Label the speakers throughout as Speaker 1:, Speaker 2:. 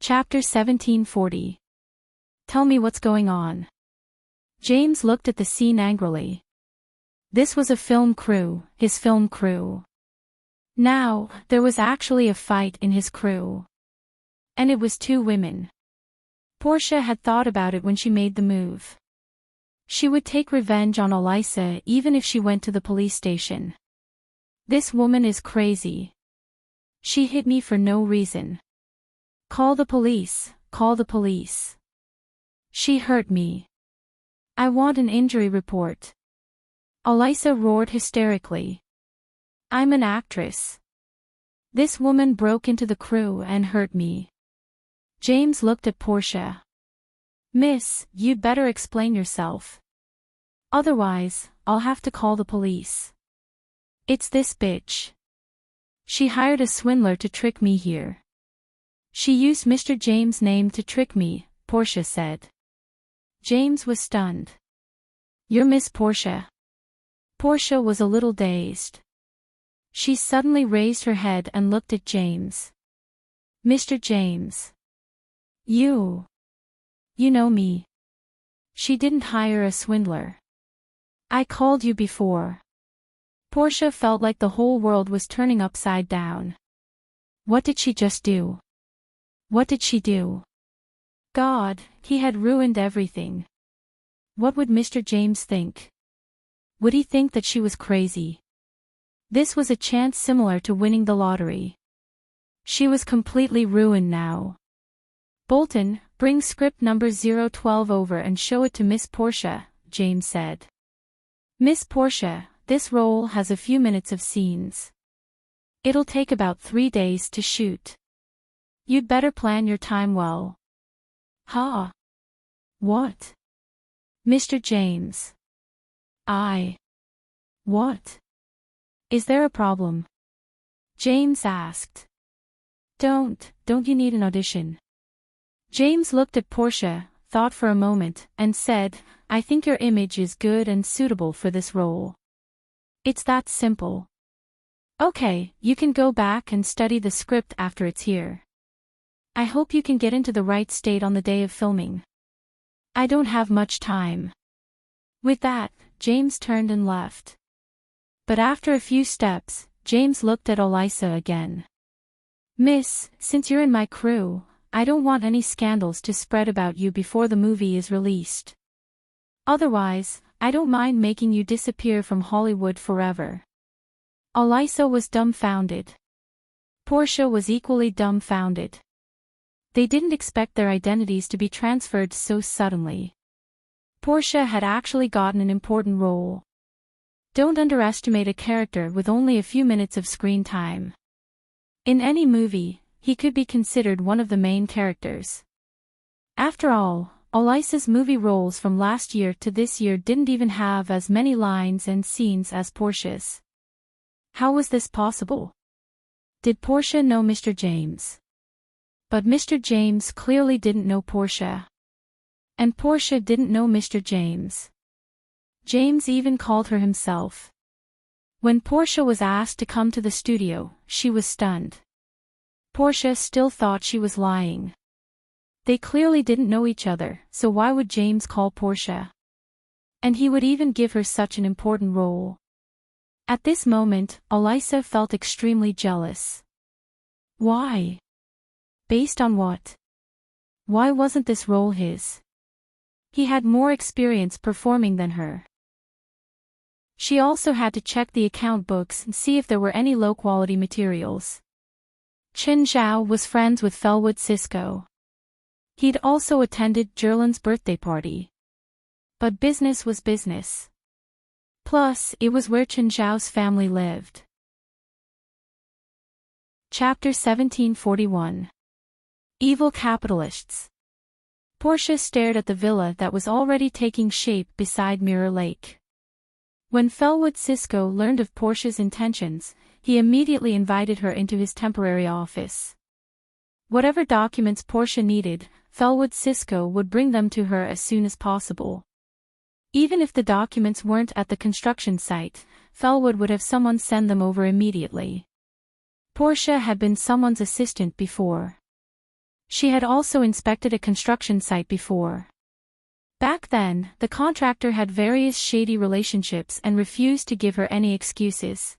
Speaker 1: Chapter 1740. Tell me what's going on. James looked at the scene angrily. This was a film crew, his film crew. Now, there was actually a fight in his crew. And it was two women. Portia had thought about it when she made the move. She would take revenge on Elisa even if she went to the police station. This woman is crazy. She hit me for no reason. Call the police, call the police. She hurt me. I want an injury report. Elisa roared hysterically. I'm an actress. This woman broke into the crew and hurt me. James looked at Portia. Miss, you'd better explain yourself. Otherwise, I'll have to call the police. It's this bitch. She hired a swindler to trick me here. She used Mr. James' name to trick me, Portia said. James was stunned. You're Miss Portia? Portia was a little dazed. She suddenly raised her head and looked at James. Mr. James. You know me. She didn't hire a swindler. I called you before. Portia felt like the whole world was turning upside down. What did she just do? What did she do? God, he had ruined everything. What would Mr. James think? Would he think that she was crazy? This was a chance similar to winning the lottery. She was completely ruined now. Bolton, bring script number 012 over and show it to Miss Portia, James said. Miss Portia, this role has a few minutes of scenes. It'll take about 3 days to shoot. You'd better plan your time well. Huh? What? Mr. James. What? Is there a problem? James asked. Don't you need an audition? James looked at Portia, thought for a moment, and said, I think your image is good and suitable for this role. It's that simple. Okay, you can go back and study the script after it's here. I hope you can get into the right state on the day of filming. I don't have much time. With that, James turned and left. But after a few steps, James looked at Elisa again. Miss, since you're in my crew, I don't want any scandals to spread about you before the movie is released. Otherwise, I don't mind making you disappear from Hollywood forever. Elisa was dumbfounded. Portia was equally dumbfounded. They didn't expect their identities to be transferred so suddenly. Portia had actually gotten an important role. Don't underestimate a character with only a few minutes of screen time. In any movie, he could be considered one of the main characters. After all, Elisa's movie roles from last year to this year didn't even have as many lines and scenes as Portia's. How was this possible? Did Portia know Mr. James? But Mr. James clearly didn't know Portia. And Portia didn't know Mr. James. James even called her himself. When Portia was asked to come to the studio, she was stunned. Portia still thought she was lying. They clearly didn't know each other, so why would James call Portia? And he would even give her such an important role. At this moment, Elisa felt extremely jealous. Why? Based on what? Why wasn't this role his? He had more experience performing than her. She also had to check the account books and see if there were any low-quality materials. Chen Zhao was friends with Felwood Cisco. He'd also attended Jerlin's birthday party. But business was business. Plus, it was where Chen Zhao's family lived. Chapter 1741. Evil Capitalists. Portia stared at the villa that was already taking shape beside Mirror Lake. When Felwood Cisco learned of Portia's intentions, he immediately invited her into his temporary office. Whatever documents Portia needed, Felwood Cisco would bring them to her as soon as possible. Even if the documents weren't at the construction site, Felwood would have someone send them over immediately. Portia had been someone's assistant before. She had also inspected a construction site before. Back then, the contractor had various shady relationships and refused to give her any excuses.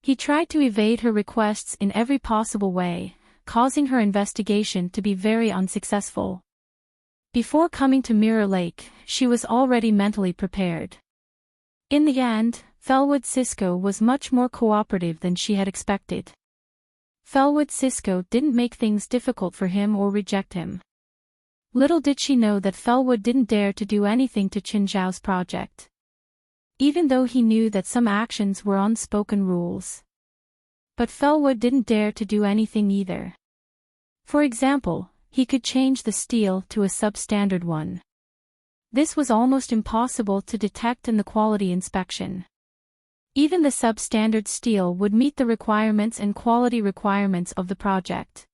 Speaker 1: He tried to evade her requests in every possible way, causing her investigation to be very unsuccessful. Before coming to Mirror Lake, she was already mentally prepared. In the end, Felwood Cisco was much more cooperative than she had expected. Felwood Cisco didn't make things difficult for him or reject him. Little did she know that Felwood didn't dare to do anything to Qin Zhao's project. Even though he knew that some actions were unspoken rules. But Felwood didn't dare to do anything either. For example, he could change the steel to a substandard one. This was almost impossible to detect in the quality inspection. Even the substandard steel would meet the requirements and quality requirements of the project.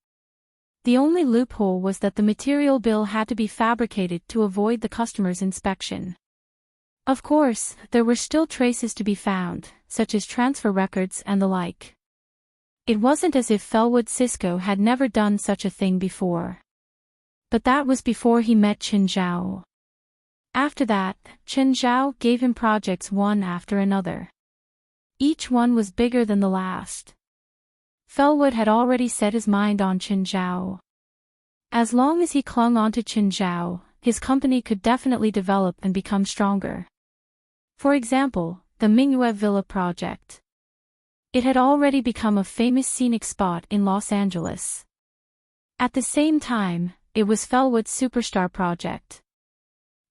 Speaker 1: The only loophole was that the material bill had to be fabricated to avoid the customer's inspection. Of course, there were still traces to be found, such as transfer records and the like. It wasn't as if Felwood Cisco had never done such a thing before. But that was before he met Qin Zhao. After that, Qin Zhao gave him projects one after another. Each one was bigger than the last. Felwood had already set his mind on Qin Zhao. As long as he clung onto Qin Zhao, his company could definitely develop and become stronger. For example, the Mingyue Villa project. It had already become a famous scenic spot in Los Angeles. At the same time, it was Felwood's superstar project.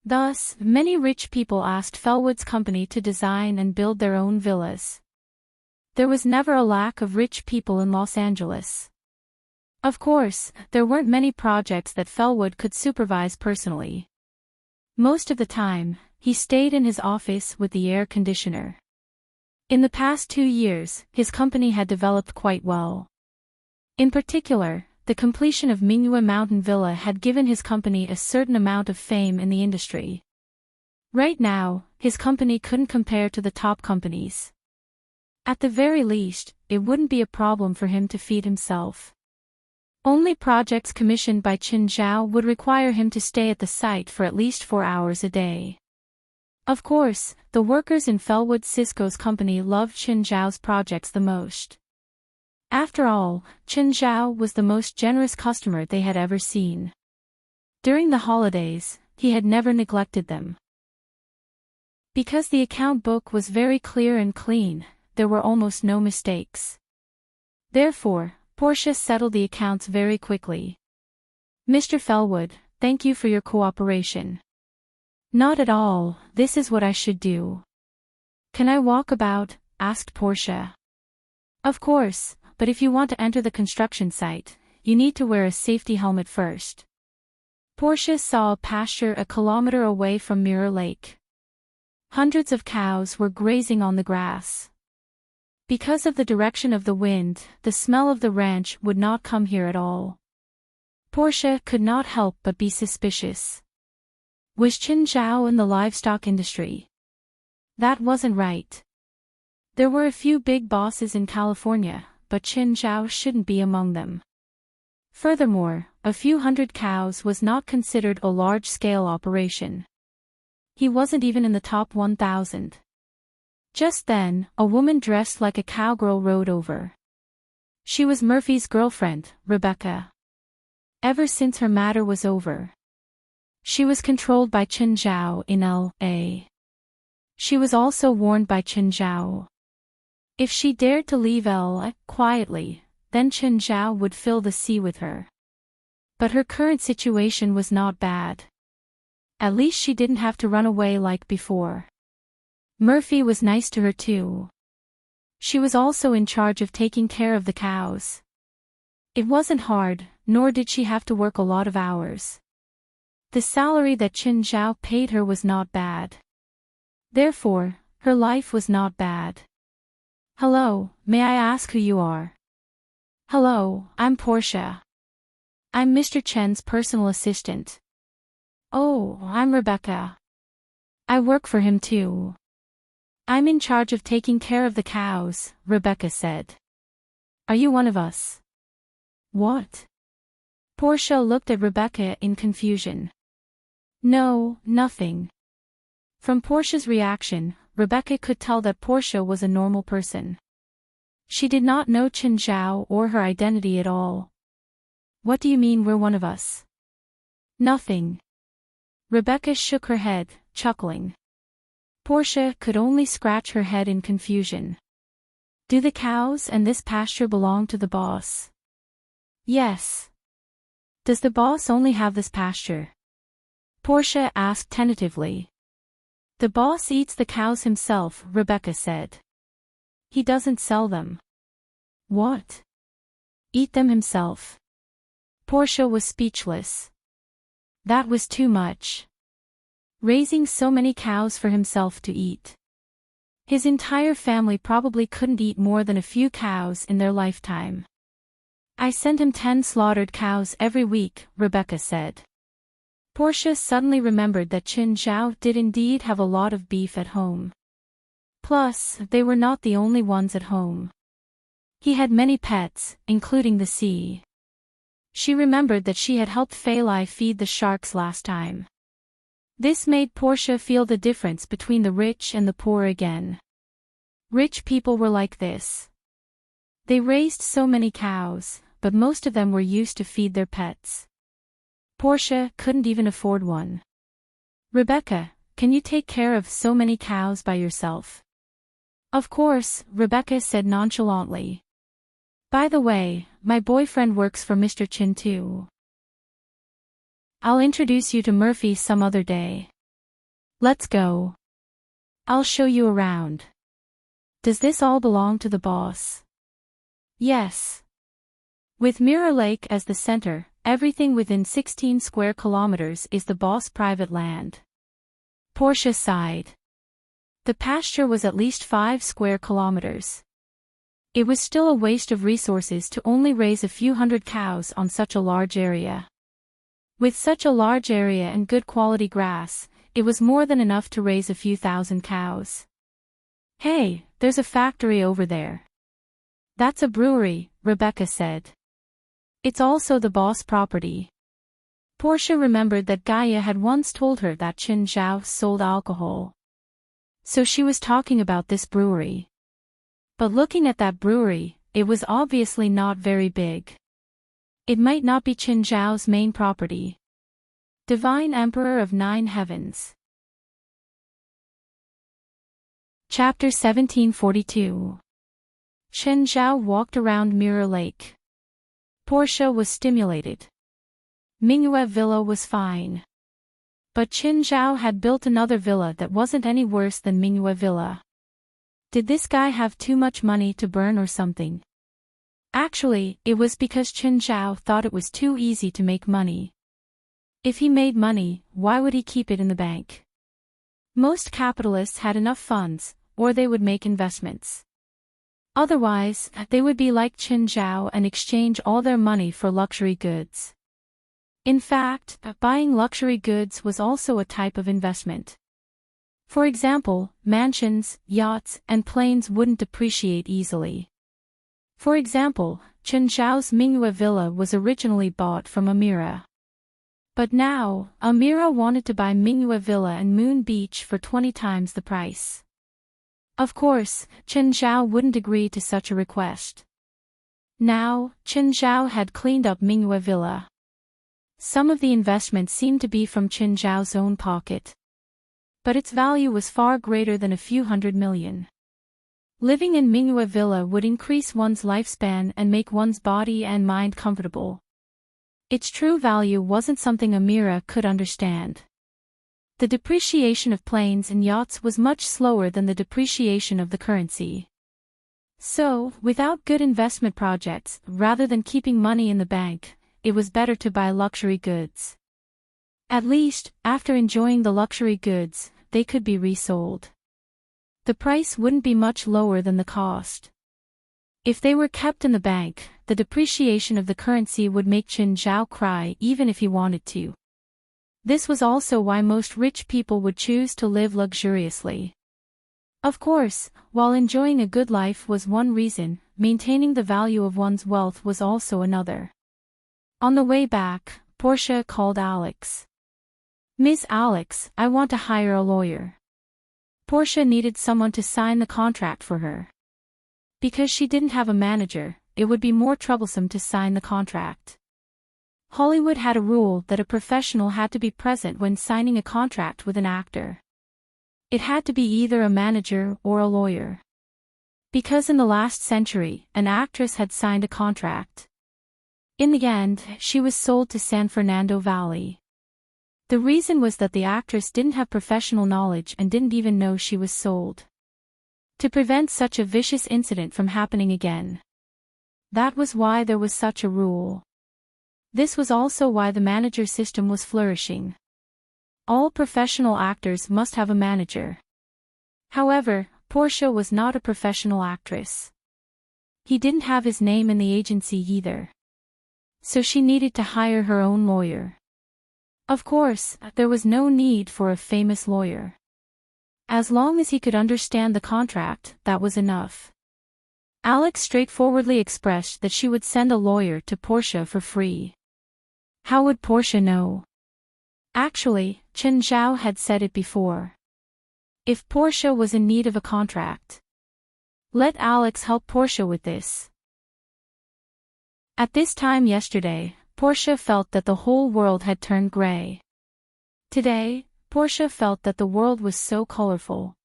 Speaker 1: Thus, many rich people asked Felwood's company to design and build their own villas. There was never a lack of rich people in Los Angeles. Of course, there weren't many projects that Felwood could supervise personally. Most of the time, he stayed in his office with the air conditioner. In the past 2 years, his company had developed quite well. In particular, the completion of Mingyue Mountain Villa had given his company a certain amount of fame in the industry. Right now, his company couldn't compare to the top companies. At the very least, it wouldn't be a problem for him to feed himself. Only projects commissioned by Qin Zhao would require him to stay at the site for at least 4 hours a day. Of course, the workers in Felwood Cisco's company loved Qin Zhao's projects the most. After all, Qin Zhao was the most generous customer they had ever seen. During the holidays, he had never neglected them. Because the account book was very clear and clean, there were almost no mistakes. Therefore, Portia settled the accounts very quickly. Mr. Felwood, thank you for your cooperation. Not at all, this is what I should do. Can I walk about? Asked Portia. Of course. But if you want to enter the construction site, you need to wear a safety helmet first. Portia saw a pasture a kilometer away from Mirror Lake. Hundreds of cows were grazing on the grass. Because of the direction of the wind, the smell of the ranch would not come here at all. Portia could not help but be suspicious. Was Qin Zhao in the livestock industry? That wasn't right. There were a few big bosses in California, but Qin Zhao shouldn't be among them. Furthermore, a few hundred cows was not considered a large-scale operation. He wasn't even in the top 1,000. Just then, a woman dressed like a cowgirl rode over. She was Murphy's girlfriend, Rebecca. Ever since her matter was over, she was controlled by Qin Zhao in L.A. She was also warned by Qin Zhao. If she dared to leave L.A. quietly, then Qin Zhao would fill the sea with her. But her current situation was not bad. At least she didn't have to run away like before. Murphy was nice to her too. She was also in charge of taking care of the cows. It wasn't hard, nor did she have to work a lot of hours. The salary that Qin Zhao paid her was not bad. Therefore, her life was not bad. Hello, may I ask who you are? Hello, I'm Portia. I'm Mr. Chen's personal assistant. Oh, I'm Rebecca. I work for him too. I'm in charge of taking care of the cows, Rebecca said. Are you one of us? What? Portia looked at Rebecca in confusion. No, nothing. From Portia's reaction, Rebecca could tell that Portia was a normal person. She did not know Qin Zhao or her identity at all. What do you mean we're one of us? Nothing. Rebecca shook her head, chuckling. Portia could only scratch her head in confusion. Do the cows and this pasture belong to the boss? Yes. Does the boss only have this pasture? Portia asked tentatively. The boss eats the cows himself, Rebecca said. He doesn't sell them. What? Eat them himself? Portia was speechless. That was too much. Raising so many cows for himself to eat. His entire family probably couldn't eat more than a few cows in their lifetime. I send him 10 slaughtered cows every week, Rebecca said. Portia suddenly remembered that Qin Zhao did indeed have a lot of beef at home. Plus, they were not the only ones at home. He had many pets, including the sea. She remembered that she had helped Fei Lai feed the sharks last time. This made Portia feel the difference between the rich and the poor again. Rich people were like this. They raised so many cows, but most of them were used to feed their pets. Portia couldn't even afford one. Rebecca, can you take care of so many cows by yourself? Of course, Rebecca said nonchalantly. By the way, my boyfriend works for Mr. Qin too. I'll introduce you to Murphy some other day. Let's go. I'll show you around. Does this all belong to the boss? Yes. With Mirror Lake as the center, everything within 16 square kilometers is the boss' private land. Portia sighed. The pasture was at least 5 square kilometers. It was still a waste of resources to only raise a few hundred cows on such a large area. With such a large area and good quality grass, it was more than enough to raise a few thousand cows. Hey, there's a factory over there. That's a brewery, Rebecca said. It's also the boss' property. Portia remembered that Gaia had once told her that Qin Zhao sold alcohol. So she was talking about this brewery. But looking at that brewery, it was obviously not very big. It might not be Qin Zhao's main property. Divine Emperor of 9 Heavens. Chapter 1742. Qin Zhao walked around Mirror Lake. Portia was stimulated. Mingyue Villa was fine. But Qin Zhao had built another villa that wasn't any worse than Mingyue Villa. Did this guy have too much money to burn or something? Actually, it was because Qin Zhao thought it was too easy to make money. If he made money, why would he keep it in the bank? Most capitalists had enough funds, or they would make investments. Otherwise, they would be like Qin Zhao and exchange all their money for luxury goods. In fact, buying luxury goods was also a type of investment. For example, mansions, yachts, and planes wouldn't depreciate easily. For example, Qin Zhao's Mingyue Villa was originally bought from Amira. But now, Amira wanted to buy Mingyue Villa and Moon Beach for 20 times the price. Of course, Qin Zhao wouldn't agree to such a request. Now, Qin Zhao had cleaned up Mingyue Villa. Some of the investment seemed to be from Qin Zhao's own pocket. But its value was far greater than a few $100 million. Living in Mingyue Villa would increase one's lifespan and make one's body and mind comfortable. Its true value wasn't something Amira could understand. The depreciation of planes and yachts was much slower than the depreciation of the currency. So, without good investment projects, rather than keeping money in the bank, it was better to buy luxury goods. At least, after enjoying the luxury goods, they could be resold. The price wouldn't be much lower than the cost. If they were kept in the bank, the depreciation of the currency would make Qin Zhao cry even if he wanted to. This was also why most rich people would choose to live luxuriously. Of course, while enjoying a good life was one reason, maintaining the value of one's wealth was also another. On the way back, Portia called Alex. "Miss Alex, I want to hire a lawyer." Portia needed someone to sign the contract for her. Because she didn't have a manager, it would be more troublesome to sign the contract. Hollywood had a rule that a professional had to be present when signing a contract with an actor. It had to be either a manager or a lawyer. Because in the last century, an actress had signed a contract. In the end, she was sold to San Fernando Valley. The reason was that the actress didn't have professional knowledge and didn't even know she was sold. To prevent such a vicious incident from happening again. That was why there was such a rule. This was also why the manager system was flourishing. All professional actors must have a manager. However, Portia was not a professional actress. He didn't have his name in the agency either. So she needed to hire her own lawyer. Of course, there was no need for a famous lawyer. As long as he could understand the contract, that was enough. Alex straightforwardly expressed that she would send a lawyer to Portia for free. How would Portia know? Actually, Chen Zhao had said it before. If Portia was in need of a contract, let Alex help Portia with this. At this time yesterday, Portia felt that the whole world had turned gray. Today, Portia felt that the world was so colorful.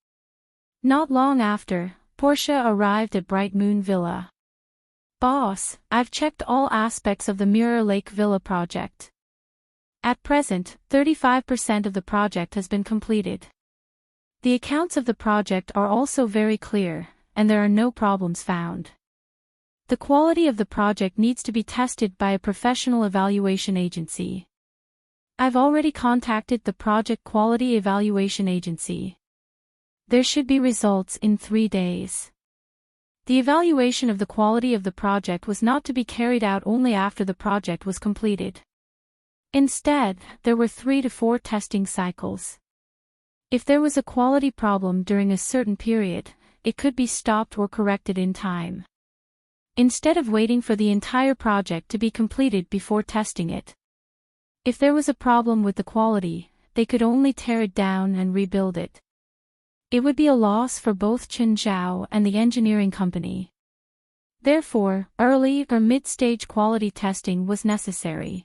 Speaker 1: Not long after, Portia arrived at Bright Moon Villa. "Boss, I've checked all aspects of the Mirror Lake Villa project. At present, 35% of the project has been completed. The accounts of the project are also very clear, and there are no problems found. The quality of the project needs to be tested by a professional evaluation agency. I've already contacted the Project Quality Evaluation Agency. There should be results in 3 days." The evaluation of the quality of the project was not to be carried out only after the project was completed. Instead, there were 3 to 4 testing cycles. If there was a quality problem during a certain period, it could be stopped or corrected in time. Instead of waiting for the entire project to be completed before testing it. If there was a problem with the quality, they could only tear it down and rebuild it. It would be a loss for both Chen Zhao and the engineering company. Therefore, early or mid-stage quality testing was necessary.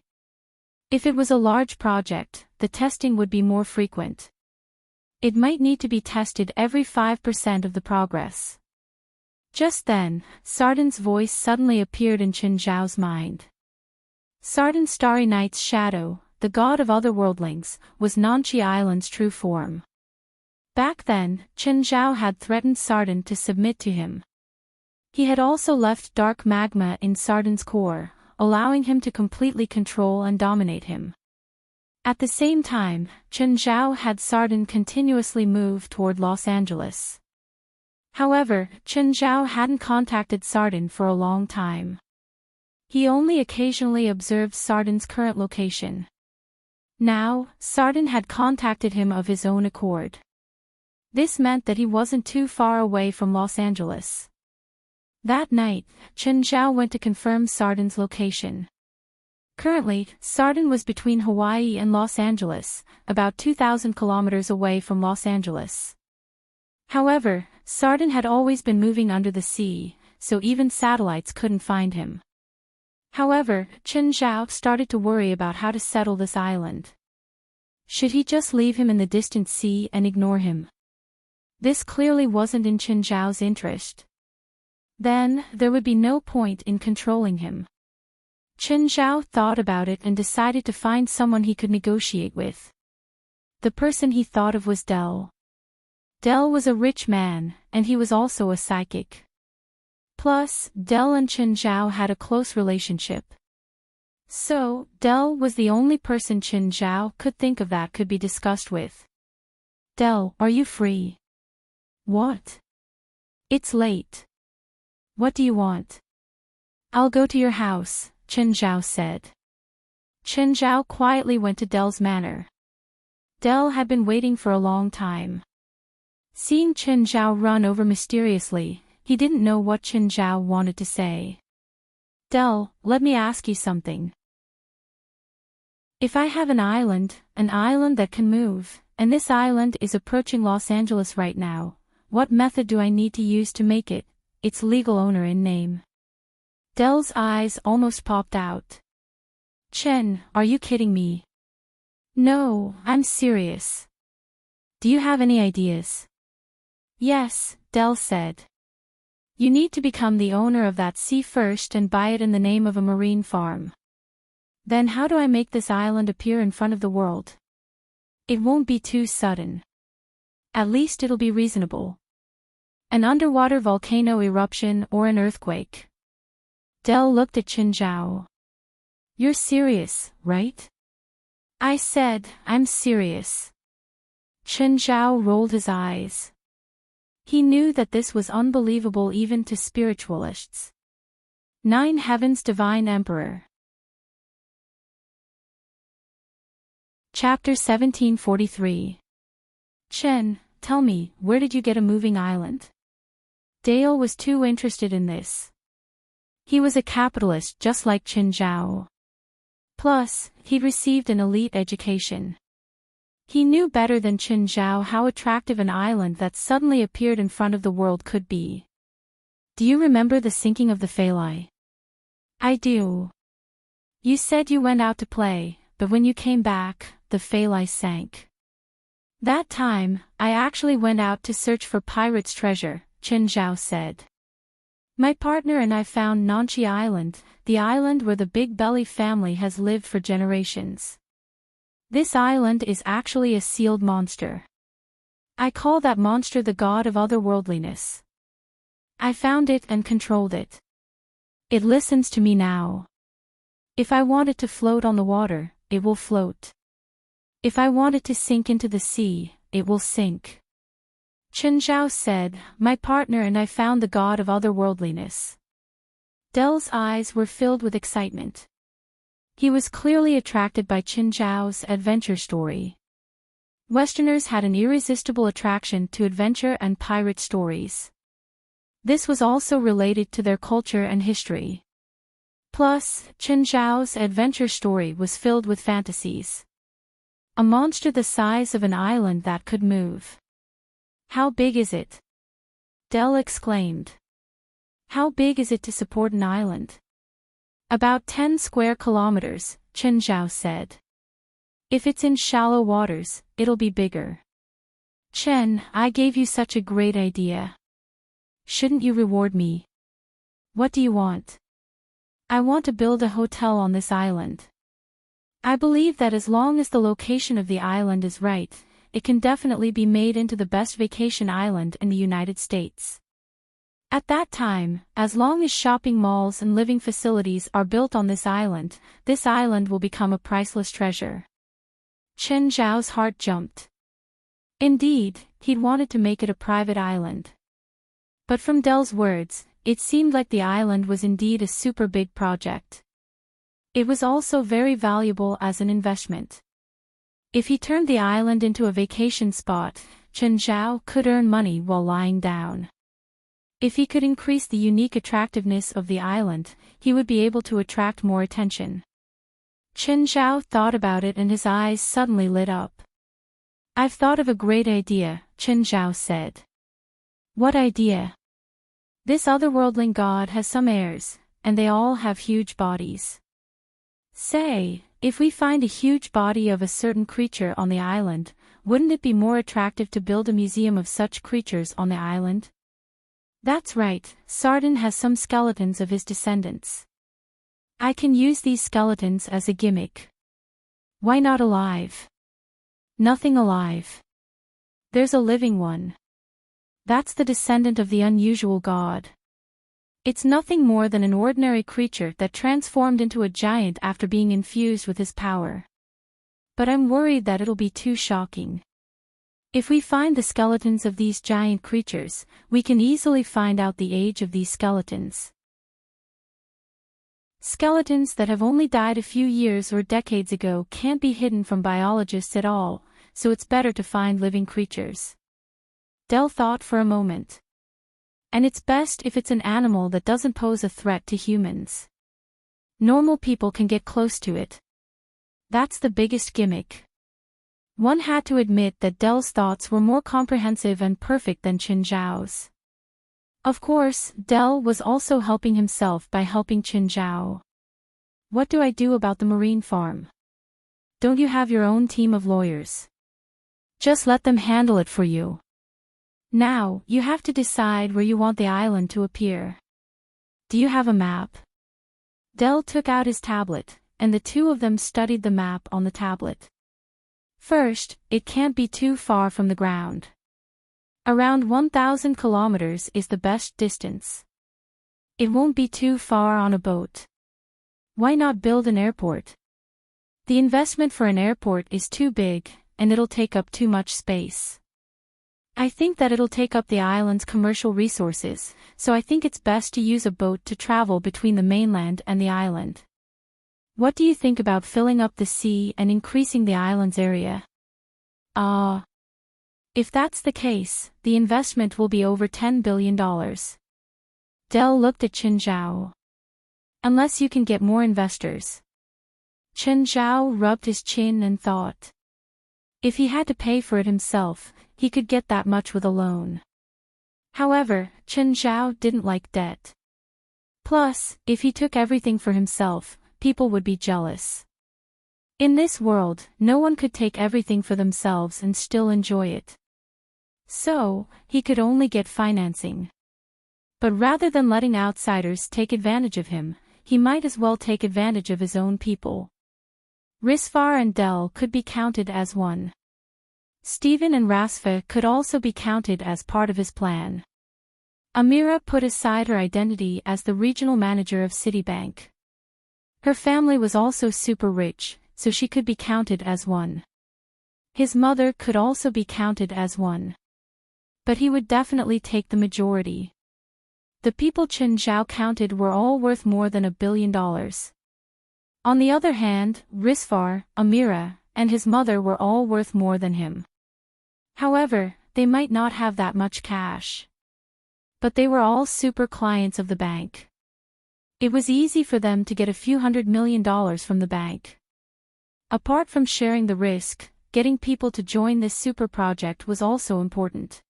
Speaker 1: If it was a large project, the testing would be more frequent. It might need to be tested every 5% of the progress. Just then, Sardin's voice suddenly appeared in Chen Zhao's mind. Sardin Starry Night's shadow, the god of otherworldlings, was Nanchi Island's true form. Back then, Chen Zhao had threatened Sardin to submit to him. He had also left dark magma in Sardin's core, allowing him to completely control and dominate him. At the same time, Chen Zhao had Sardin continuously move toward Los Angeles. However, Chen Zhao hadn't contacted Sardin for a long time. He only occasionally observed Sardin's current location. Now, Sardin had contacted him of his own accord. This meant that he wasn't too far away from Los Angeles. That night, Chen Zhao went to confirm Sardin's location. Currently, Sardin was between Hawaii and Los Angeles, about 2,000 kilometers away from Los Angeles. However, Sardin had always been moving under the sea, so even satellites couldn't find him. However, Chen Zhao started to worry about how to settle this island. Should he just leave him in the distant sea and ignore him? This clearly wasn't in Chen Zhao's interest. Then, there would be no point in controlling him. Chen Zhao thought about it and decided to find someone he could negotiate with. The person he thought of was Del. Del was a rich man, and he was also a psychic. Plus, Del and Chen Zhao had a close relationship. So, Del was the only person Chen Zhao could think of that could be discussed with. "Del, are you free?" "What?" "It's late. What do you want?" "I'll go to your house," Chen Zhao said. Chen Zhao quietly went to Del's manor. Del had been waiting for a long time. Seeing Chen Zhao run over mysteriously, he didn't know what Chen Zhao wanted to say. "Del, let me ask you something. If I have an island that can move, and this island is approaching Los Angeles right now, what method do I need to use to make it its legal owner in name? Del's eyes almost popped out. Chen, are you kidding me? No, I'm serious. Do you have any ideas? Yes, Del said. You need to become the owner of that sea first and buy it in the name of a marine farm. Then how do I make this island appear in front of the world? It won't be too sudden. At least it'll be reasonable. An underwater volcano eruption or an earthquake. Del looked at Qin Zhao. You're serious, right? I said, I'm serious. Qin Zhao rolled his eyes. He knew that this was unbelievable even to spiritualists. 9 Heavens Divine Emperor. Chapter 1743. Chen, tell me, where did you get a moving island? Dale was too interested in this. He was a capitalist just like Qin Zhao. Plus, he'd received an elite education. He knew better than Qin Zhao how attractive an island that suddenly appeared in front of the world could be. Do you remember the sinking of the Phalai? I do. You said you went out to play, but when you came back, the Phalai sank. That time, I actually went out to search for pirates' treasure, Qin Zhao said. My partner and I found Nanchi Island, the island where the Big Belly family has lived for generations. This island is actually a sealed monster. I call that monster the god of otherworldliness. I found it and controlled it. It listens to me now. If I want it to float on the water, it will float. If I want it to sink into the sea, it will sink. Qin Zhao said, my partner and I found the god of otherworldliness. Del's eyes were filled with excitement. He was clearly attracted by Qin Zhao's adventure story. Westerners had an irresistible attraction to adventure and pirate stories. This was also related to their culture and history. Plus, Qin Zhao's adventure story was filled with fantasies. A monster the size of an island that could move. How big is it? Del exclaimed. How big is it to support an island? About 10 square kilometers, Qin Zhao said. If it's in shallow waters, it'll be bigger. Chen, I gave you such a great idea. Shouldn't you reward me? What do you want? I want to build a hotel on this island. I believe that as long as the location of the island is right, it can definitely be made into the best vacation island in the United States. At that time, as long as shopping malls and living facilities are built on this island will become a priceless treasure. Qin Zhao's heart jumped. Indeed, he'd wanted to make it a private island. But from Del's words, it seemed like the island was indeed a super big project. It was also very valuable as an investment. If he turned the island into a vacation spot, Qin Zhao could earn money while lying down. If he could increase the unique attractiveness of the island, he would be able to attract more attention. Qin Zhao thought about it and his eyes suddenly lit up. I've thought of a great idea, Qin Zhao said. What idea? This otherworldling god has some heirs, and they all have huge bodies. Say, if we find a huge body of a certain creature on the island, wouldn't it be more attractive to build a museum of such creatures on the island? That's right, Sardin has some skeletons of his descendants. I can use these skeletons as a gimmick. Why not alive? Nothing alive. There's a living one. That's the descendant of the unusual god. It's nothing more than an ordinary creature that transformed into a giant after being infused with his power. But I'm worried that it'll be too shocking. If we find the skeletons of these giant creatures, we can easily find out the age of these skeletons. Skeletons that have only died a few years or decades ago can't be hidden from biologists at all, so it's better to find living creatures. Del thought for a moment. And it's best if it's an animal that doesn't pose a threat to humans. Normal people can get close to it. That's the biggest gimmick. One had to admit that Dell's thoughts were more comprehensive and perfect than Qin Zhao's. Of course, Dell was also helping himself by helping Qin Zhao. What do I do about the marine farm? Don't you have your own team of lawyers? Just let them handle it for you. Now, you have to decide where you want the island to appear. Do you have a map? Dell took out his tablet, and the two of them studied the map on the tablet. First, it can't be too far from the ground. Around 1,000 kilometers is the best distance. It won't be too far on a boat. Why not build an airport? The investment for an airport is too big, and it'll take up too much space. I think that it'll take up the island's commercial resources, so I think it's best to use a boat to travel between the mainland and the island. What do you think about filling up the sea and increasing the island's area? If that's the case, the investment will be over $10 billion. Dell looked at Qin Zhao. Unless you can get more investors. Qin Zhao rubbed his chin and thought. If he had to pay for it himself, he could get that much with a loan. However, Qin Zhao didn't like debt. Plus, if he took everything for himself, people would be jealous. In this world, no one could take everything for themselves and still enjoy it. So, he could only get financing. But rather than letting outsiders take advantage of him, he might as well take advantage of his own people. Risvar and Dell could be counted as one. Stephen and Rasfa could also be counted as part of his plan. Amira put aside her identity as the regional manager of Citibank. Her family was also super rich, so she could be counted as one. His mother could also be counted as one. But he would definitely take the majority. The people Qin Zhao counted were all worth more than $1 billion. On the other hand, Risvar, Amira, and his mother were all worth more than him. However, they might not have that much cash. But they were all super clients of the bank. It was easy for them to get a few $100 million from the bank. Apart from sharing the risk, getting people to join this super project was also important.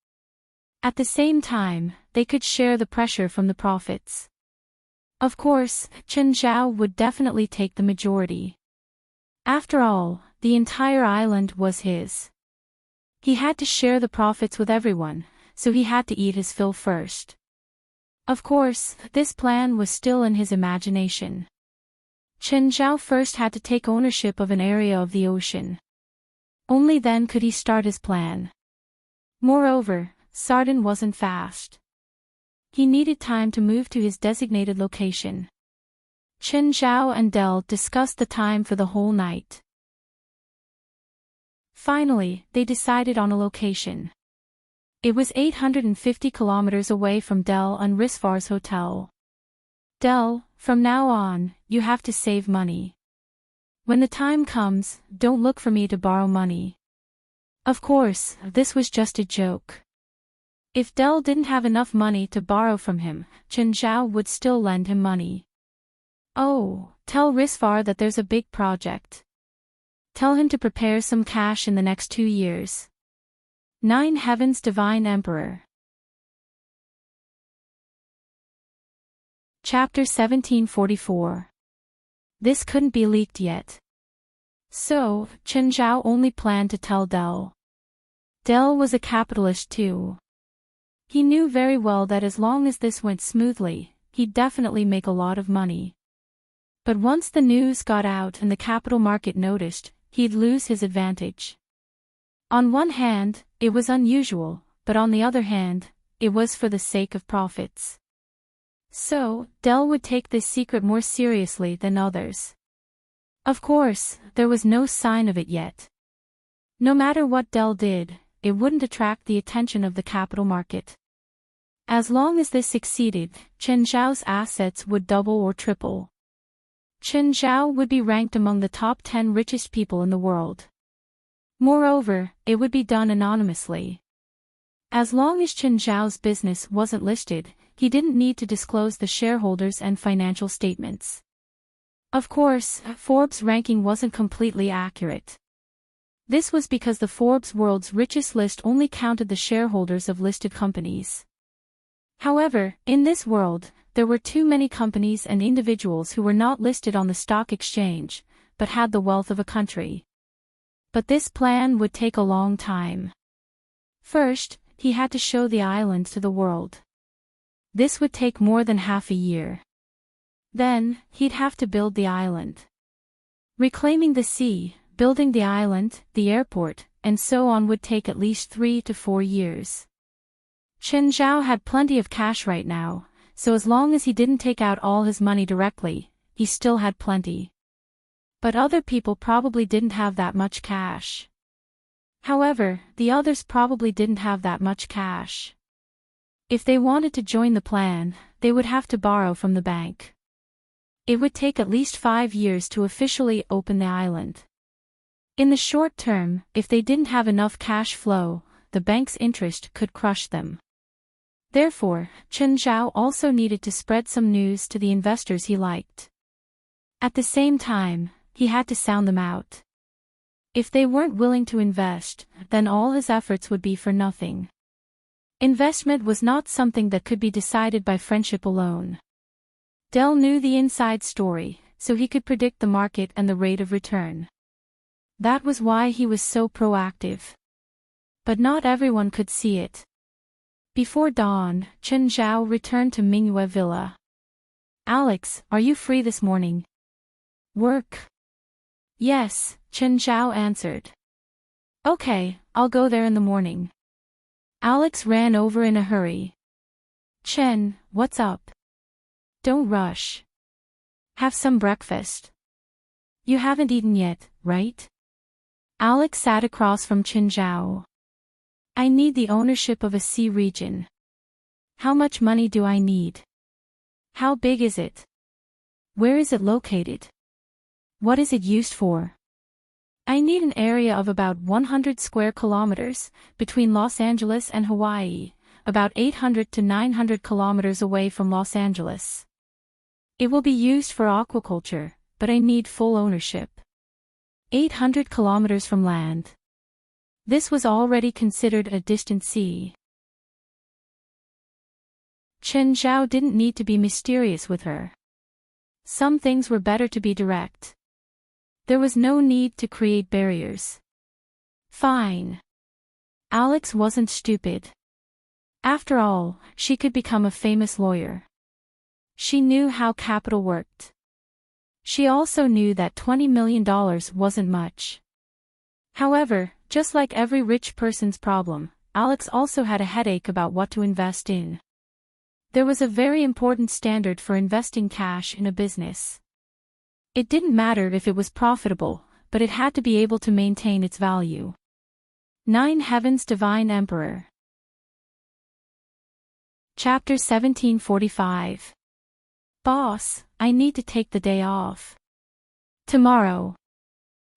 Speaker 1: At the same time, they could share the pressure from the profits. Of course, Qin Zhao would definitely take the majority. After all, the entire island was his. He had to share the profits with everyone, so he had to eat his fill first. Of course, this plan was still in his imagination. Qin Zhao first had to take ownership of an area of the ocean. Only then could he start his plan. Moreover, Sardin wasn't fast. He needed time to move to his designated location. Qin Zhao and Dell discussed the time for the whole night. Finally, they decided on a location. It was 850 kilometers away from Dell and Risvar's hotel. Dell, from now on, you have to save money. When the time comes, don't look for me to borrow money. Of course, this was just a joke. If Dell didn't have enough money to borrow from him, Qin Zhao would still lend him money. Oh, tell Risvar that there's a big project. Tell him to prepare some cash in the next 2 years. 9 Heavens Divine Emperor. Chapter 1744. This couldn't be leaked yet. So, Qin Zhao only planned to tell Dell. Dell was a capitalist too. He knew very well that as long as this went smoothly, he'd definitely make a lot of money. But once the news got out and the capital market noticed, he'd lose his advantage. On one hand, it was unusual, but on the other hand, it was for the sake of profits. So, Dell would take this secret more seriously than others. Of course, there was no sign of it yet. No matter what Dell did, it wouldn't attract the attention of the capital market. As long as this succeeded, Qin Zhao's assets would double or triple. Qin Zhao would be ranked among the top 10 richest people in the world. Moreover, it would be done anonymously. As long as Qin Zhao's business wasn't listed, he didn't need to disclose the shareholders and financial statements. Of course, Forbes' ranking wasn't completely accurate. This was because the Forbes World's Richest list only counted the shareholders of listed companies. However, in this world, there were too many companies and individuals who were not listed on the stock exchange, but had the wealth of a country. But this plan would take a long time. First, he had to show the island to the world. This would take more than half a year. Then, he'd have to build the island. Reclaiming the sea, building the island, the airport, and so on would take at least 3 to 4 years. Chen Zhao had plenty of cash right now, so as long as he didn't take out all his money directly, he still had plenty. But other people probably didn't have that much cash. However, the others probably didn't have that much cash. If they wanted to join the plan, they would have to borrow from the bank. It would take at least 5 years to officially open the island. In the short term, if they didn't have enough cash flow, the bank's interest could crush them. Therefore, Chen Zhao also needed to spread some news to the investors he liked. At the same time, he had to sound them out. If they weren't willing to invest, then all his efforts would be for nothing. Investment was not something that could be decided by friendship alone. Dell knew the inside story, so he could predict the market and the rate of return. That was why he was so proactive. But not everyone could see it. Before dawn, Chen Zhao returned to Mingyue Villa. "Alex, are you free this morning?" "Work?" "Yes," Chen Zhao answered. "Okay, I'll go there in the morning." Alex ran over in a hurry. "Chen, what's up?" "Don't rush. Have some breakfast. You haven't eaten yet, right?" Alex sat across from Chen Zhao. "I need the ownership of a sea region. How much money do I need? How big is it? Where is it located? What is it used for? I need an area of about 100 square kilometers, between Los Angeles and Hawaii, about 800 to 900 kilometers away from Los Angeles. It will be used for aquaculture, but I need full ownership. 800 kilometers from land. This was already considered a distant sea. Chen Zhao didn't need to be mysterious with her. Some things were better to be direct. There was no need to create barriers. Fine. Alex wasn't stupid. After all, she could become a famous lawyer. She knew how capital worked. She also knew that $20 million wasn't much. However, just like every rich person's problem, Alex also had a headache about what to invest in. There was a very important standard for investing cash in a business. It didn't matter if it was profitable, but it had to be able to maintain its value. 9 Heaven's Divine Emperor. Chapter 1745. Boss, I need to take the day off. Tomorrow.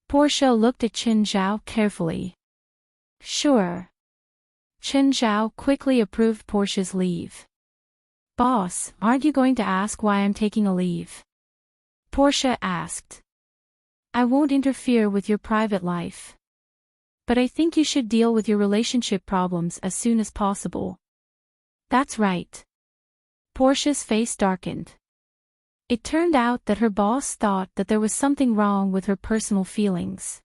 Speaker 1: Portia looked at Chen Zhao carefully. Sure. Chen Zhao quickly approved Portia's leave. Boss, aren't you going to ask why I'm taking a leave? Portia asked. I won't interfere with your private life. But I think you should deal with your relationship problems as soon as possible. That's right. Portia's face darkened. It turned out that her boss thought that there was something wrong with her personal feelings.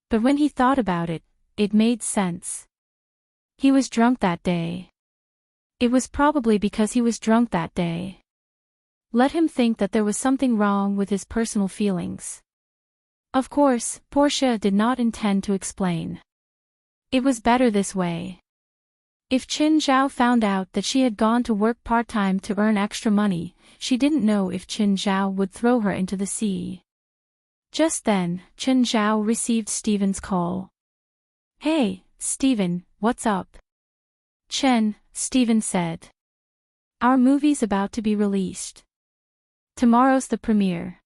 Speaker 1: But when he thought about it, it made sense. He was drunk that day. It was probably because he was drunk that day. Let him think that there was something wrong with his personal feelings. Of course, Portia did not intend to explain. It was better this way. If Chen Zhao found out that she had gone to work part-time to earn extra money, she didn't know if Chen Zhao would throw her into the sea. Just then, Chen Zhao received Steven's call. Hey, Steven, what's up? Chen, Steven said. Our movie's about to be released. Tomorrow's the premiere.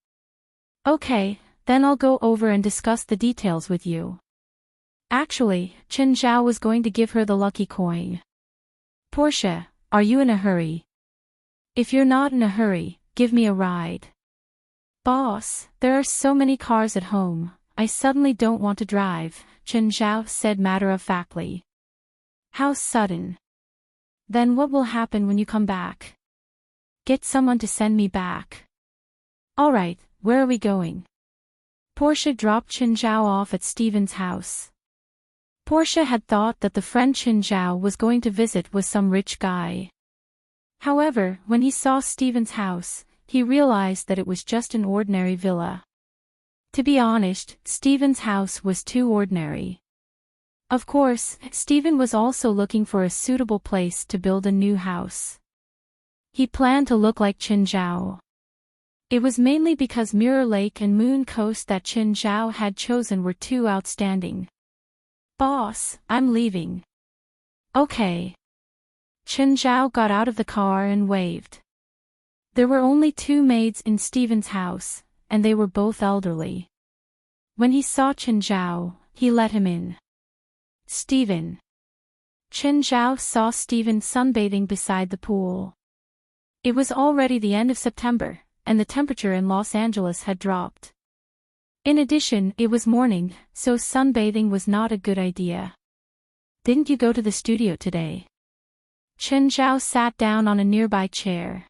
Speaker 1: Okay, then I'll go over and discuss the details with you. Actually, Chen Zhao was going to give her the lucky coin. Portia, are you in a hurry? If you're not in a hurry, give me a ride. Boss, there are so many cars at home, I suddenly don't want to drive, Chen Zhao said matter-of-factly. How sudden. Then what will happen when you come back? Get someone to send me back. Alright, where are we going? Portia dropped Chen Zhao off at Steven's house. Portia had thought that the friend Chen Zhao was going to visit was some rich guy. However, when he saw Steven's house, he realized that it was just an ordinary villa. To be honest, Steven's house was too ordinary. Of course, Steven was also looking for a suitable place to build a new house. He planned to look like Chen Zhao. It was mainly because Mirror Lake and Moon Coast that Chen Zhao had chosen were too outstanding. Boss, I'm leaving. Okay. Chen Zhao got out of the car and waved. There were only 2 maids in Steven's house, and they were both elderly. When he saw Chen Zhao, he let him in. Steven. Chen Zhao saw Steven sunbathing beside the pool. It was already the end of September, and the temperature in Los Angeles had dropped. In addition, it was morning, so sunbathing was not a good idea. Didn't you go to the studio today? Chen Zhao sat down on a nearby chair.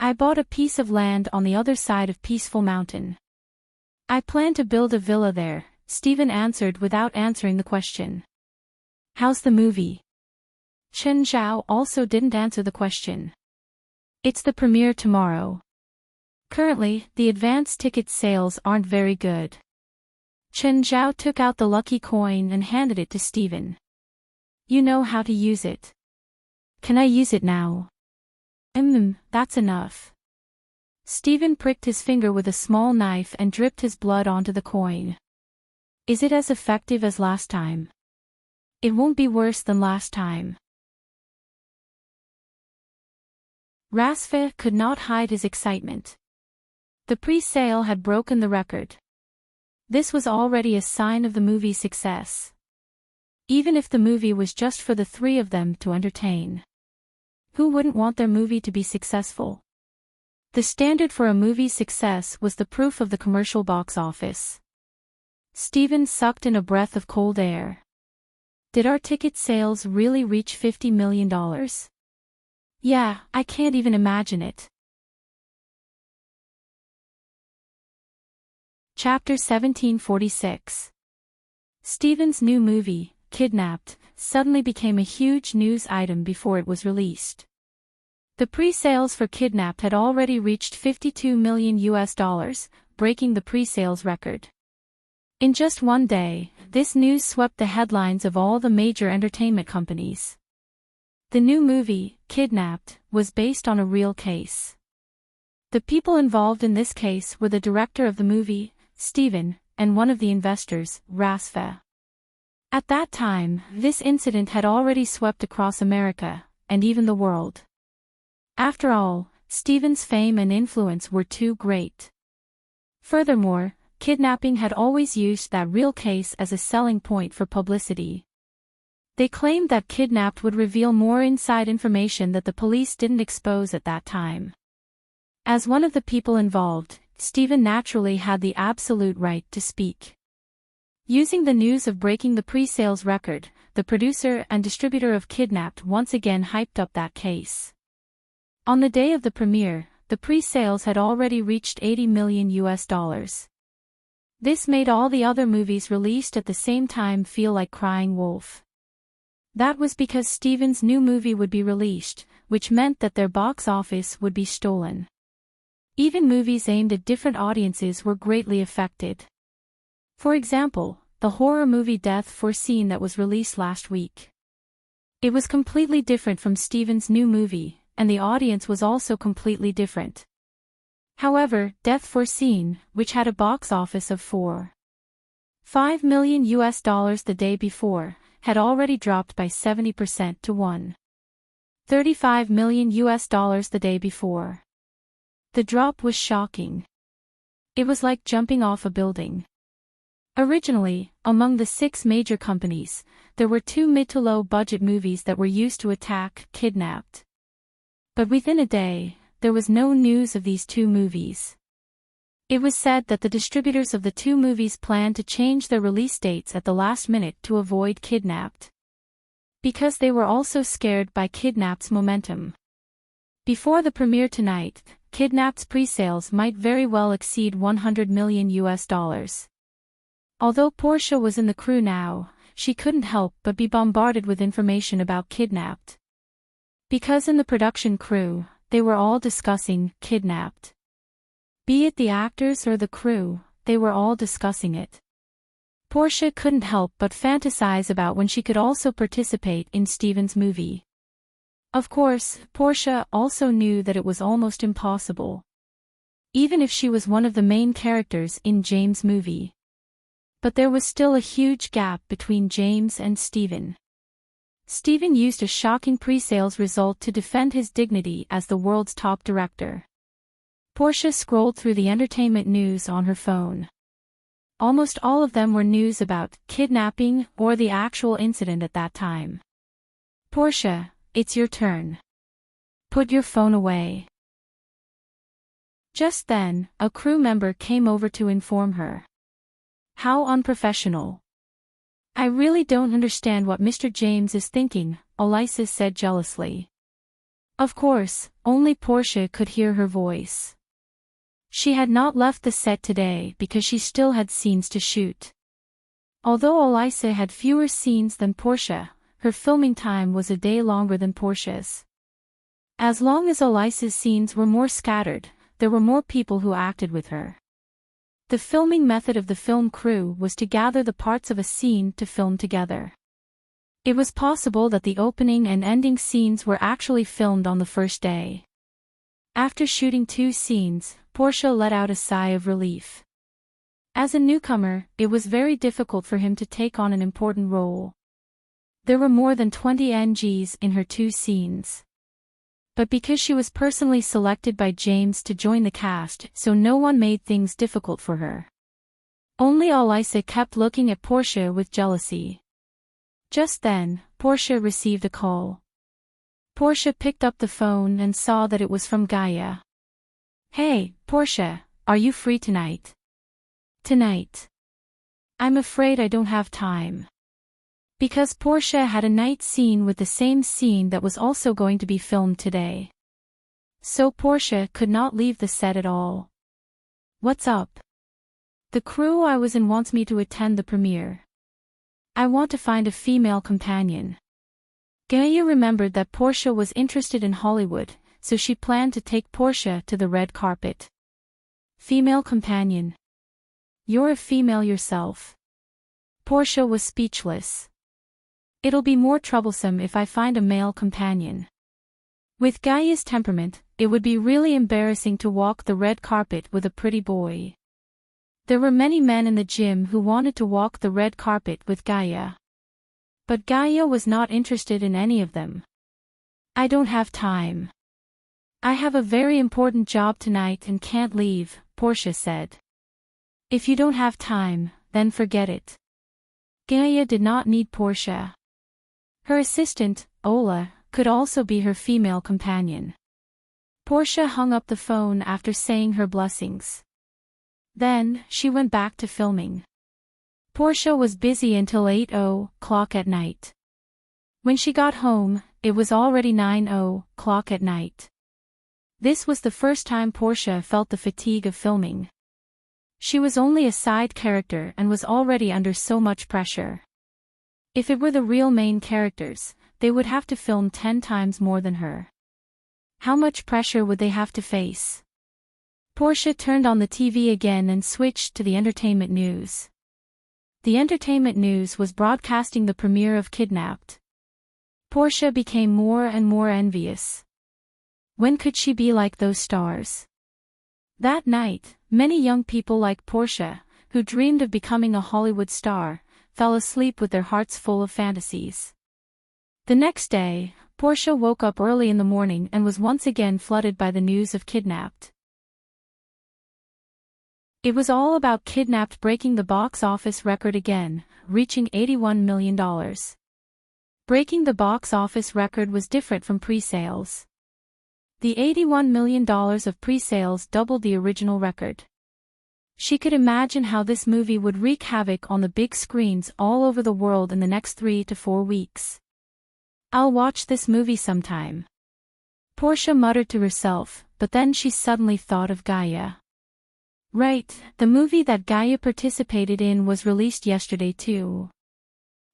Speaker 1: I bought a piece of land on the other side of Peaceful Mountain. I plan to build a villa there, Steven answered without answering the question. How's the movie? Chen Zhao also didn't answer the question. It's the premiere tomorrow. Currently, the advance ticket sales aren't very good. Chen Zhao took out the lucky coin and handed it to Steven. You know how to use it. Can I use it now? That's enough. Steven pricked his finger with a small knife and dripped his blood onto the coin. Is it as effective as last time? It won't be worse than last time. Rasfe could not hide his excitement. The pre-sale had broken the record. This was already a sign of the movie's success. Even if the movie was just for the 3 of them to entertain. Who wouldn't want their movie to be successful? The standard for a movie's success was the proof of the commercial box office. Steven sucked in a breath of cold air. Did our ticket sales really reach $50 million? Yeah, I can't even imagine it. Chapter 1746. Steven's new movie, Kidnapped, suddenly became a huge news item before it was released. The pre-sales for Kidnapped had already reached $52 million, breaking the pre-sales record. In just one day, this news swept the headlines of all the major entertainment companies. The new movie, Kidnapped, was based on a real case. The people involved in this case were the director of the movie, Steven, and one of the investors, Rasfe. At that time, this incident had already swept across America, and even the world. After all, Steven's fame and influence were too great. Furthermore, Kidnapping had always used that real case as a selling point for publicity. They claimed that Kidnapped would reveal more inside information that the police didn't expose at that time. As one of the people involved, Steven naturally had the absolute right to speak. Using the news of breaking the pre-sales record, the producer and distributor of Kidnapped once again hyped up that case. On the day of the premiere, the pre-sales had already reached $80 million. This made all the other movies released at the same time feel like crying wolf. That was because Steven's new movie would be released, which meant that their box office would be stolen. Even movies aimed at different audiences were greatly affected. For example, the horror movie Death Foreseen that was released last week. It was completely different from Steven's new movie, and the audience was also completely different. However, Death Foreseen, which had a box office of $4.5 million the day before, had already dropped by 70% to $1.35 million the day before. The drop was shocking. It was like jumping off a building. Originally, among the 6 major companies, there were 2 mid to low budget movies that were used to attack Kidnapped. But within a day, there was no news of these 2 movies. It was said that the distributors of the two movies planned to change their release dates at the last minute to avoid Kidnapped, because they were also scared by Kidnapped's momentum. Before the premiere tonight, Kidnapped's pre-sales might very well exceed $100 million. Although Portia was in the crew now, she couldn't help but be bombarded with information about Kidnapped. Because in the production crew, they were all discussing Kidnapped. Be it the actors or the crew, they were all discussing it. Portia couldn't help but fantasize about when she could also participate in Steven's movie. Of course, Portia also knew that it was almost impossible, even if she was one of the main characters in James' movie. But there was still a huge gap between James and Steven. Steven used a shocking pre-sales result to defend his dignity as the world's top director. Portia scrolled through the entertainment news on her phone. Almost all of them were news about kidnapping or the actual incident at that time. Portia, it's your turn. Put your phone away. Just then, a crew member came over to inform her. How unprofessional. I really don't understand what Mr. James is thinking, Ulysses said jealously. Of course, only Portia could hear her voice. She had not left the set today because she still had scenes to shoot. Although Ulysses had fewer scenes than Portia, her filming time was a day longer than Portia's. As long as Ulysses' scenes were more scattered, there were more people who acted with her. The filming method of the film crew was to gather the parts of a scene to film together. It was possible that the opening and ending scenes were actually filmed on the first day. After shooting 2 scenes, Portia let out a sigh of relief. As a newcomer, it was very difficult for him to take on an important role. There were more than 20 NGs in her 2 scenes. But because she was personally selected by James to join the cast, so no one made things difficult for her. Only Ulysses kept looking at Portia with jealousy. Just then, Portia received a call. Portia picked up the phone and saw that it was from Gaia. Hey, Portia, are you free tonight? Tonight? I'm afraid I don't have time. Because Portia had a night scene with the same scene that was also going to be filmed today. So Portia could not leave the set at all. What's up? The crew I was in wants me to attend the premiere. I want to find a female companion. Gaia remembered that Portia was interested in Hollywood, so she planned to take Portia to the red carpet. Female companion. You're a female yourself. Portia was speechless. It'll be more troublesome if I find a male companion. With Gaia's temperament, it would be really embarrassing to walk the red carpet with a pretty boy. There were many men in the gym who wanted to walk the red carpet with Gaia. But Gaia was not interested in any of them. I don't have time. I have a very important job tonight and can't leave, Portia said. If you don't have time, then forget it. Gaia did not need Portia. Her assistant, Ola, could also be her female companion. Portia hung up the phone after saying her blessings. Then, she went back to filming. Portia was busy until 8:00 at night. When she got home, it was already 9:00 at night. This was the first time Portia felt the fatigue of filming. She was only a side character and was already under so much pressure. If it were the real main characters, they would have to film 10 times more than her. How much pressure would they have to face? Portia turned on the TV again and switched to the entertainment news. The entertainment news was broadcasting the premiere of Kidnapped. Portia became more and more envious. When could she be like those stars? That night, many young people like Portia, who dreamed of becoming a Hollywood star, fell asleep with their hearts full of fantasies. The next day, Portia woke up early in the morning and was once again flooded by the news of Kidnapped. It was all about Kidnapped breaking the box office record again, reaching $81 million. Breaking the box office record was different from pre-sales. The $81 million of pre-sales doubled the original record. She could imagine how this movie would wreak havoc on the big screens all over the world in the next 3 to 4 weeks. I'll watch this movie sometime, Portia muttered to herself, but then she suddenly thought of Gaia. Right, the movie that Gaia participated in was released yesterday too.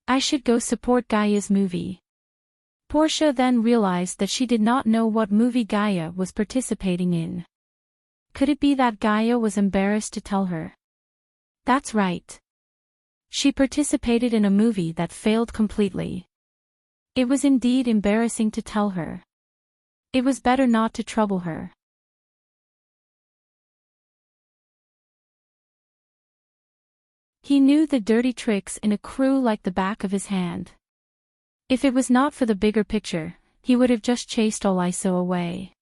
Speaker 1: I should go support Gaia's movie. Portia then realized that she did not know what movie Gaia was participating in. Could it be that Gaia was embarrassed to tell her? That's right. She participated in a movie that failed completely. It was indeed embarrassing to tell her. It was better not to trouble her. He knew the dirty tricks in a crew like the back of his hand. If it was not for the bigger picture, he would have just chased Alyssa away.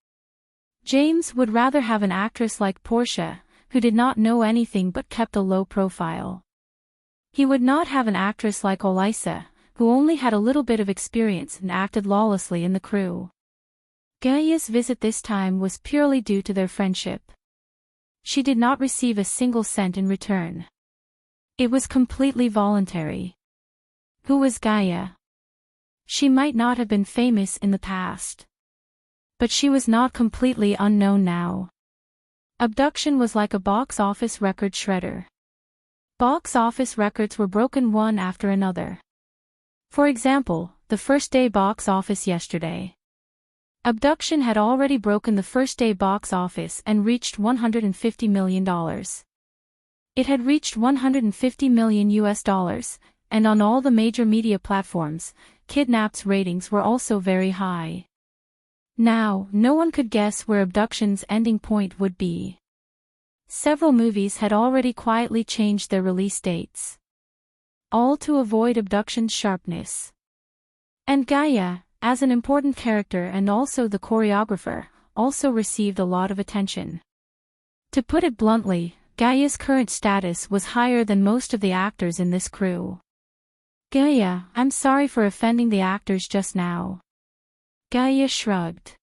Speaker 1: James would rather have an actress like Portia, who did not know anything but kept a low profile. He would not have an actress like Alyssa, who only had a little bit of experience and acted lawlessly in the crew. Gaia's visit this time was purely due to their friendship. She did not receive a single cent in return. It was completely voluntary. Who was Gaia? She might not have been famous in the past, but she was not completely unknown now. Abduction was like a box office record shredder. Box office records were broken one after another. For example, the first day box office yesterday. Abduction had already broken the first day box office and reached $150 million. It had reached $150 million US, and on all the major media platforms, Kidnap's ratings were also very high. Now, no one could guess where Abduction's ending point would be. Several movies had already quietly changed their release dates, all to avoid Abduction's sharpness. And Gaia, as an important character and also the choreographer, also received a lot of attention. To put it bluntly, Gaia's current status was higher than most of the actors in this crew. Gaia, I'm sorry for offending the actors just now. Gaia shrugged.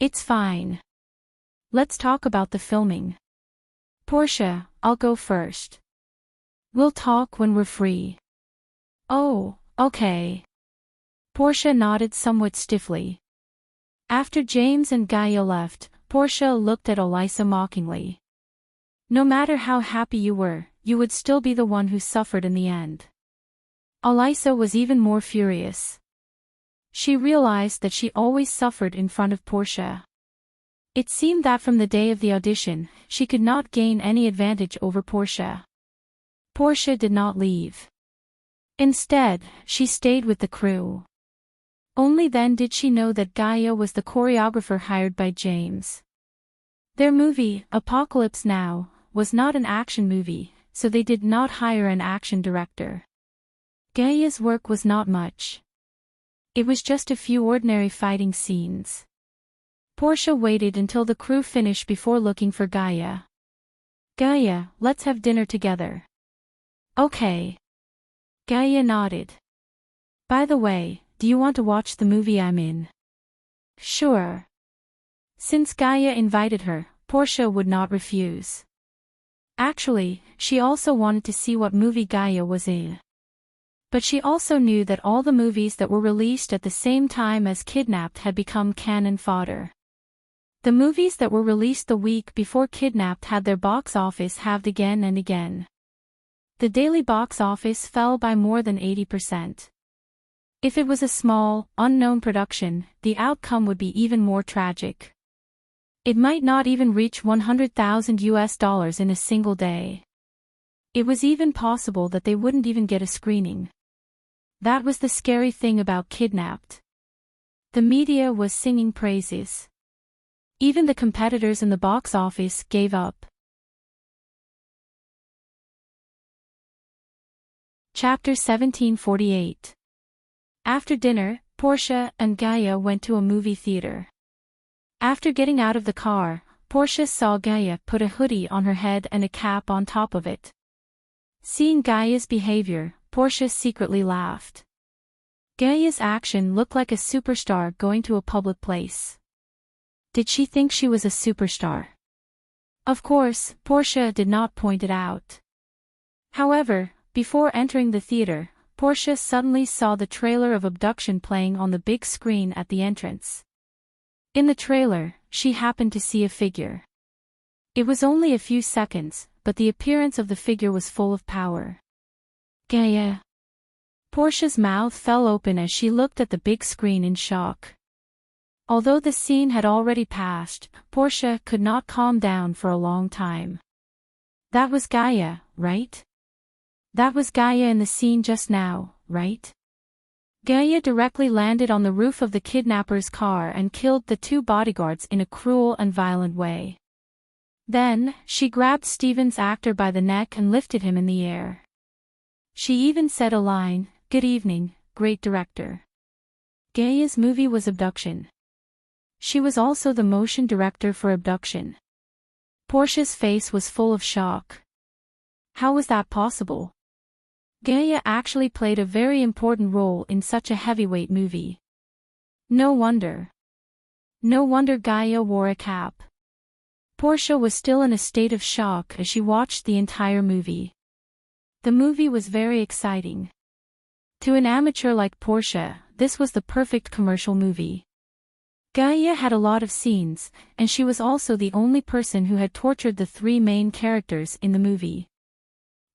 Speaker 1: It's fine. Let's talk about the filming. Portia, I'll go first. We'll talk when we're free. Oh, okay. Portia nodded somewhat stiffly. After James and Gaia left, Portia looked at Alyssa mockingly. No matter how happy you were, you would still be the one who suffered in the end. Alyssa was even more furious. She realized that she always suffered in front of Portia. It seemed that from the day of the audition, she could not gain any advantage over Portia. Portia did not leave. Instead, she stayed with the crew. Only then did she know that Gaia was the choreographer hired by James. Their movie, Apocalypse Now, was not an action movie, so they did not hire an action director. Gaia's work was not much. It was just a few ordinary fighting scenes. Portia waited until the crew finished before looking for Gaia. Gaia, let's have dinner together. Okay. Gaia nodded. By the way, do you want to watch the movie I'm in? Sure. Since Gaia invited her, Portia would not refuse. Actually, she also wanted to see what movie Gaia was in. But she also knew that all the movies that were released at the same time as Kidnapped had become cannon fodder. The movies that were released the week before Kidnapped had their box office halved again and again. The daily box office fell by more than 80%. If it was a small, unknown production, the outcome would be even more tragic. It might not even reach $100,000 in a single day. It was even possible that they wouldn't even get a screening. That was the scary thing about Kidnapped. The media was singing praises. Even the competitors in the box office gave up. Chapter 1748. After dinner, Portia and Gaia went to a movie theater. After getting out of the car, Portia saw Gaia put a hoodie on her head and a cap on top of it. Seeing Gaia's behavior, Portia secretly laughed. Gaia's action looked like a superstar going to a public place. Did she think she was a superstar? Of course, Portia did not point it out. However, before entering the theater, Portia suddenly saw the trailer of Abduction playing on the big screen at the entrance. In the trailer, she happened to see a figure. It was only a few seconds, but the appearance of the figure was full of power. Gaia. Portia's mouth fell open as she looked at the big screen in shock. Although the scene had already passed, Portia could not calm down for a long time. That was Gaia, right? That was Gaia in the scene just now, right? Gaia directly landed on the roof of the kidnapper's car and killed the two bodyguards in a cruel and violent way. Then, she grabbed Steven's actor by the neck and lifted him in the air. She even said a line, "Good evening, great director." Gaia's movie was Abduction. She was also the motion director for Abduction. Portia's face was full of shock. How was that possible? Gaia actually played a very important role in such a heavyweight movie. No wonder. No wonder Gaia wore a cap. Portia was still in a state of shock as she watched the entire movie. The movie was very exciting. To an amateur like Portia, this was the perfect commercial movie. Gaia had a lot of scenes, and she was also the only person who had tortured the three main characters in the movie.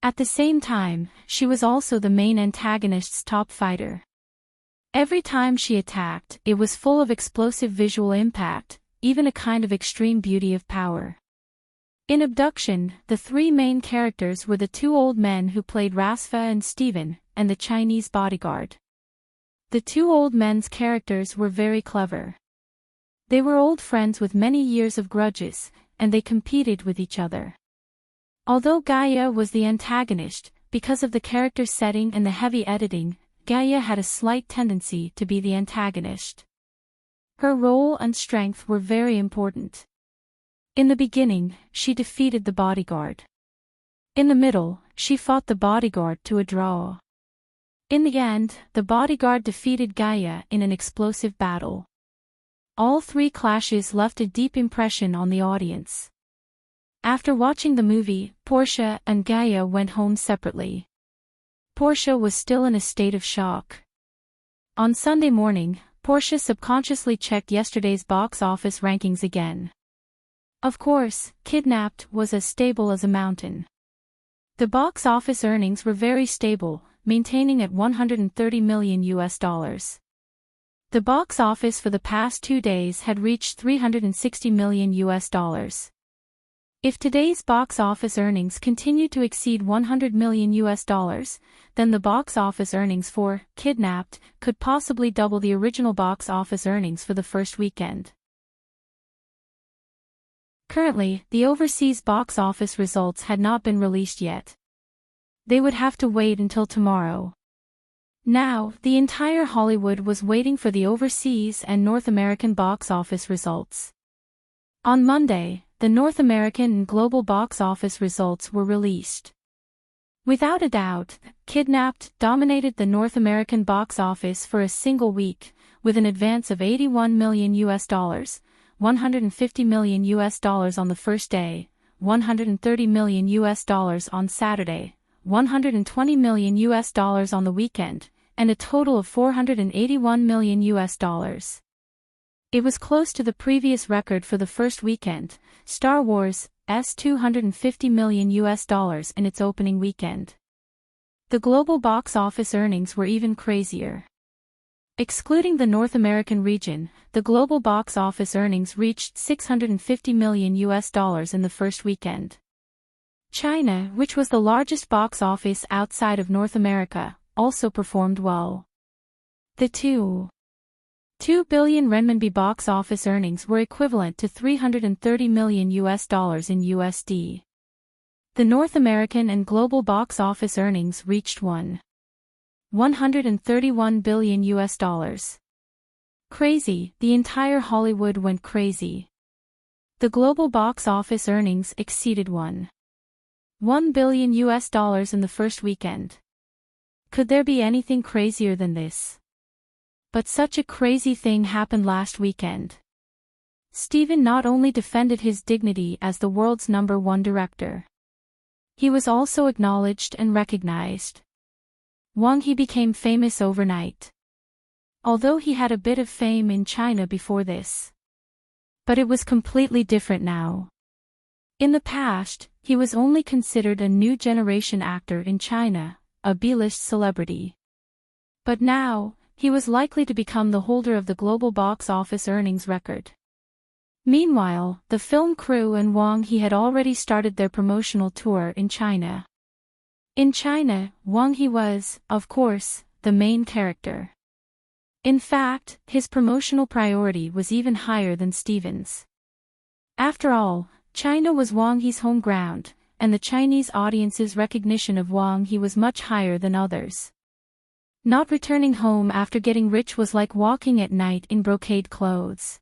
Speaker 1: At the same time, she was also the main antagonist's top fighter. Every time she attacked, it was full of explosive visual impact, even a kind of extreme beauty of power. In Abduction, the three main characters were the two old men who played Rasfa and Steven, and the Chinese bodyguard. The two old men's characters were very clever. They were old friends with many years of grudges, and they competed with each other. Although Gaia was the antagonist, because of the character setting and the heavy editing, Gaia had a slight tendency to be the antagonist. Her role and strength were very important. In the beginning, she defeated the bodyguard. In the middle, she fought the bodyguard to a draw. In the end, the bodyguard defeated Gaia in an explosive battle. All three clashes left a deep impression on the audience. After watching the movie, Portia and Gaia went home separately. Portia was still in a state of shock. On Sunday morning, Portia subconsciously checked yesterday's box office rankings again. Of course, Kidnapped was as stable as a mountain. The box office earnings were very stable, maintaining at $130 million. The box office for the past 2 days had reached $360 million. If today's box office earnings continue to exceed $100 million, then the box office earnings for Kidnapped could possibly double the original box office earnings for the first weekend. Currently, the overseas box office results had not been released yet. They would have to wait until tomorrow. Now, the entire Hollywood was waiting for the overseas and North American box office results. On Monday, the North American and global box office results were released. Without a doubt, Kidnapped dominated the North American box office for a single week, with an advance of $81 million, $150 million on the first day, $130 million on Saturday, $120 million on the weekend, and a total of $481 million. It was close to the previous record for the first weekend, Star Wars' $250 million in its opening weekend. The global box office earnings were even crazier. Excluding the North American region, the global box office earnings reached $650 million in the first weekend. China, which was the largest box office outside of North America, also performed well. The 2 billion renminbi box office earnings were equivalent to $330 million in USD. The North American and global box office earnings reached $131 billion. Crazy, the entire Hollywood went crazy. The global box office earnings exceeded $1 billion in the first weekend. Could there be anything crazier than this? But such a crazy thing happened last weekend. Steven not only defended his dignity as the world's #1 director. He was also acknowledged and recognized. Wang He became famous overnight. Although he had a bit of fame in China before this. But it was completely different now. In the past, he was only considered a new generation actor in China, a B-list celebrity. But now, he was likely to become the holder of the global box office earnings record. Meanwhile, the film crew and Wang He had already started their promotional tour in China. In China, Wang He was, of course, the main character. In fact, his promotional priority was even higher than Steven's. After all, China was Wang He's home ground, and the Chinese audience's recognition of Wang He was much higher than others. Not returning home after getting rich was like walking at night in brocade clothes.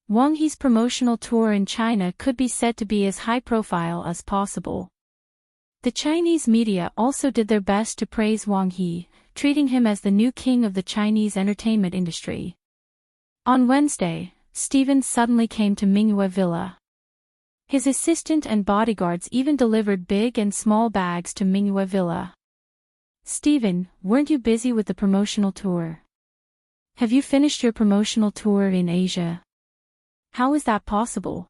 Speaker 1: Wang He's promotional tour in China could be said to be as high profile as possible. The Chinese media also did their best to praise Wang He, treating him as the new king of the Chinese entertainment industry. On Wednesday, Steven suddenly came to Mingyue Villa. His assistant and bodyguards even delivered big and small bags to Mingyue Villa. "Steven, weren't you busy with the promotional tour? Have you finished your promotional tour in Asia? How is that possible?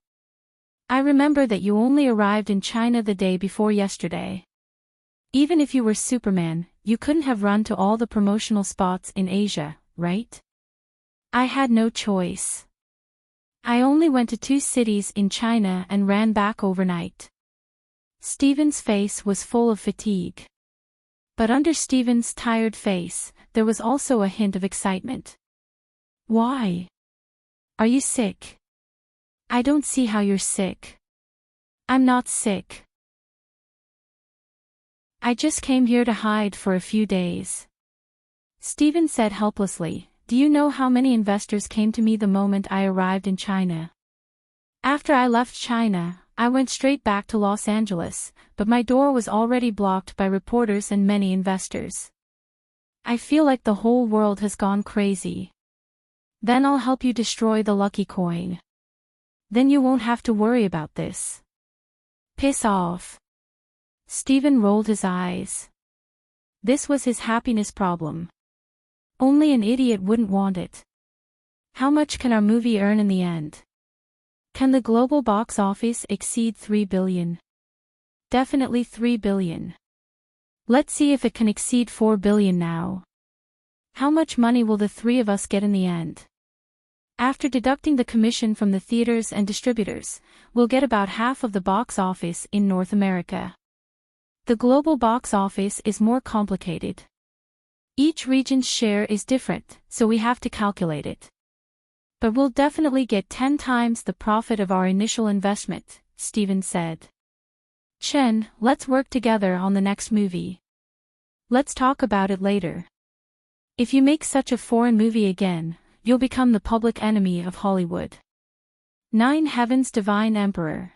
Speaker 1: I remember that you only arrived in China the day before yesterday. Even if you were Superman, you couldn't have run to all the promotional spots in Asia, right?" "I had no choice. I only went to 2 cities in China and ran back overnight." Steven's face was full of fatigue. But under Steven's tired face, there was also a hint of excitement. "Why? Are you sick?" "I don't see how you're sick." "I'm not sick. I just came here to hide for a few days." Steven said helplessly, "Do you know how many investors came to me the moment I arrived in China? After I left China, I went straight back to Los Angeles, but my door was already blocked by reporters and many investors. I feel like the whole world has gone crazy. Then I'll help you destroy the lucky coin. Then you won't have to worry about this." "Piss off." Steven rolled his eyes. This was his happiness problem. Only an idiot wouldn't want it. How much can our movie earn in the end? Can the global box office exceed 3 billion? Definitely 3 billion. Let's see if it can exceed 4 billion now. How much money will the 3 of us get in the end? After deducting the commission from the theaters and distributors, we'll get about half of the box office in North America. The global box office is more complicated. Each region's share is different, so we have to calculate it. But we'll definitely get 10 times the profit of our initial investment," Steven said. "Chen, let's work together on the next movie. Let's talk about it later. If you make such a foreign movie again, you'll become the public enemy of Hollywood." 9 Heaven's Divine Emperor.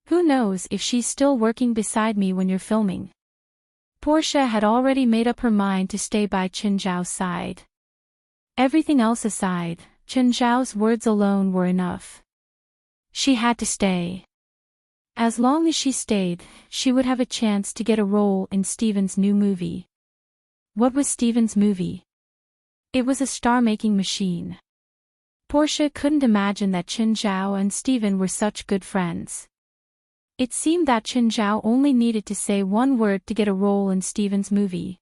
Speaker 1: Who knows if she's still working beside me when you're filming? Portia had already made up her mind to stay by Chen Zhao's side. Everything else aside, Chen Zhao's words alone were enough. She had to stay. As long as she stayed, she would have a chance to get a role in Steven's new movie. What was Steven's movie? It was a star-making machine. Portia couldn't imagine that Chen Zhao and Steven were such good friends. It seemed that Chen Zhao only needed to say one word to get a role in Steven's movie.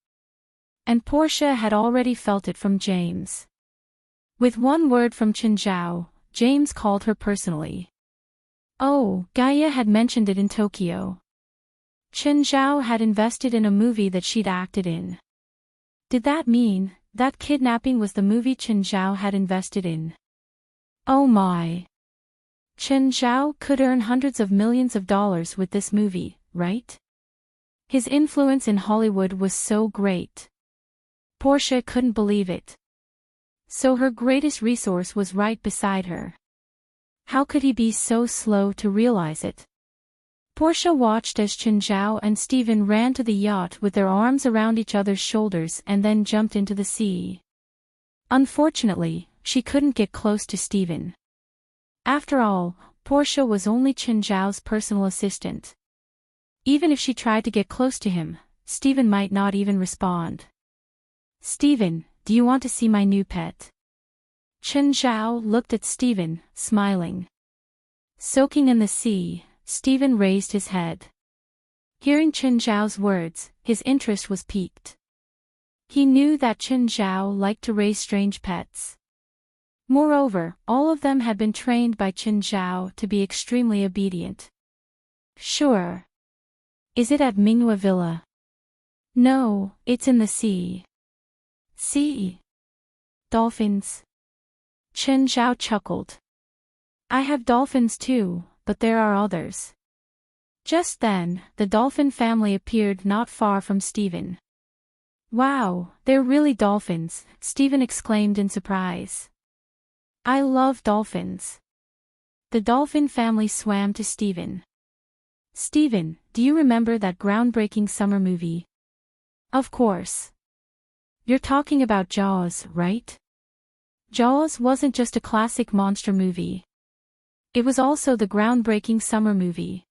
Speaker 1: And Portia had already felt it from James. With one word from Chen Zhao, James called her personally. Oh, Gaia had mentioned it in Tokyo. Chen Zhao had invested in a movie that she'd acted in. Did that mean that kidnapping was the movie Chen Zhao had invested in? Oh my. Chen Zhao could earn hundreds of millions of dollars with this movie, right? His influence in Hollywood was so great. Portia couldn't believe it. So her greatest resource was right beside her. How could he be so slow to realize it? Portia watched as Chen Zhao and Stephen ran to the yacht with their arms around each other's shoulders and then jumped into the sea. Unfortunately, she couldn't get close to Stephen. After all, Portia was only Chen Zhao's personal assistant. Even if she tried to get close to him, Stephen might not even respond. "Stephen, do you want to see my new pet?" Chen Zhao looked at Stephen, smiling. Soaking in the sea, Stephen raised his head. Hearing Chen Zhao's words, his interest was piqued. He knew that Chen Zhao liked to raise strange pets. Moreover, all of them had been trained by Chen Zhao to be extremely obedient. "Sure. Is it at Minghua Villa?" "No, it's in the sea." "Sea? Dolphins?" Chen Zhao chuckled. "I have dolphins too, but there are others." Just then, the dolphin family appeared not far from Stephen. "Wow, they're really dolphins," Stephen exclaimed in surprise. "I love dolphins." The dolphin family swam to Stephen. "Stephen, do you remember that groundbreaking summer movie?" "Of course. You're talking about Jaws, right?" Jaws wasn't just a classic monster movie. It was also the groundbreaking summer movie.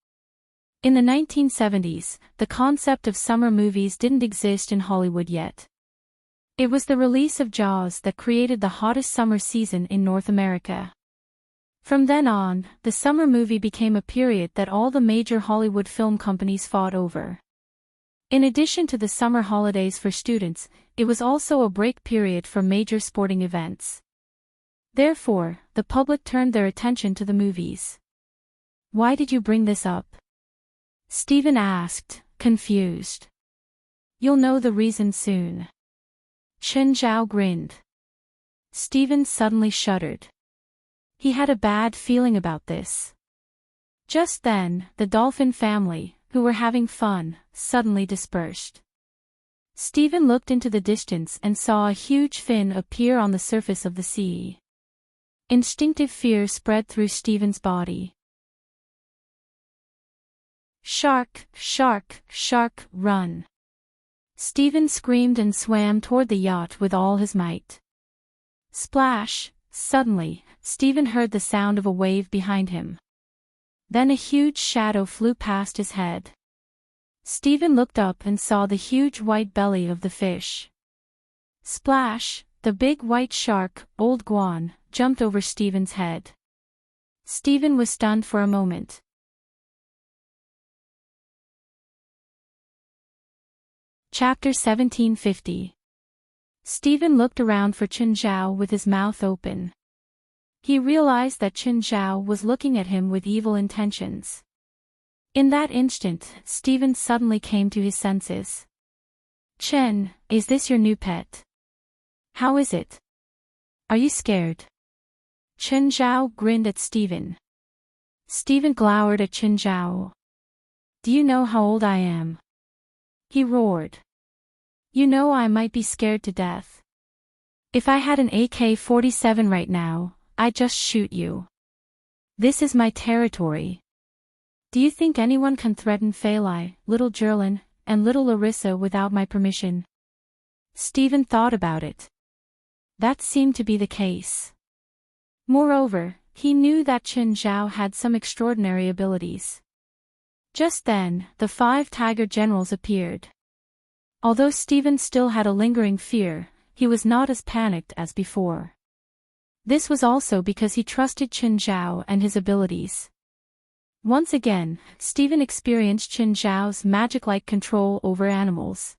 Speaker 1: In the 1970s, the concept of summer movies didn't exist in Hollywood yet. It was the release of Jaws that created the hottest summer season in North America. From then on, the summer movie became a period that all the major Hollywood film companies fought over. In addition to the summer holidays for students, it was also a break period for major sporting events. Therefore, the public turned their attention to the movies. "Why did you bring this up?" Stephen asked, confused. "You'll know the reason soon." Chen Zhao grinned. Stephen suddenly shuddered. He had a bad feeling about this. Just then, the dolphin family, who were having fun, suddenly dispersed. Stephen looked into the distance and saw a huge fin appear on the surface of the sea. Instinctive fear spread through Stephen's body. "Shark, shark, shark, run!" Stephen screamed and swam toward the yacht with all his might. Splash! Suddenly, Stephen heard the sound of a wave behind him. Then a huge shadow flew past his head. Stephen looked up and saw the huge white belly of the fish. Splash! The big white shark, Old Guan, jumped over Stephen's head. Stephen was stunned for a moment. Chapter 1750. Stephen looked around for Chen Zhao with his mouth open. He realized that Chen Zhao was looking at him with evil intentions. In that instant, Stephen suddenly came to his senses. "Chen, is this your new pet? How is it? Are you scared?" Chen Zhao grinned at Stephen. Stephen glowered at Chen Zhao. "Do you know how old I am?" he roared. "You know I might be scared to death. If I had an AK-47 right now, I'd just shoot you. This is my territory. Do you think anyone can threaten Feilai, little Jerlin, and little Larissa without my permission?" Stephen thought about it. That seemed to be the case. Moreover, he knew that Chen Zhao had some extraordinary abilities. Just then, the 5 tiger generals appeared. Although Stephen still had a lingering fear, he was not as panicked as before. This was also because he trusted Chen Zhao and his abilities. Once again, Stephen experienced Chen Zhao's magic-like control over animals.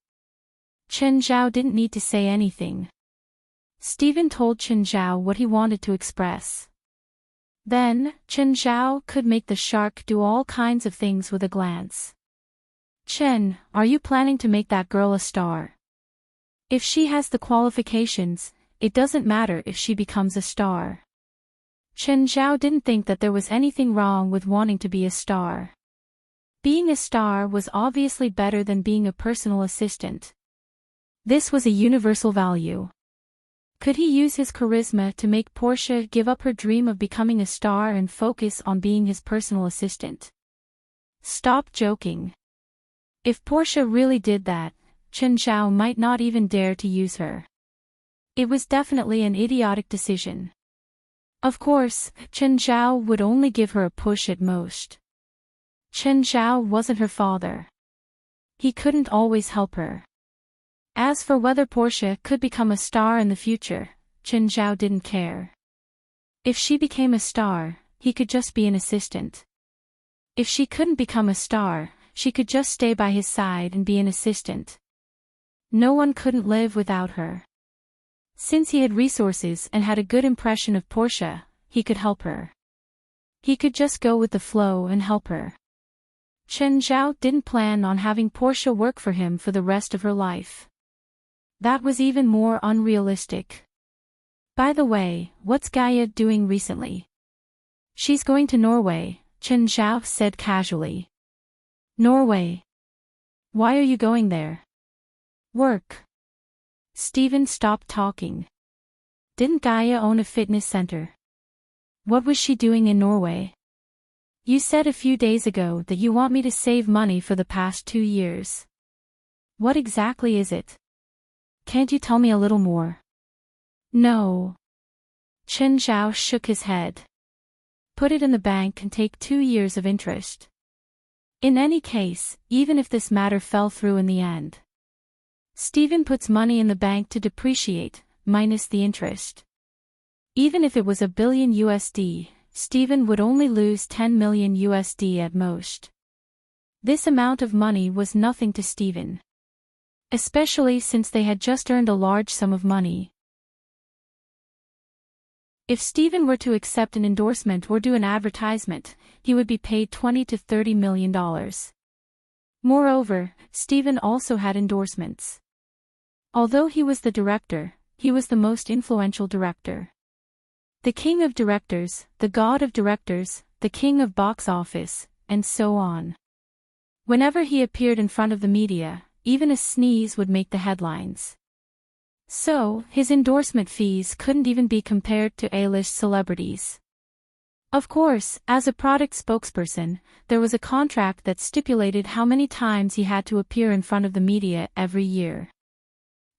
Speaker 1: Chen Zhao didn't need to say anything. Stephen told Chen Zhao what he wanted to express. Then, Chen Zhao could make the shark do all kinds of things with a glance. "Chen, are you planning to make that girl a star? If she has the qualifications, it doesn't matter if she becomes a star." Chen Zhao didn't think that there was anything wrong with wanting to be a star. Being a star was obviously better than being a personal assistant. This was a universal value. Could he use his charisma to make Portia give up her dream of becoming a star and focus on being his personal assistant? Stop joking. If Portia really did that, Chen Zhao might not even dare to use her. It was definitely an idiotic decision. Of course, Chen Zhao would only give her a push at most. Chen Zhao wasn't her father. He couldn't always help her. As for whether Portia could become a star in the future, Chen Zhao didn't care. If she became a star, he could just be an assistant. If she couldn't become a star, she could just stay by his side and be an assistant. No one couldn't live without her. Since he had resources and had a good impression of Portia, he could help her. He could just go with the flow and help her. Chen Zhao didn't plan on having Portia work for him for the rest of her life. That was even more unrealistic. By the way, what's Gaia doing recently? She's going to Norway, Chen Zhao said casually. Norway? Why are you going there? Work. Steven stopped talking. Didn't Gaia own a fitness center? What was she doing in Norway? You said a few days ago that you want me to save money for the past 2 years. What exactly is it? Can't you tell me a little more? No. Chen Zhao shook his head. Put it in the bank and take 2 years of interest. In any case, even if this matter fell through in the end. Steven puts money in the bank to depreciate, minus the interest. Even if it was $1 billion USD, Steven would only lose $10 million USD at most. This amount of money was nothing to Steven. Especially since they had just earned a large sum of money. If Steven were to accept an endorsement or do an advertisement, he would be paid $20 to $30 million. Moreover, Steven also had endorsements. Although he was the director, he was the most influential director. The king of directors, the god of directors, the king of box office, and so on. Whenever he appeared in front of the media, even a sneeze would make the headlines. So, his endorsement fees couldn't even be compared to A-list celebrities. Of course, as a product spokesperson, there was a contract that stipulated how many times he had to appear in front of the media every year.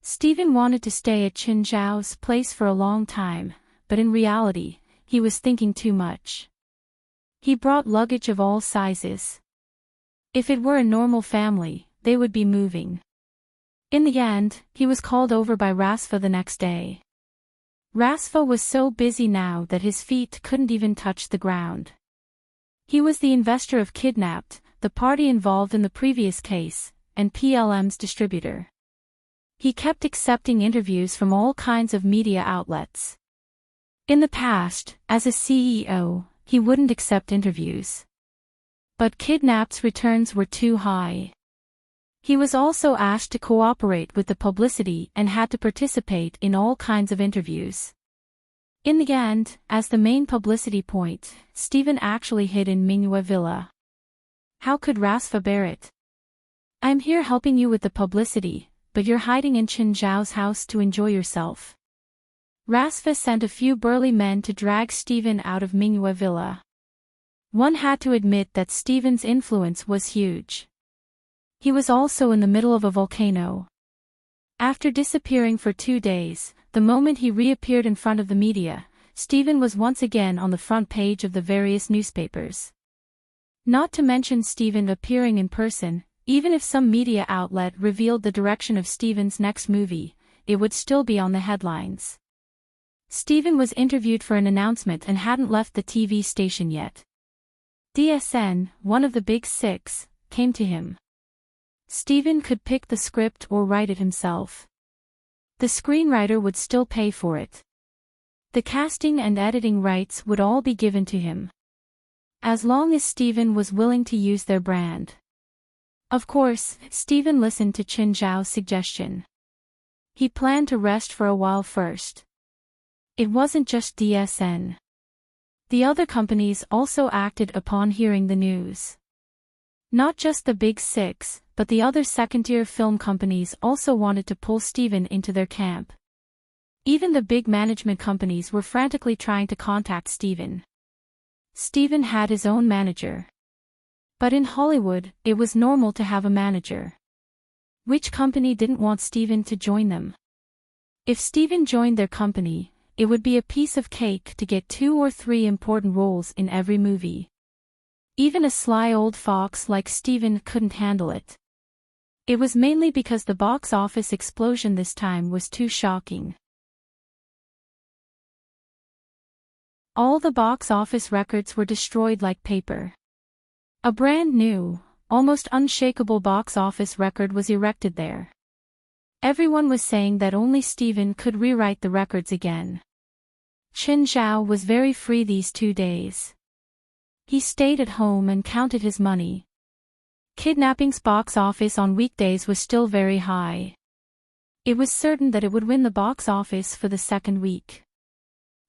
Speaker 1: Steven wanted to stay at Chen Zhao's place for a long time, but in reality, he was thinking too much. He brought luggage of all sizes. If it were a normal family, they would be moving. In the end, he was called over by Rasfa the next day. Rasfa was so busy now that his feet couldn't even touch the ground. He was the investor of Kidnapped, the party involved in the previous case, and PLM's distributor. He kept accepting interviews from all kinds of media outlets. In the past, as a CEO, he wouldn't accept interviews. But Kidnapped's returns were too high. He was also asked to cooperate with the publicity and had to participate in all kinds of interviews. In the end, as the main publicity point, Steven actually hid in Minghua Villa. How could Rasfa bear it? I'm here helping you with the publicity, but you're hiding in Chen Zhao's house to enjoy yourself. Rasfa sent a few burly men to drag Steven out of Minghua Villa. One had to admit that Steven's influence was huge. He was also in the middle of a volcano. After disappearing for 2 days, the moment he reappeared in front of the media, Steven was once again on the front page of the various newspapers. Not to mention Steven appearing in person, even if some media outlet revealed the direction of Steven's next movie, it would still be on the headlines. Steven was interviewed for an announcement and hadn't left the TV station yet. DSN, one of the big six, came to him. Steven could pick the script or write it himself. The screenwriter would still pay for it. The casting and editing rights would all be given to him. As long as Steven was willing to use their brand. Of course, Steven listened to Chen Zhao's suggestion. He planned to rest for a while first. It wasn't just DSN. The other companies also acted upon hearing the news. Not just the big six, but the other second-tier film companies also wanted to pull Steven into their camp. Even the big management companies were frantically trying to contact Steven. Steven had his own manager. But in Hollywood, it was normal to have a manager. Which company didn't want Steven to join them? If Steven joined their company, it would be a piece of cake to get 2 or 3 important roles in every movie. Even a sly old fox like Steven couldn't handle it. It was mainly because the box office explosion this time was too shocking. All the box office records were destroyed like paper. A brand new, almost unshakable box office record was erected there. Everyone was saying that only Steven could rewrite the records again. Chen Zhao was very free these 2 days. He stayed at home and counted his money. Kidnapping's box office on weekdays was still very high. It was certain that it would win the box office for the second week.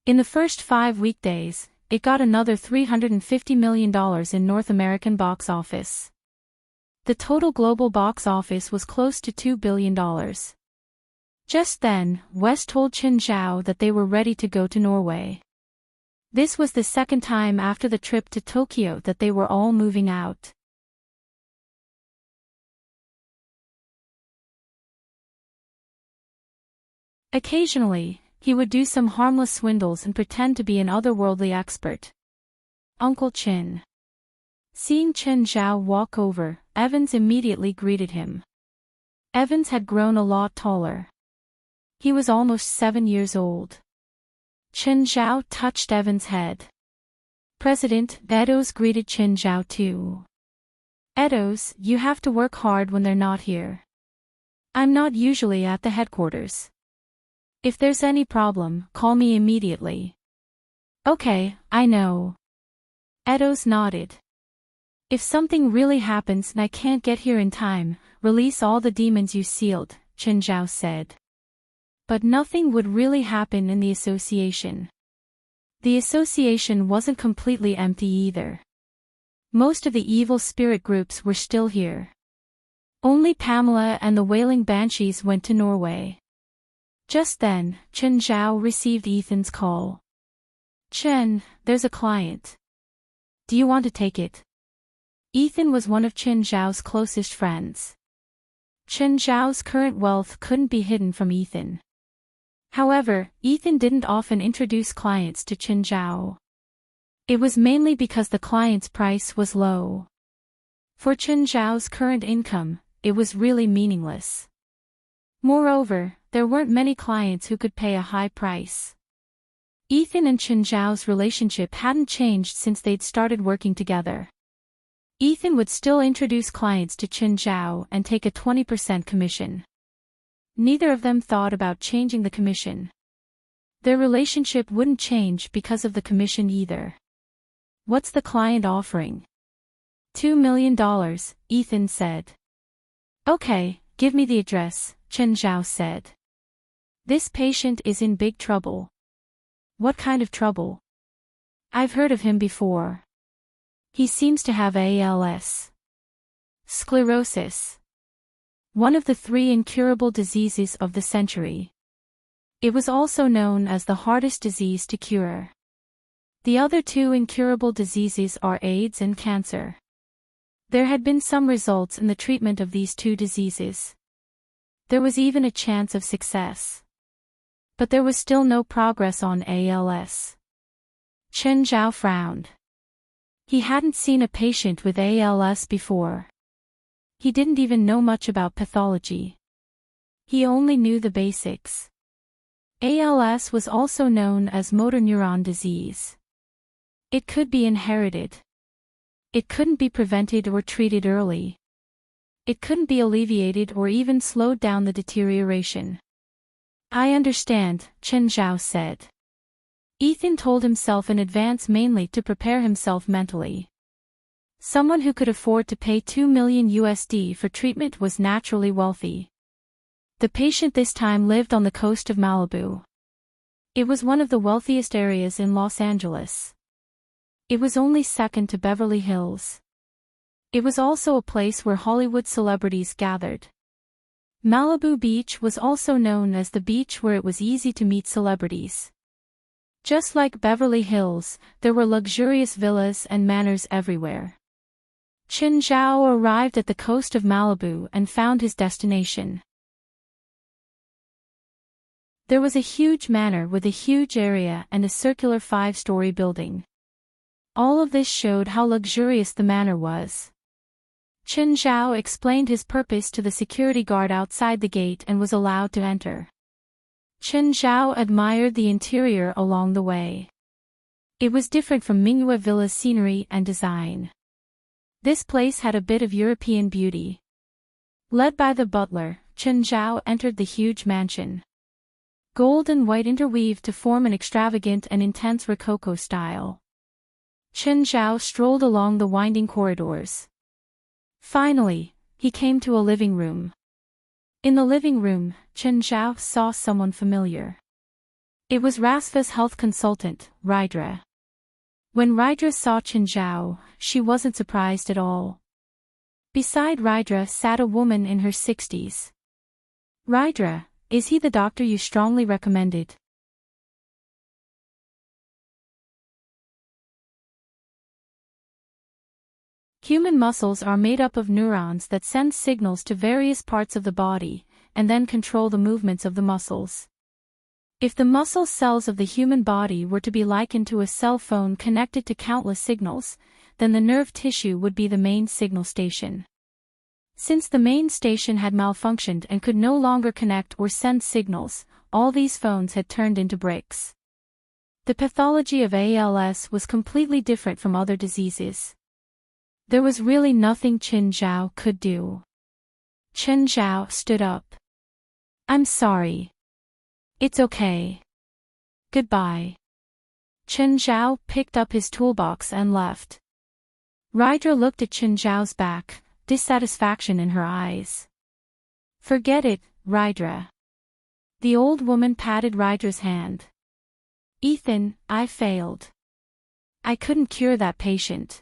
Speaker 1: In the first 5 weekdays, it got another $350 million in North American box office. The total global box office was close to $2 billion. Just then, West told Chen Zhao that they were ready to go to Norway. This was the second time after the trip to Tokyo that they were all moving out. Occasionally, he would do some harmless swindles and pretend to be an otherworldly expert. Uncle Chin. Seeing Chen Zhao walk over, Evans immediately greeted him. Evans had grown a lot taller. He was almost 7 years old. Chen Zhao touched Evans' head. President Edos greeted Chen Zhao too. Edos, you have to work hard when they're not here. I'm not usually at the headquarters. If there's any problem, call me immediately. Okay, I know. Edos nodded. If something really happens and I can't get here in time, release all the demons you sealed, Chen Zhao said. But nothing would really happen in the association. The association wasn't completely empty either. Most of the evil spirit groups were still here. Only Pamela and the Wailing Banshees went to Norway. Just then, Chen Zhao received Ethan's call. Chen, there's a client. Do you want to take it? Ethan was one of Chen Zhao's closest friends. Chen Zhao's current wealth couldn't be hidden from Ethan. However, Ethan didn't often introduce clients to Chen Zhao. It was mainly because the client's price was low. For Chen Zhao's current income, it was really meaningless. Moreover, there weren't many clients who could pay a high price. Ethan and Chen Zhao's relationship hadn't changed since they'd started working together. Ethan would still introduce clients to Chen Zhao and take a 20% commission. Neither of them thought about changing the commission. Their relationship wouldn't change because of the commission either. What's the client offering? $2 million, Ethan said. Okay, give me the address, Chen Zhao said. This patient is in big trouble. What kind of trouble? I've heard of him before. He seems to have ALS. Sclerosis. One of the 3 incurable diseases of the century. It was also known as the hardest disease to cure. The other 2 incurable diseases are AIDS and cancer. There had been some results in the treatment of these 2 diseases. There was even a chance of success. But there was still no progress on ALS. Chen Zhao frowned. He hadn't seen a patient with ALS before. He didn't even know much about pathology. He only knew the basics. ALS was also known as motor neuron disease. It could be inherited. It couldn't be prevented or treated early. It couldn't be alleviated or even slowed down the deterioration. I understand, Chen Zhao said. Ethan told himself in advance mainly to prepare himself mentally. Someone who could afford to pay $2 million for treatment was naturally wealthy. The patient this time lived on the coast of Malibu. It was one of the wealthiest areas in Los Angeles. It was only second to Beverly Hills. It was also a place where Hollywood celebrities gathered. Malibu Beach was also known as the beach where it was easy to meet celebrities. Just like Beverly Hills, there were luxurious villas and manors everywhere. Chen Zhao arrived at the coast of Malibu and found his destination. There was a huge manor with a huge area and a circular 5-story building. All of this showed how luxurious the manor was. Chen Zhao explained his purpose to the security guard outside the gate and was allowed to enter. Chen Zhao admired the interior along the way. It was different from Mingyue Villa's scenery and design. This place had a bit of European beauty. Led by the butler, Chen Zhao entered the huge mansion. Gold and white interweaved to form an extravagant and intense Rococo style. Chen Zhao strolled along the winding corridors. Finally, he came to a living room. In the living room, Chen Zhao saw someone familiar. It was Rasva's health consultant, Rydra. When Rydra saw Chen Zhao, she wasn't surprised at all. Beside Rydra sat a woman in her 60s. Rydra, is he the doctor you strongly recommended? Human muscles are made up of neurons that send signals to various parts of the body, and then control the movements of the muscles. If the muscle cells of the human body were to be likened to a cell phone connected to countless signals, then the nerve tissue would be the main signal station. Since the main station had malfunctioned and could no longer connect or send signals, all these phones had turned into bricks. The pathology of ALS was completely different from other diseases. There was really nothing Chen Zhao could do. Chen Zhao stood up. I'm sorry. It's okay. Goodbye. Chen Zhao picked up his toolbox and left. Rydra looked at Chen Zhao's back, dissatisfaction in her eyes. Forget it, Rydra. The old woman patted Rydra's hand. Ethan, I failed. I couldn't cure that patient.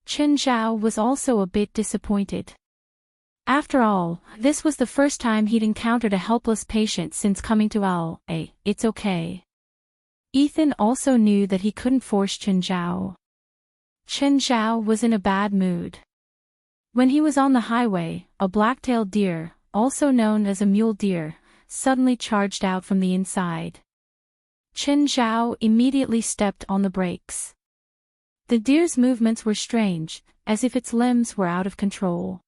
Speaker 1: Chen Zhao was also a bit disappointed. After all, this was the first time he'd encountered a helpless patient since coming to LA. It's okay. Ethan also knew that he couldn't force Chen Zhao. Chen Zhao was in a bad mood. When he was on the highway, a black-tailed deer, also known as a mule deer, suddenly charged out from the inside. Chen Zhao immediately stepped on the brakes. The deer's movements were strange, as if its limbs were out of control.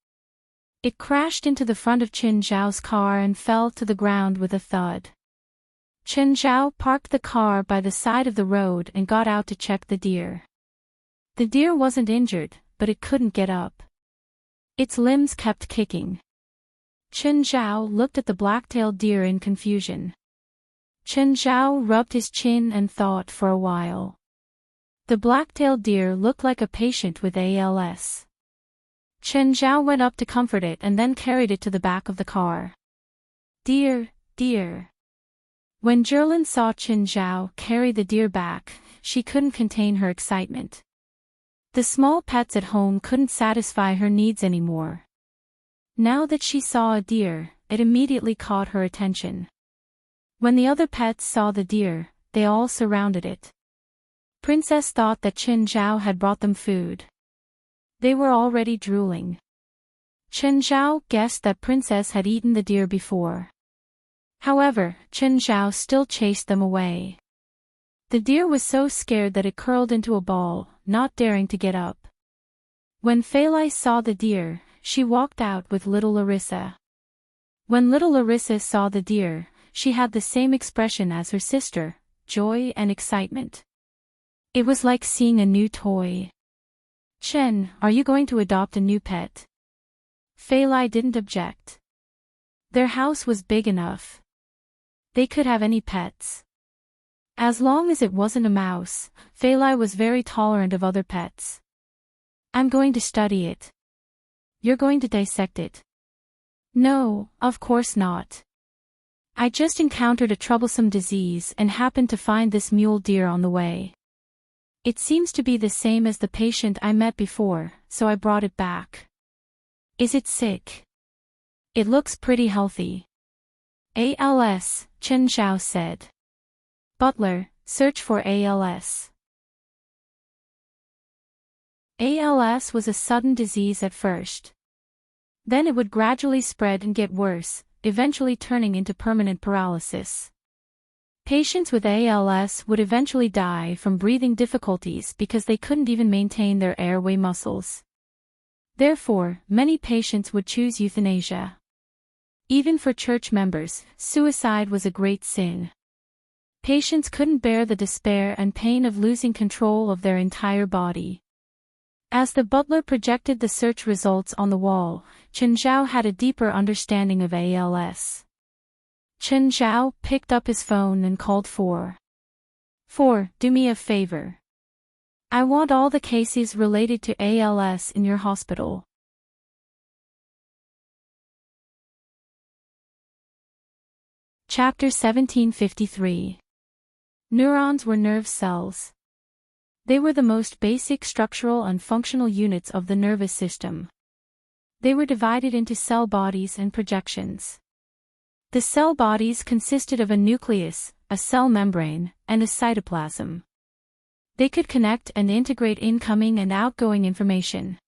Speaker 1: It crashed into the front of Chen Zhao's car and fell to the ground with a thud. Chen Zhao parked the car by the side of the road and got out to check the deer. The deer wasn't injured, but it couldn't get up. Its limbs kept kicking. Chen Zhao looked at the black-tailed deer in confusion. Chen Zhao rubbed his chin and thought for a while. The black-tailed deer looked like a patient with ALS. Chen Zhao went up to comfort it and then carried it to the back of the car. Dear, dear. When Jerlin saw Chen Zhao carry the deer back, she couldn't contain her excitement. The small pets at home couldn't satisfy her needs anymore. Now that she saw a deer, it immediately caught her attention. When the other pets saw the deer, they all surrounded it. Princess thought that Chen Zhao had brought them food. They were already drooling. Chen Zhao guessed that Princess had eaten the deer before. However, Chen Zhao still chased them away. The deer was so scared that it curled into a ball, not daring to get up. When Feilai saw the deer, she walked out with little Larissa. When little Larissa saw the deer, she had the same expression as her sister, joy and excitement. It was like seeing a new toy. Chen, are you going to adopt a new pet? Feilai didn't object. Their house was big enough. They could have any pets. As long as it wasn't a mouse, Feilai was very tolerant of other pets. I'm going to study it. You're going to dissect it. No, of course not. I just encountered a troublesome disease and happened to find this mule deer on the way. It seems to be the same as the patient I met before, so I brought it back. Is it sick? It looks pretty healthy. ALS, Chen Zhao said. Butler, search for ALS. ALS was a sudden disease at first. Then it would gradually spread and get worse, eventually turning into permanent paralysis. Patients with ALS would eventually die from breathing difficulties because they couldn't even maintain their airway muscles. Therefore, many patients would choose euthanasia. Even for church members, suicide was a great sin. Patients couldn't bear the despair and pain of losing control of their entire body. As the butler projected the search results on the wall, Chen Zhao had a deeper understanding of ALS. Chen Zhao picked up his phone and called for. Do me a favor. I want all the cases related to ALS in your hospital. Chapter 1753. Neurons were nerve cells. They were the most basic structural and functional units of the nervous system. They were divided into cell bodies and projections. The cell bodies consisted of a nucleus, a cell membrane, and a cytoplasm. They could connect and integrate incoming and outgoing information.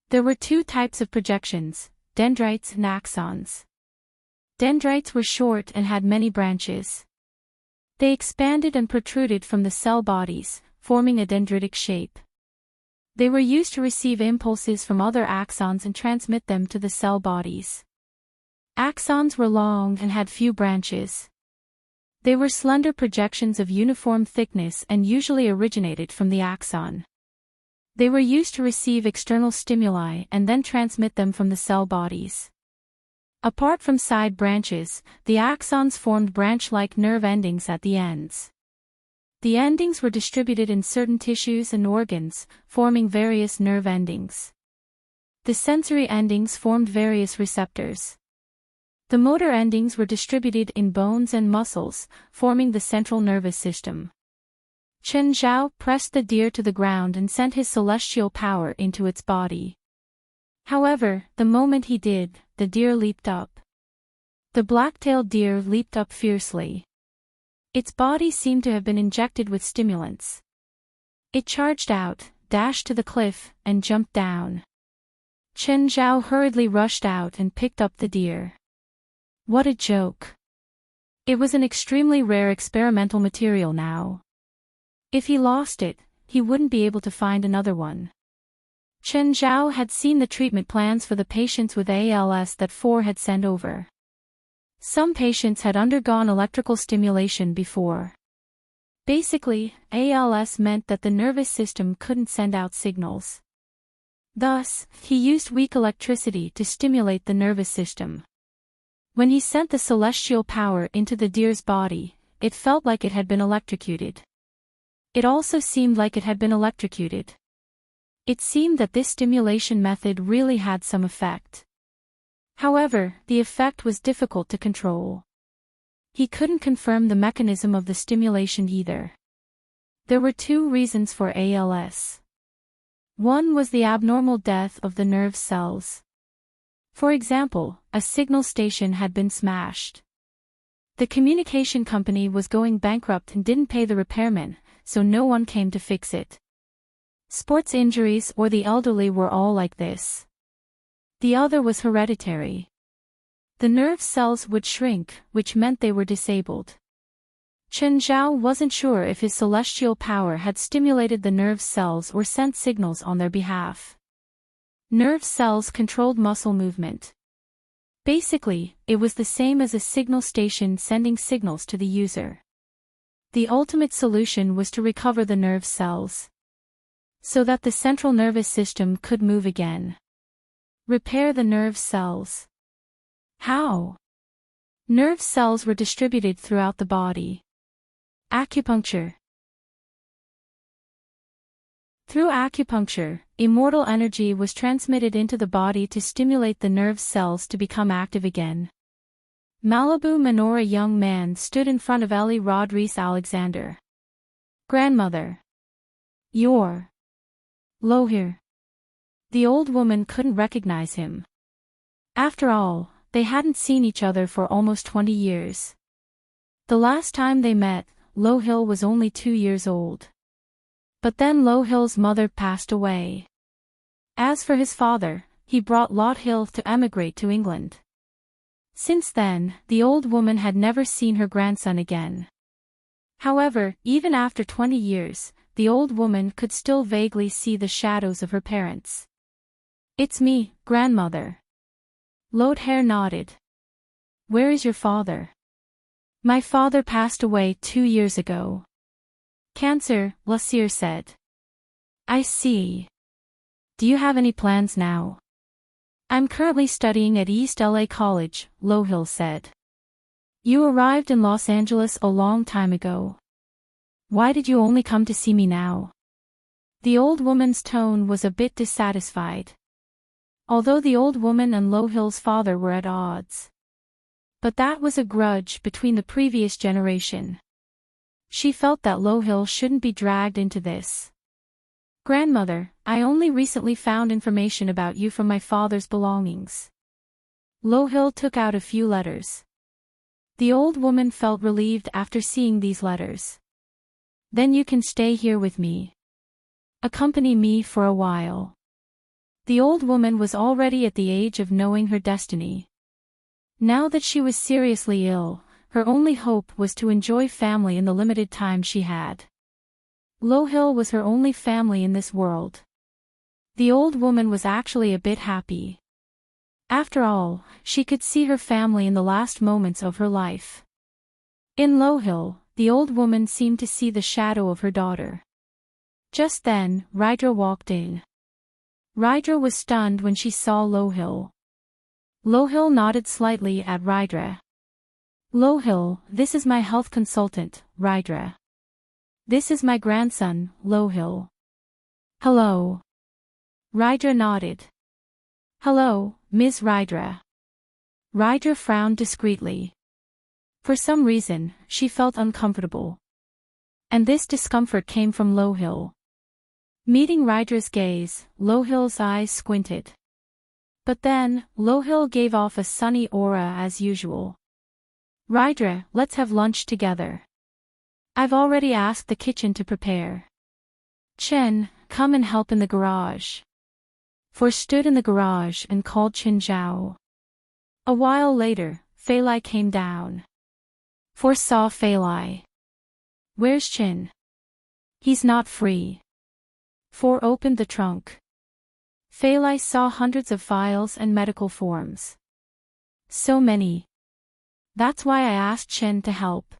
Speaker 1: There were two types of projections, dendrites and axons. Dendrites were short and had many branches. They expanded and protruded from the cell bodies, forming a dendritic shape. They were used to receive impulses from other axons and transmit them to the cell bodies. Axons were long and had few branches. They were slender projections of uniform thickness and usually originated from the axon. They were used to receive external stimuli and then transmit them from the cell bodies. Apart from side branches, the axons formed branch-like nerve endings at the ends. The endings were distributed in certain tissues and organs, forming various nerve endings. The sensory endings formed various receptors. The motor endings were distributed in bones and muscles, forming the central nervous system. Chen Zhao pressed the deer to the ground and sent his celestial power into its body. However, the moment he did, the deer leaped up. The black-tailed deer leaped up fiercely. Its body seemed to have been injected with stimulants. It charged out, dashed to the cliff, and jumped down. Chen Zhao hurriedly rushed out and picked up the deer. What a joke! It was an extremely rare experimental material now. If he lost it, he wouldn't be able to find another one. Chen Zhao had seen the treatment plans for the patients with ALS that Four had sent over. Some patients had undergone electrical stimulation before. Basically, ALS meant that the nervous system couldn't send out signals. Thus, he used weak electricity to stimulate the nervous system. When he sent the celestial power into the deer's body, it felt like it had been electrocuted. It also seemed like it had been electrocuted. It seemed that this stimulation method really had some effect. However, the effect was difficult to control. He couldn't confirm the mechanism of the stimulation either. There were two reasons for ALS. One was the abnormal death of the nerve cells. For example, a signal station had been smashed. The communication company was going bankrupt and didn't pay the repairmen, so no one came to fix it. Sports injuries or the elderly were all like this. The other was hereditary. The nerve cells would shrink, which meant they were disabled. Chen Zhao wasn't sure if his celestial power had stimulated the nerve cells or sent signals on their behalf. Nerve cells controlled muscle movement. Basically, it was the same as a signal station sending signals to the user. The ultimate solution was to recover the nerve cells, so that the central nervous system could move again. Repair the nerve cells. How? Nerve cells were distributed throughout the body. Acupuncture. Through acupuncture, immortal energy was transmitted into the body to stimulate the nerve cells to become active again. Malibu Menorah young man stood in front of Ellie Rodriguez Alexander. Grandmother. You're LoveLore. The old woman couldn't recognize him. After all, they hadn't seen each other for almost 20 years. The last time they met, LoveLore was only 2 years old. But then Lowhill's mother passed away. As for his father, he brought Lothill to emigrate to England. Since then, the old woman had never seen her grandson again. However, even after 20 years, the old woman could still vaguely see the shadows of her parents. "It's me, grandmother." Lothair nodded. "Where is your father?" "My father passed away 2 years ago." "Cancer," Lasir said. "I see. Do you have any plans now?" "I'm currently studying at East LA College," Lowhill said. "You arrived in Los Angeles a long time ago. Why did you only come to see me now?" The old woman's tone was a bit dissatisfied. Although the old woman and Lowhill's father were at odds. But that was a grudge between the previous generation. She felt that Lowhill shouldn't be dragged into this. "Grandmother, I only recently found information about you from my father's belongings." Lowhill took out a few letters. The old woman felt relieved after seeing these letters. "Then you can stay here with me. Accompany me for a while." The old woman was already at the age of knowing her destiny. Now that she was seriously ill, her only hope was to enjoy family in the limited time she had. Lowhill was her only family in this world. The old woman was actually a bit happy. After all, she could see her family in the last moments of her life. In Lowhill, the old woman seemed to see the shadow of her daughter. Just then, Rydra walked in. Rydra was stunned when she saw Lowhill. Lowhill nodded slightly at Rydra. "Lowhill, this is my health consultant, Rydra. This is my grandson, Lowhill." "Hello." Rydra nodded. "Hello, Ms. Rydra." Rydra frowned discreetly. For some reason, she felt uncomfortable. And this discomfort came from Lowhill. Meeting Rydra's gaze, Lowhill's eyes squinted. But then, Lowhill gave off a sunny aura as usual. "Rydra, let's have lunch together. I've already asked the kitchen to prepare." "Chen, come and help in the garage." For stood in the garage and called Chen Zhao. A while later, Feilai came down. For saw Feilai. "Where's Chen?" "He's not free." For opened the trunk. Feilai saw hundreds of files and medical forms. So many. "That's why I asked Chen to help."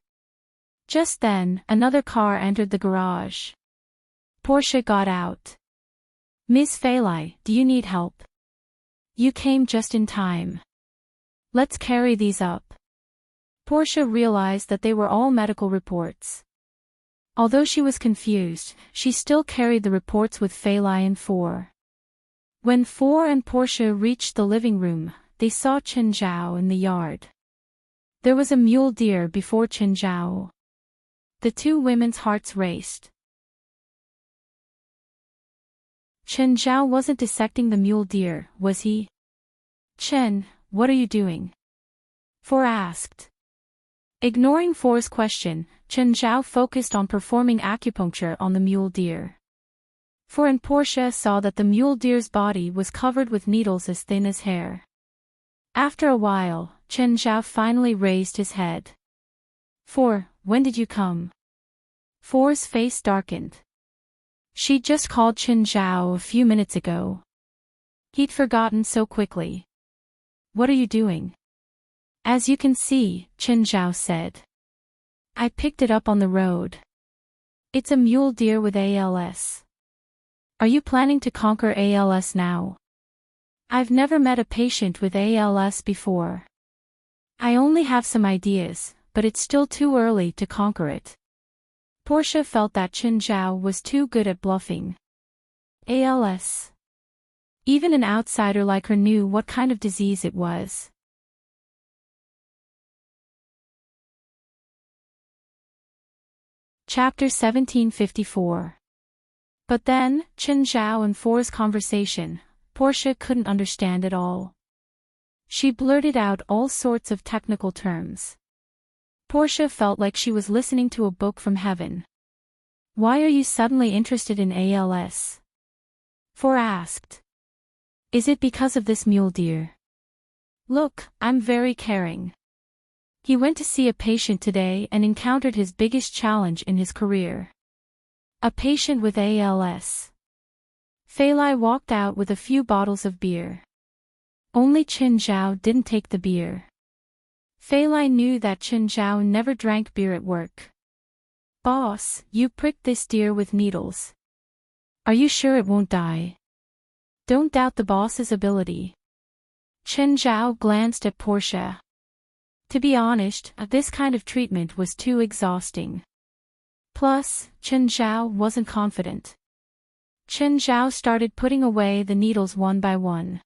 Speaker 1: Just then, another car entered the garage. Portia got out. "Miss Feilai, do you need help?" "You came just in time. Let's carry these up." Portia realized that they were all medical reports. Although she was confused, she still carried the reports with Feilai and Four. When Four and Portia reached the living room, they saw Chen Zhao in the yard. There was a mule deer before Chen Zhao. The two women's hearts raced. Chen Zhao wasn't dissecting the mule deer, was he? "Chen, what are you doing?" Four asked. Ignoring Four's question, Chen Zhao focused on performing acupuncture on the mule deer. Four and Portia saw that the mule deer's body was covered with needles as thin as hair. After a while, Chen Zhao finally raised his head. "Four, when did you come?" Four's face darkened. She just called Chen Zhao a few minutes ago. He'd forgotten so quickly. "What are you doing?" "As you can see," Chen Zhao said. "I picked it up on the road. It's a mule deer with ALS. Are you planning to conquer ALS now?" "I've never met a patient with ALS before. I only have some ideas, but it's still too early to conquer it." Portia felt that Chen Zhao was too good at bluffing. ALS. Even an outsider like her knew what kind of disease it was. Chapter 1754. But then, Chen Zhao and Four's conversation, Portia couldn't understand at all. She blurted out all sorts of technical terms. Portia felt like she was listening to a book from heaven. Why are you suddenly interested in ALS? For asked. Is it because of this mule deer? Look, I'm very caring. He went to see a patient today and encountered his biggest challenge in his career. A patient with ALS. Feilai walked out with a few bottles of beer. Only Chen Zhao didn't take the beer. Feilai knew that Chen Zhao never drank beer at work. Boss, you pricked this deer with needles. Are you sure it won't die? Don't doubt the boss's ability. Chen Zhao glanced at Portia. To be honest, this kind of treatment was too exhausting. Plus, Chen Zhao wasn't confident. Chen Zhao started putting away the needles one by one.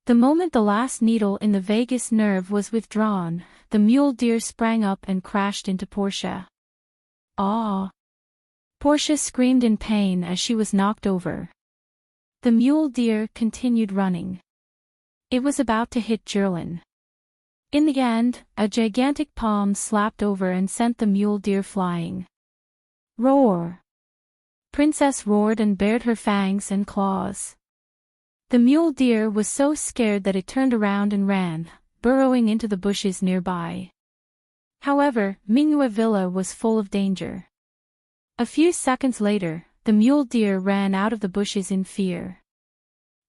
Speaker 1: The moment the last needle in the vagus nerve was withdrawn, the mule deer sprang up and crashed into Portia. Ah! Portia screamed in pain as she was knocked over. The mule deer continued running. It was about to hit Jerlin. In the end, a gigantic palm slapped over and sent the mule deer flying. Roar! Princess roared and bared her fangs and claws. The mule deer was so scared that it turned around and ran, burrowing into the bushes nearby. However, Mingyue Villa was full of danger. A few seconds later, the mule deer ran out of the bushes in fear.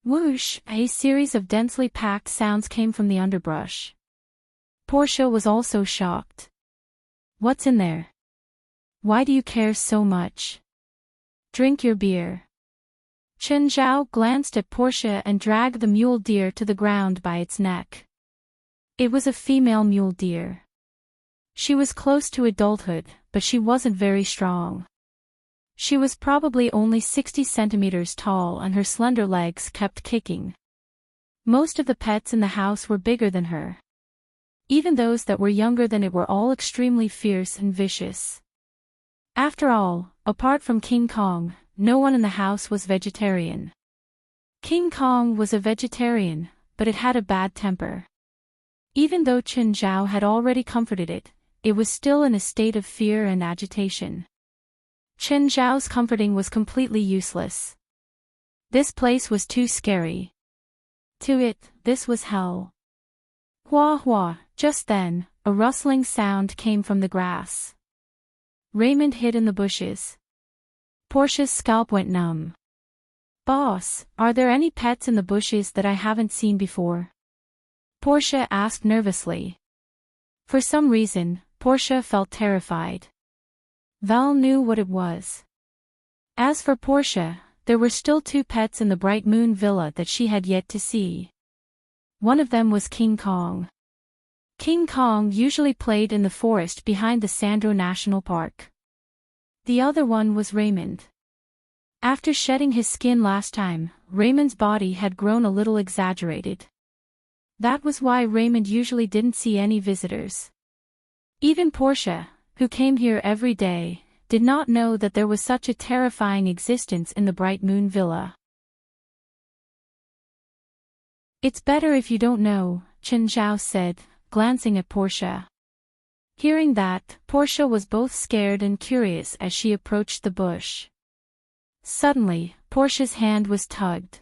Speaker 1: Whoosh! A series of densely packed sounds came from the underbrush. Portia was also shocked. What's in there? Why do you care so much? Drink your beer. Chen Zhao glanced at Portia and dragged the mule deer to the ground by its neck. It was a female mule deer. She was close to adulthood, but she wasn't very strong. She was probably only 60 centimeters tall and her slender legs kept kicking. Most of the pets in the house were bigger than her. Even those that were younger than it were all extremely fierce and vicious. After all, apart from King Kong, no one in the house was vegetarian. King Kong was a vegetarian, but it had a bad temper. Even though Chen Zhao had already comforted it, it was still in a state of fear and agitation. Chen Zhao's comforting was completely useless. This place was too scary. To it, this was hell. Hua hua, just then, a rustling sound came from the grass. Raymond hid in the bushes. Portia's scalp went numb. Boss, are there any pets in the bushes that I haven't seen before? Portia asked nervously. For some reason, Portia felt terrified. Val knew what it was. As for Portia, there were still 2 pets in the Bright Moon Villa that she had yet to see. One of them was King Kong. King Kong usually played in the forest behind the Sandro National Park. The other one was Raymond. After shedding his skin last time, Raymond's body had grown a little exaggerated. That was why Raymond usually didn't see any visitors. Even Portia, who came here every day, did not know that there was such a terrifying existence in the Bright Moon Villa. It's better if you don't know, Chen Zhao said, glancing at Portia. Hearing that, Portia was both scared and curious as she approached the bush. Suddenly, Portia's hand was tugged.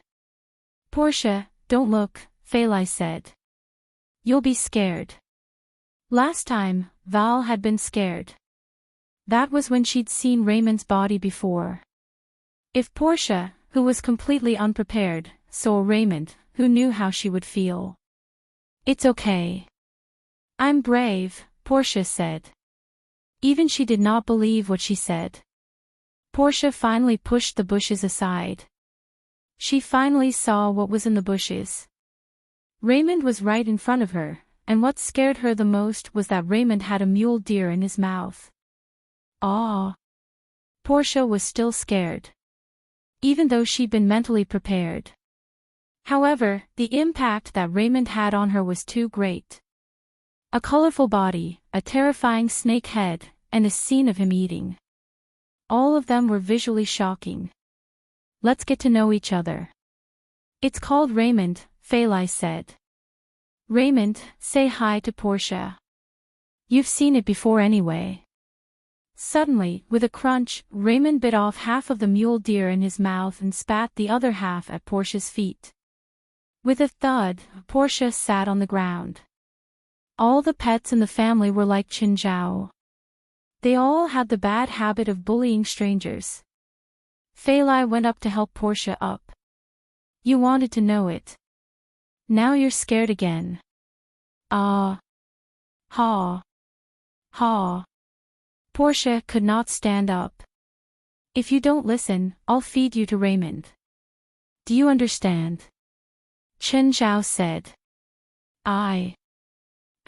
Speaker 1: Portia, don't look, Feilai said. You'll be scared. Last time, Val had been scared. That was when she'd seen Raymond's body before. If Portia, who was completely unprepared, saw Raymond, who knew how she would feel? It's okay. I'm brave, Portia said. Even she did not believe what she said. Portia finally pushed the bushes aside. She finally saw what was in the bushes. Raymond was right in front of her, and what scared her the most was that Raymond had a mule deer in his mouth. Ah! Portia was still scared. Even though she'd been mentally prepared. However, the impact that Raymond had on her was too great. A colorful body, a terrifying snake head, and a scene of him eating. All of them were visually shocking. Let's get to know each other. It's called Raymond, Feilai said. Raymond, say hi to Portia. You've seen it before anyway. Suddenly, with a crunch, Raymond bit off half of the mule deer in his mouth and spat the other half at Portia's feet. With a thud, Portia sat on the ground. All the pets in the family were like Qin Zhao. They all had the bad habit of bullying strangers. Feilai went up to help Portia up. You wanted to know it. Now you're scared again. Ah. Ha. Ha. Portia could not stand up. If you don't listen, I'll feed you to Raymond. Do you understand? Qin Zhao said. I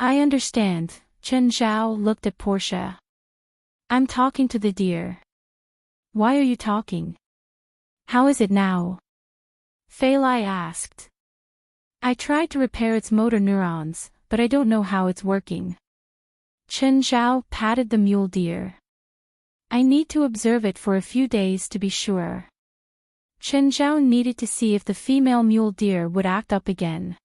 Speaker 1: understand. Qin Zhao looked at Portia. I'm talking to the deer. Why are you talking? How is it now? Feilai asked. I tried to repair its motor neurons, but I don't know how it's working. Qin Zhao patted the mule deer. I need to observe it for a few days to be sure. Qin Zhao needed to see if the female mule deer would act up again.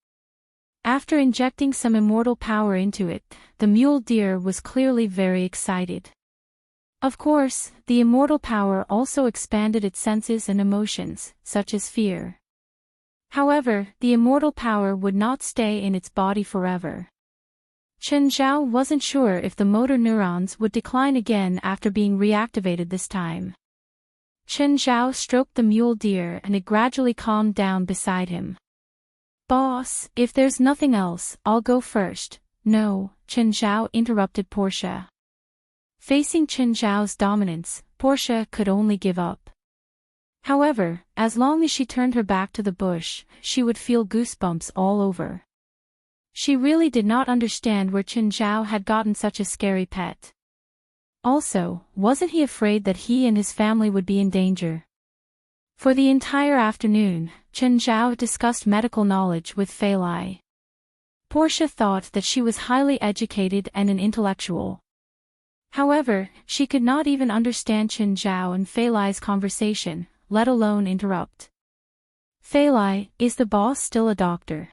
Speaker 1: After injecting some immortal power into it, the mule deer was clearly very excited. Of course, the immortal power also expanded its senses and emotions, such as fear. However, the immortal power would not stay in its body forever. Qin Zhao wasn't sure if the motor neurons would decline again after being reactivated this time. Qin Zhao stroked the mule deer and it gradually calmed down beside him. Boss, if there's nothing else, I'll go first. No, Qin Zhao interrupted Portia. Facing Qin Zhao's dominance, Portia could only give up. However, as long as she turned her back to the bush, she would feel goosebumps all over. She really did not understand where Qin Zhao had gotten such a scary pet. Also, wasn't he afraid that he and his family would be in danger? For the entire afternoon, Qin Zhao discussed medical knowledge with Feilai. Portia thought that she was highly educated and an intellectual. However, she could not even understand Qin Zhao and Feilai's conversation, let alone interrupt. Feilai, is the boss still a doctor?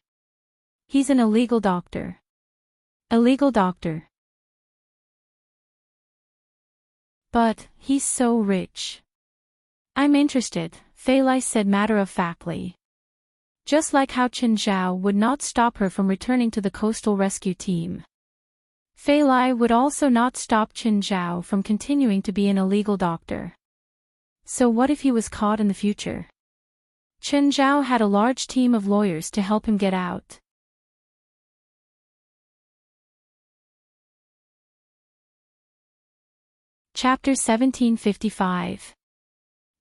Speaker 1: He's an illegal doctor. Illegal doctor. But, he's so rich. I'm interested, Feilai said matter-of-factly. Just like how Qin Zhao would not stop her from returning to the coastal rescue team. Feilai would also not stop Qin Zhao from continuing to be an illegal doctor. So what if he was caught in the future? Qin Zhao had a large team of lawyers to help him get out. Chapter 1755.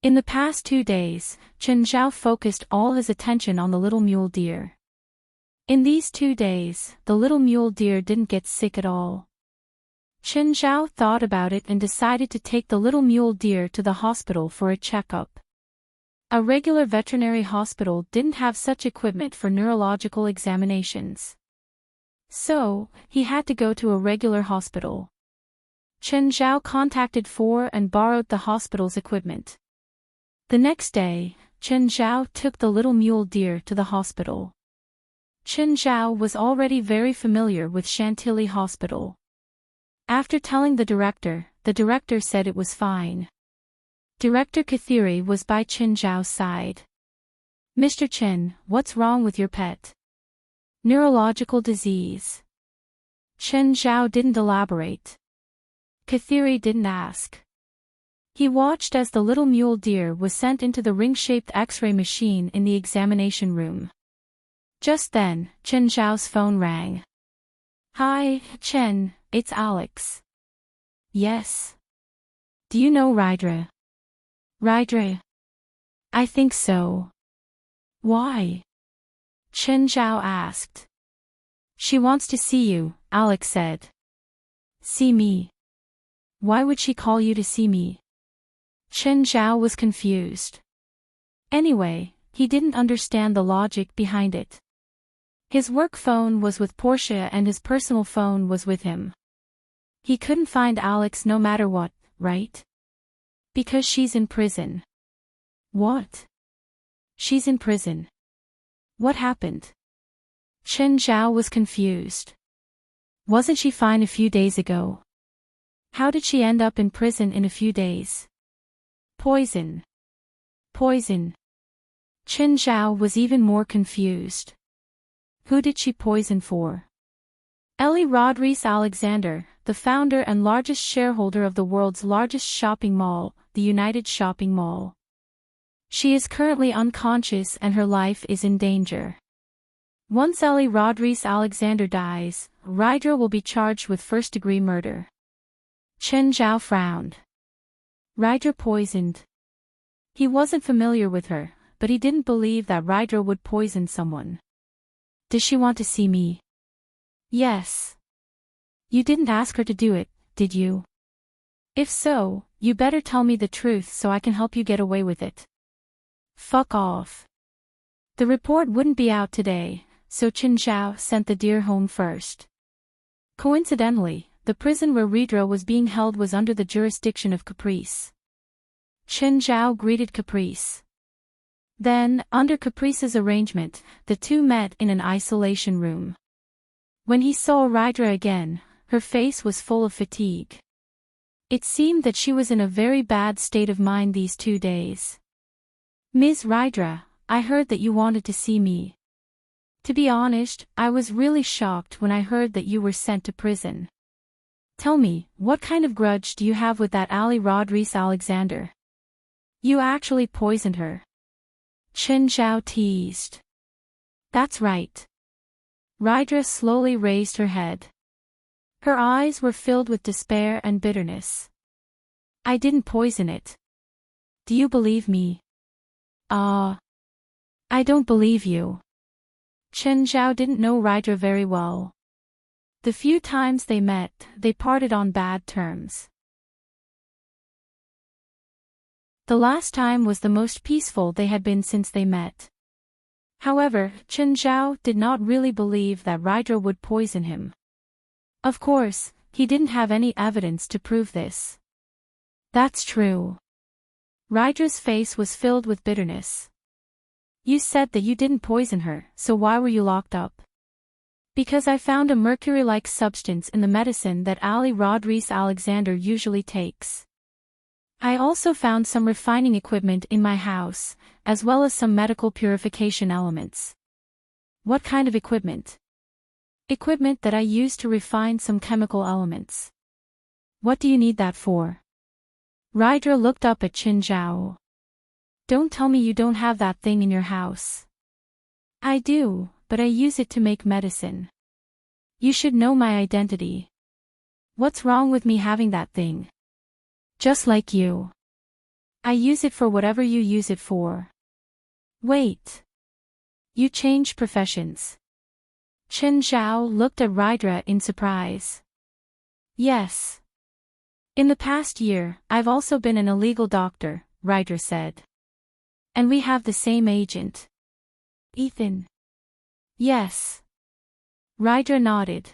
Speaker 1: In the past 2 days, Qin Zhao focused all his attention on the little mule deer. In these 2 days, the little mule deer didn't get sick at all. Qin Zhao thought about it and decided to take the little mule deer to the hospital for a checkup. A regular veterinary hospital didn't have such equipment for neurological examinations. So, he had to go to a regular hospital. Qin Zhao contacted for and borrowed the hospital's equipment. The next day, Qin Zhao took the little mule deer to the hospital. Qin Zhao was already very familiar with Chantilly Hospital. After telling the director said it was fine. Director Kathiri was by Qin Zhao's side. Mr. Qin, what's wrong with your pet? Neurological disease. Qin Zhao didn't elaborate. Kathiri didn't ask. He watched as the little mule deer was sent into the ring-shaped X-ray machine in the examination room. Just then, Qin Zhao's phone rang. Hi, Chen, it's Alex. Yes. Do you know Rydra? Rydra? I think so. Why? Qin Zhao asked. She wants to see you, Alex said. See me? Why would she call you to see me? Qin Zhao was confused. Anyway, he didn't understand the logic behind it. His work phone was with Portia and his personal phone was with him. He couldn't find Alex no matter what, right? Because she's in prison. What? She's in prison. What happened? Qin Zhao was confused. Wasn't she fine a few days ago? How did she end up in prison in a few days? Poison. Poison. Chen Zhao was even more confused. Who did she poison for? Ellie Rodriguez Alexander, the founder and largest shareholder of the world's largest shopping mall, the United Shopping Mall. She is currently unconscious and her life is in danger. Once Ellie Rodriguez Alexander dies, Rydra will be charged with first-degree murder. Chen Zhao frowned. Rydra poisoned. He wasn't familiar with her, but he didn't believe that Rydra would poison someone. Does she want to see me? Yes. You didn't ask her to do it, did you? If so, you better tell me the truth so I can help you get away with it. Fuck off. The report wouldn't be out today, so Chen Zhao sent the deer home first. Coincidentally, the prison where Rydra was being held was under the jurisdiction of Caprice. Chen Zhao greeted Caprice. Then, under Caprice's arrangement, the two met in an isolation room. When he saw Rydra again, her face was full of fatigue. It seemed that she was in a very bad state of mind these 2 days. Ms. Rydra, I heard that you wanted to see me. To be honest, I was really shocked when I heard that you were sent to prison. Tell me, what kind of grudge do you have with that Ellie Rodriguez Alexander? You actually poisoned her. Chen Zhao teased. That's right. Rydra slowly raised her head. Her eyes were filled with despair and bitterness. I didn't poison it. Do you believe me? I don't believe you. Chen Zhao didn't know Rydra very well. The few times they met, they parted on bad terms. The last time was the most peaceful they had been since they met. However, Chen Zhao did not really believe that Rydra would poison him. Of course, he didn't have any evidence to prove this. That's true. Rydra's face was filled with bitterness. You said that you didn't poison her, so why were you locked up? Because I found a mercury-like substance in the medicine that Ellie Rodriguez Alexander usually takes. I also found some refining equipment in my house, as well as some medical purification elements. What kind of equipment? Equipment that I use to refine some chemical elements. What do you need that for? Rydra looked up at Chen Zhao. Don't tell me you don't have that thing in your house. I do, but I use it to make medicine. You should know my identity. What's wrong with me having that thing? Just like you. I use it for whatever you use it for. Wait. You changed professions. Chen Zhao looked at Rydra in surprise. Yes. In the past year, I've also been an illegal doctor, Rydra said. And we have the same agent. Ethan. Yes. Rydra nodded.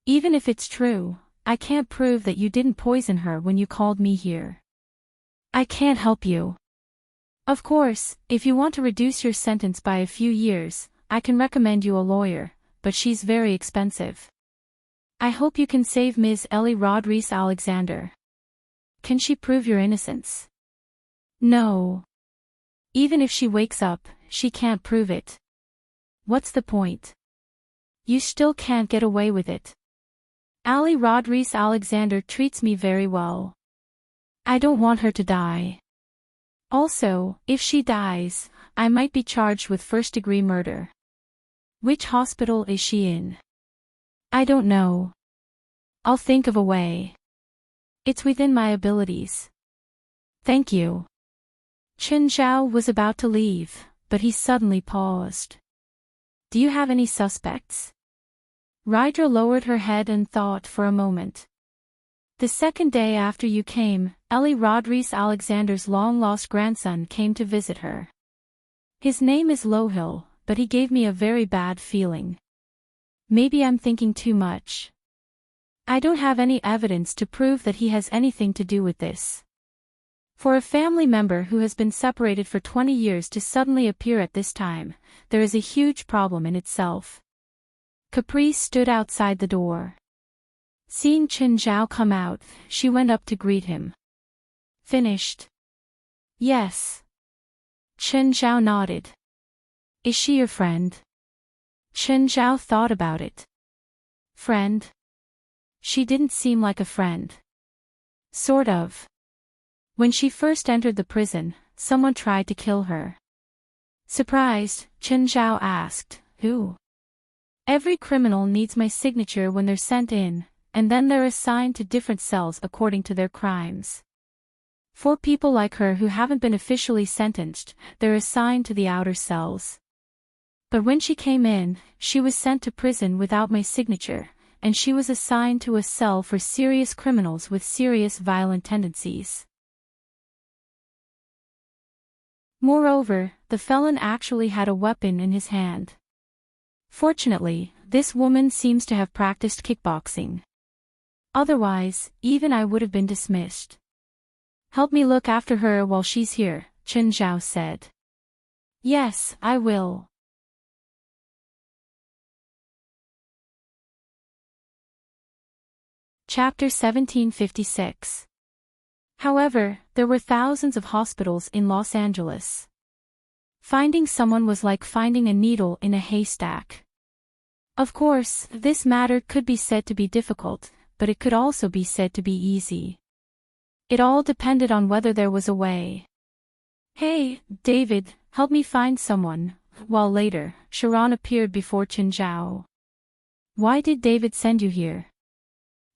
Speaker 1: Even if it's true, I can't prove that you didn't poison her when you called me here. I can't help you. Of course, if you want to reduce your sentence by a few years, I can recommend you a lawyer, but she's very expensive. I hope you can save Ms. Ellie Rodriguez Alexander. Can she prove your innocence? No. Even if she wakes up, she can't prove it. What's the point? You still can't get away with it. Ellie Rodriguez Alexander treats me very well. I don't want her to die. Also, if she dies, I might be charged with first-degree murder. Which hospital is she in? I don't know. I'll think of a way. It's within my abilities. Thank you. Chen Zhao was about to leave, but he suddenly paused. Do you have any suspects? Rydra lowered her head and thought for a moment. The second day after you came, Ellie Rodriguez Alexander's long-lost grandson came to visit her. His name is Lohil, but he gave me a very bad feeling. Maybe I'm thinking too much. I don't have any evidence to prove that he has anything to do with this. For a family member who has been separated for 20 years to suddenly appear at this time, there is a huge problem in itself. Caprice stood outside the door. Seeing Chen Zhao come out, she went up to greet him. Finished? Yes. Chen Zhao nodded. Is she your friend? Chen Zhao thought about it. Friend? She didn't seem like a friend. Sort of. When she first entered the prison, someone tried to kill her. Surprised, Chen Zhao asked, Who? Every criminal needs my signature when they're sent in, and then they're assigned to different cells according to their crimes. For people like her who haven't been officially sentenced, they're assigned to the outer cells. But when she came in, she was sent to prison without my signature, and she was assigned to a cell for serious criminals with serious violent tendencies. Moreover, the felon actually had a weapon in his hand. Fortunately, this woman seems to have practiced kickboxing. Otherwise, even I would have been dismissed. Help me look after her while she's here, Chen Zhao said. Yes, I will. Chapter 1756. However, there were thousands of hospitals in Los Angeles. Finding someone was like finding a needle in a haystack. Of course, this matter could be said to be difficult, but it could also be said to be easy. It all depended on whether there was a way. Hey, David, help me find someone. While later, Sharon appeared before Chen Zhao. Why did David send you here?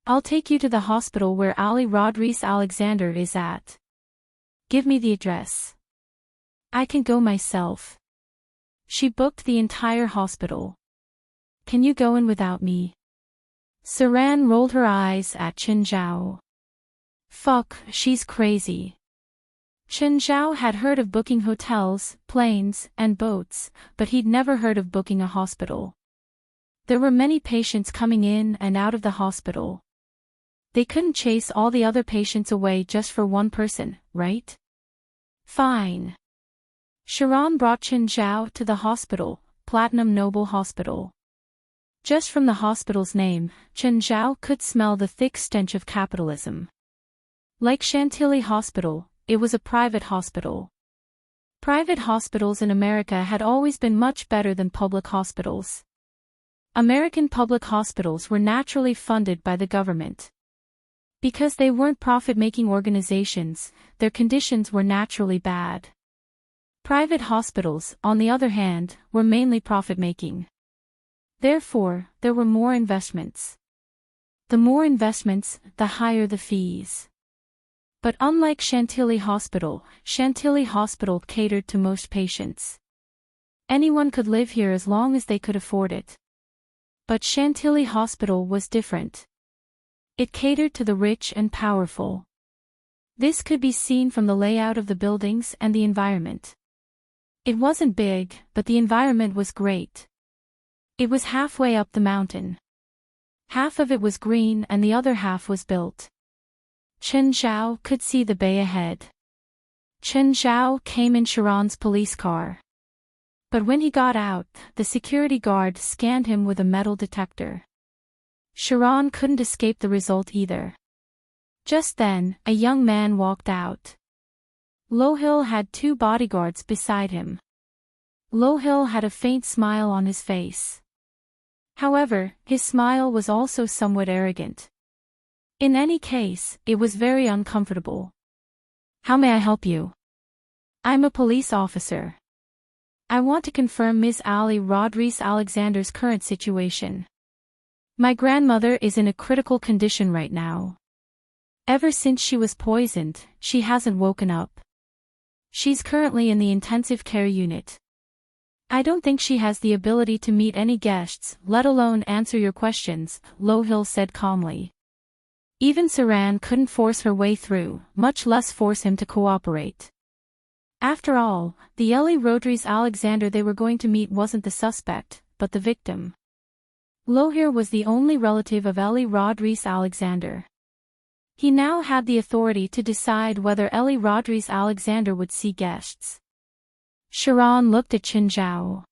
Speaker 1: I'll take you to the hospital where Ali Rodriguez Alexander is at. Give me the address. I can go myself. She booked the entire hospital. Can you go in without me? Saran rolled her eyes at Chen Zhao. Fuck, she's crazy. Chen Zhao had heard of booking hotels, planes, and boats, but he'd never heard of booking a hospital. There were many patients coming in and out of the hospital. They couldn't chase all the other patients away just for one person, right? Fine. Sharon brought Chen Zhao to the hospital, Platinum Noble Hospital. Just from the hospital's name, Chen Zhao could smell the thick stench of capitalism. Like Chantilly Hospital, it was a private hospital. Private hospitals in America had always been much better than public hospitals. American public hospitals were naturally funded by the government. Because they weren't profit-making organizations, their conditions were naturally bad. Private hospitals, on the other hand, were mainly profit-making. Therefore, there were more investments. The more investments, the higher the fees. But unlike Chantilly Hospital catered to most patients. Anyone could live here as long as they could afford it. But Chantilly Hospital was different. It catered to the rich and powerful. This could be seen from the layout of the buildings and the environment. It wasn't big, but the environment was great. It was halfway up the mountain. Half of it was green and the other half was built. Chen Zhao could see the bay ahead. Chen Zhao came in Sharon's police car. But when he got out, the security guard scanned him with a metal detector. Sharon couldn't escape the result either. Just then, a young man walked out. Lohil had 2 bodyguards beside him. Lohil had a faint smile on his face. However, his smile was also somewhat arrogant. In any case, it was very uncomfortable. How may I help you? I'm a police officer. I want to confirm Ms. Ali Rodriguez Alexander's current situation. My grandmother is in a critical condition right now. Ever since she was poisoned, she hasn't woken up. She's currently in the intensive care unit. I don't think she has the ability to meet any guests, let alone answer your questions, Lohil said calmly. Even Saran couldn't force her way through, much less force him to cooperate. After all, the Ali Rodriguez Alexander they were going to meet wasn't the suspect, but the victim. Lohir was the only relative of Ali Rodriguez Alexander. He now had the authority to decide whether Ali Rodriguez Alexander would see guests. Sharon looked at Chen Zhao.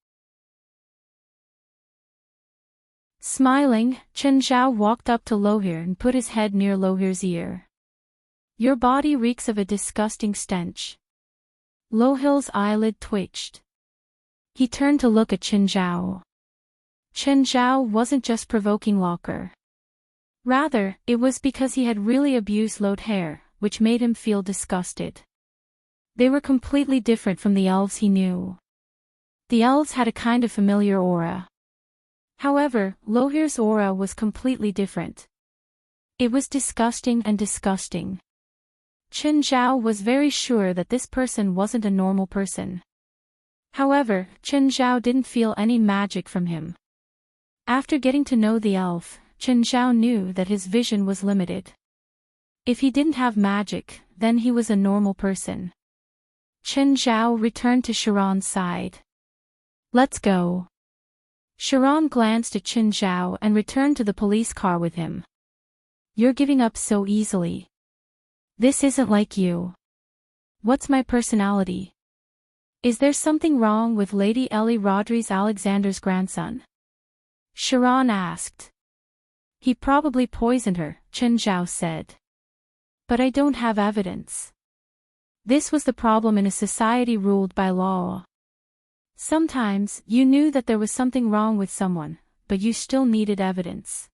Speaker 1: Smiling, Chen Zhao walked up to Lohir and put his head near Lohir's ear. Your body reeks of a disgusting stench. Lohir's eyelid twitched. He turned to look at Chen Zhao. Chen Zhao wasn't just provoking Locker. Rather, it was because he had really abused Lothair, which made him feel disgusted. They were completely different from the elves he knew. The elves had a kind of familiar aura. However, Lohir's aura was completely different. It was disgusting and disgusting. Chen Zhao was very sure that this person wasn't a normal person. However, Chen Zhao didn't feel any magic from him. After getting to know the elf, Chen Zhao knew that his vision was limited. If he didn't have magic, then he was a normal person. Chen Zhao returned to Sharon's side. Let's go. Sharon glanced at Chen Zhao and returned to the police car with him. You're giving up so easily. This isn't like you. What's my personality? Is there something wrong with Lady Ellie Rodriguez Alexander's grandson? Sharon asked. He probably poisoned her, Chen Zhao said. But I don't have evidence. This was the problem in a society ruled by law. Sometimes, you knew that there was something wrong with someone, but you still needed evidence.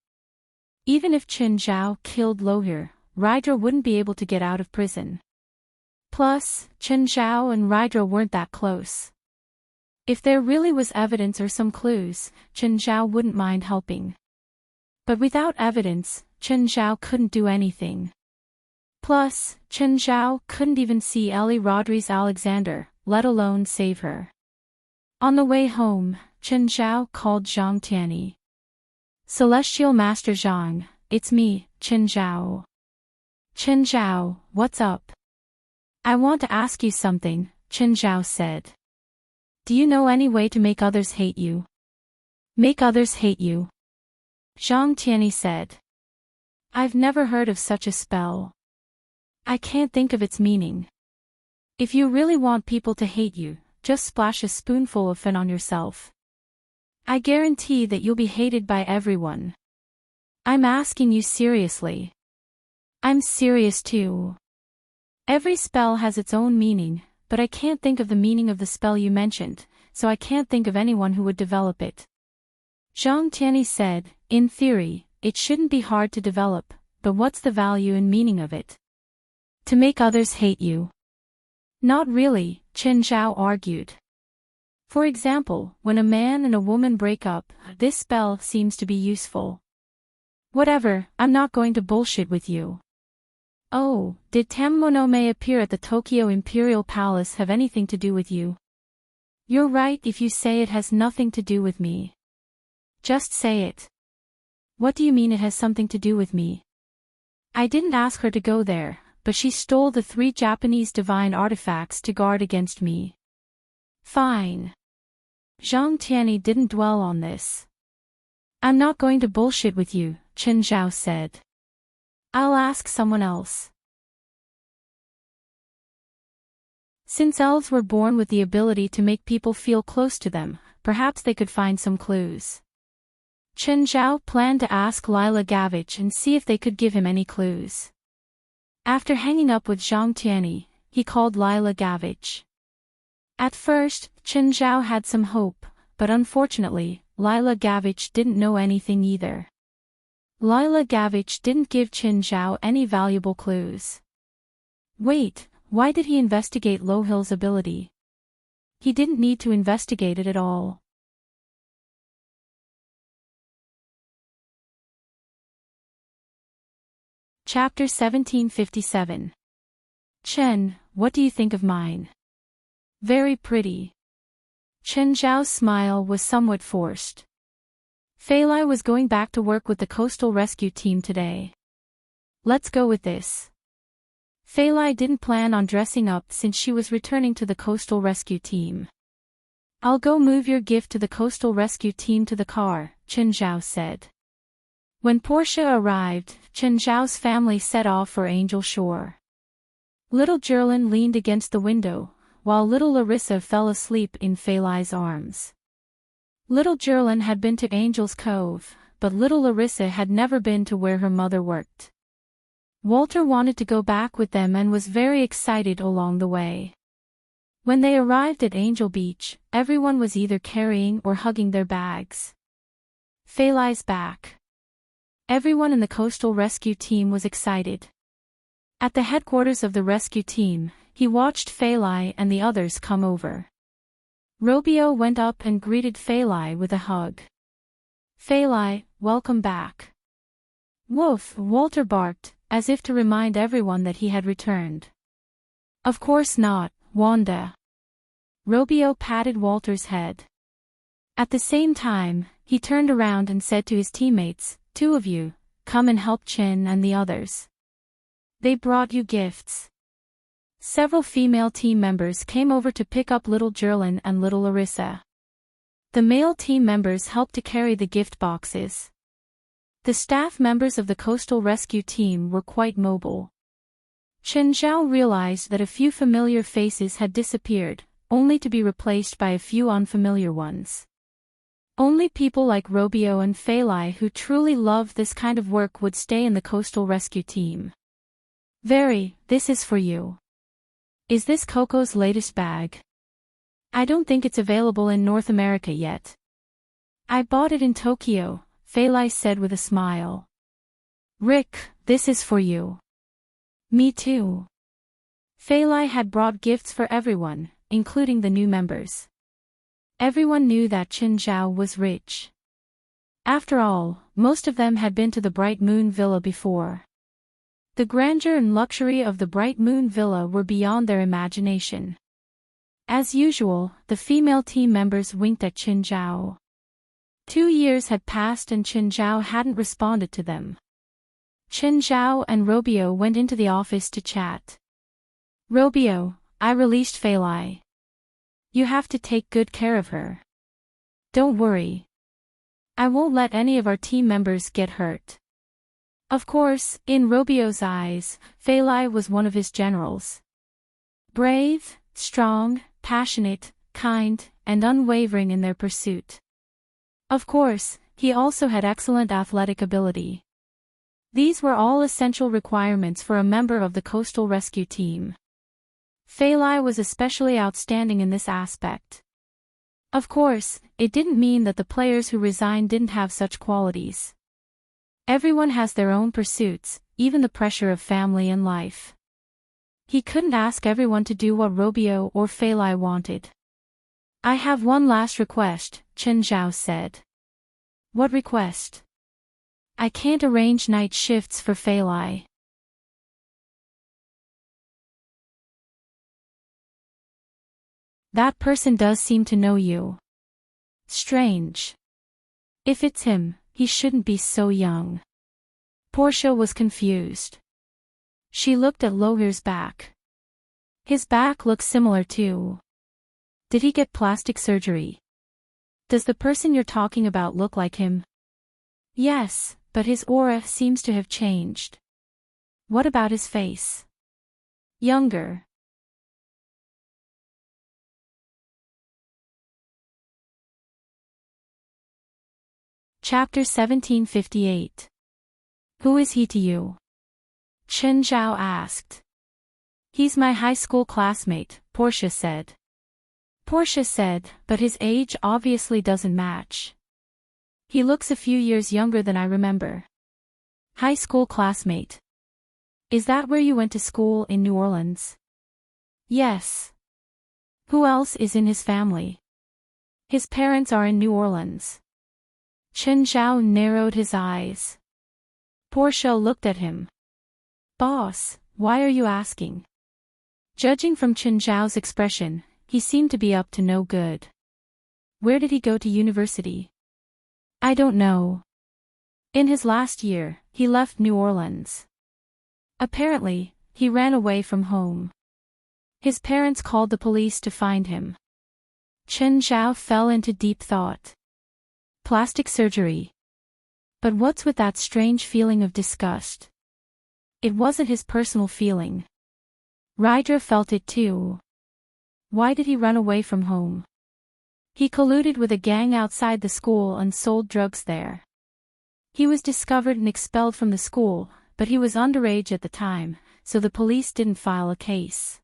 Speaker 1: Even if Chen Zhao killed Lohir, Rydra wouldn't be able to get out of prison. Plus, Chen Zhao and Rydra weren't that close. If there really was evidence or some clues, Chen Zhao wouldn't mind helping. But without evidence, Chen Zhao couldn't do anything. Plus, Chen Zhao couldn't even see Ellie Rodriguez Alexander, let alone save her. On the way home, Chen Zhao called Zhang Tianyi. Celestial Master Zhang, it's me, Chen Zhao. Chen Zhao, what's up? I want to ask you something, Chen Zhao said. Do you know any way to make others hate you? Make others hate you? Zhang Tianyi said. I've never heard of such a spell. I can't think of its meaning. If you really want people to hate you, just splash a spoonful of fen on yourself. I guarantee that you'll be hated by everyone. I'm asking you seriously. I'm serious too. Every spell has its own meaning, but I can't think of the meaning of the spell you mentioned, so I can't think of anyone who would develop it. Zhang Tianyi said, in theory, it shouldn't be hard to develop, but what's the value and meaning of it? To make others hate you. Not really, Chen Zhao argued. For example, when a man and a woman break up, this spell seems to be useful. Whatever, I'm not going to bullshit with you. Oh, did Tammonome appear at the Tokyo Imperial Palace have anything to do with you? You're right if you say it has nothing to do with me. Just say it. What do you mean it has something to do with me? I didn't ask her to go there, but she stole the 3 Japanese divine artifacts to guard against me. Fine. Zhang Tianyi didn't dwell on this. I'm not going to bullshit with you, Chen Zhao said. I'll ask someone else. Since elves were born with the ability to make people feel close to them, perhaps they could find some clues. Chen Zhao planned to ask Lila Gavich and see if they could give him any clues. After hanging up with Zhang Tianyi, he called Lila Gavich. At first, Chen Zhao had some hope, but unfortunately, Lila Gavich didn't know anything either. Lila Gavich didn't give Chen Zhao any valuable clues. Wait, why did he investigate Lohil's ability? He didn't need to investigate it at all. Chapter 1757. Chen, what do you think of mine? Very pretty. Chen Zhao's smile was somewhat forced. Fei was going back to work with the coastal rescue team today. Let's go with this. Fei didn't plan on dressing up since she was returning to the coastal rescue team. I'll go move your gift to the coastal rescue team to the car, Chen Zhao said. When Portia arrived, Chen Zhao's family set off for Angel Shore. Little Jerlin leaned against the window, while little Larissa fell asleep in Fei's arms. Little Jerlin had been to Angel's Cove, but little Larissa had never been to where her mother worked. Walter wanted to go back with them and was very excited along the way. When they arrived at Angel Beach, everyone was either carrying or hugging their bags. Feli's back. Everyone in the coastal rescue team was excited. At the headquarters of the rescue team, he watched Feli and the others come over. Robio went up and greeted Feli with a hug. Feli, welcome back. Woof, Walter barked, as if to remind everyone that he had returned. Of course not, Wanda. Robio patted Walter's head. At the same time, he turned around and said to his teammates, two of you, come and help Chin and the others. They brought you gifts. Several female team members came over to pick up little Jerlin and little Larissa. The male team members helped to carry the gift boxes. The staff members of the coastal rescue team were quite mobile. Chen Zhao realized that a few familiar faces had disappeared, only to be replaced by a few unfamiliar ones. Only people like Robio and Feli who truly loved this kind of work would stay in the coastal rescue team. This is for you. Is this Coco's latest bag? I don't think it's available in North America yet. I bought it in Tokyo, Feli said with a smile. Rick, this is for you. Me too. Feli had brought gifts for everyone, including the new members. Everyone knew that Chen Zhao was rich. After all, most of them had been to the Bright Moon Villa before. The grandeur and luxury of the Bright Moon Villa were beyond their imagination. As usual, the female team members winked at Chen Zhao. 2 years had passed and Chen Zhao hadn't responded to them. Chen Zhao and Robio went into the office to chat. Robio, I released Feli. You have to take good care of her. Don't worry. I won't let any of our team members get hurt. Of course, in Robio's eyes, Feli was one of his generals. Brave, strong, passionate, kind, and unwavering in their pursuit. Of course, he also had excellent athletic ability. These were all essential requirements for a member of the coastal rescue team. Feli was especially outstanding in this aspect. Of course, it didn't mean that the players who resigned didn't have such qualities. Everyone has their own pursuits, even the pressure of family and life. He couldn't ask everyone to do what Robio or Feli wanted. I have one last request, Chen Zhao said. What request? I can't arrange night shifts for Feli. That person does seem to know you. Strange. If it's him, he shouldn't be so young. Portia was confused. She looked at Loher's back. His back looks similar too. Did he get plastic surgery? Does the person you're talking about look like him? Yes, but his aura seems to have changed. What about his face? Younger. Chapter 1758. Who is he to you? Chen Zhao asked. He's my high school classmate, Portia said. Portia said, but his age obviously doesn't match. He looks a few years younger than I remember. High school classmate. Is that where you went to school in New Orleans? Yes. Who else is in his family? His parents are in New Orleans. Chen Zhao narrowed his eyes. Portia looked at him. Boss, why are you asking? Judging from Chen Zhao's expression, he seemed to be up to no good. Where did he go to university? I don't know. In his last year, he left New Orleans. Apparently, he ran away from home. His parents called the police to find him. Chen Zhao fell into deep thought. Plastic surgery. But what's with that strange feeling of disgust? It wasn't his personal feeling. Rydra felt it too. Why did he run away from home? He colluded with a gang outside the school and sold drugs there. He was discovered and expelled from the school, but he was underage at the time, so the police didn't file a case.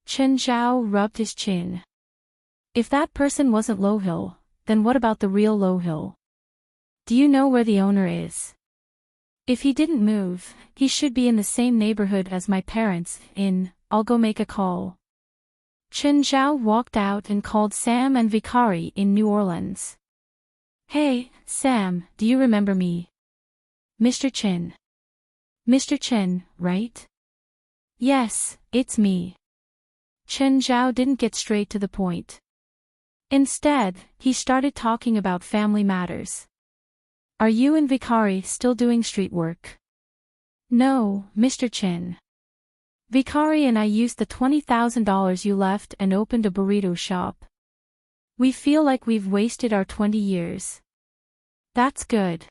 Speaker 1: Chen Zhao rubbed his chin. If that person wasn't Lohil, then what about the real Lohil? Do you know where the owner is? If he didn't move, he should be in the same neighborhood as my parents. I'll go make a call. Chen Zhao walked out and called Sam and Vikari in New Orleans. Hey, Sam, do you remember me? Mr. Chen. Mr. Chen, right? Yes, it's me. Chen Zhao didn't get straight to the point. Instead, he started talking about family matters. Are you and Vikari still doing street work? No, Mr. Chen. Vikari and I used the $20,000 you left and opened a burrito shop. We feel like we've wasted our 20 years. That's good.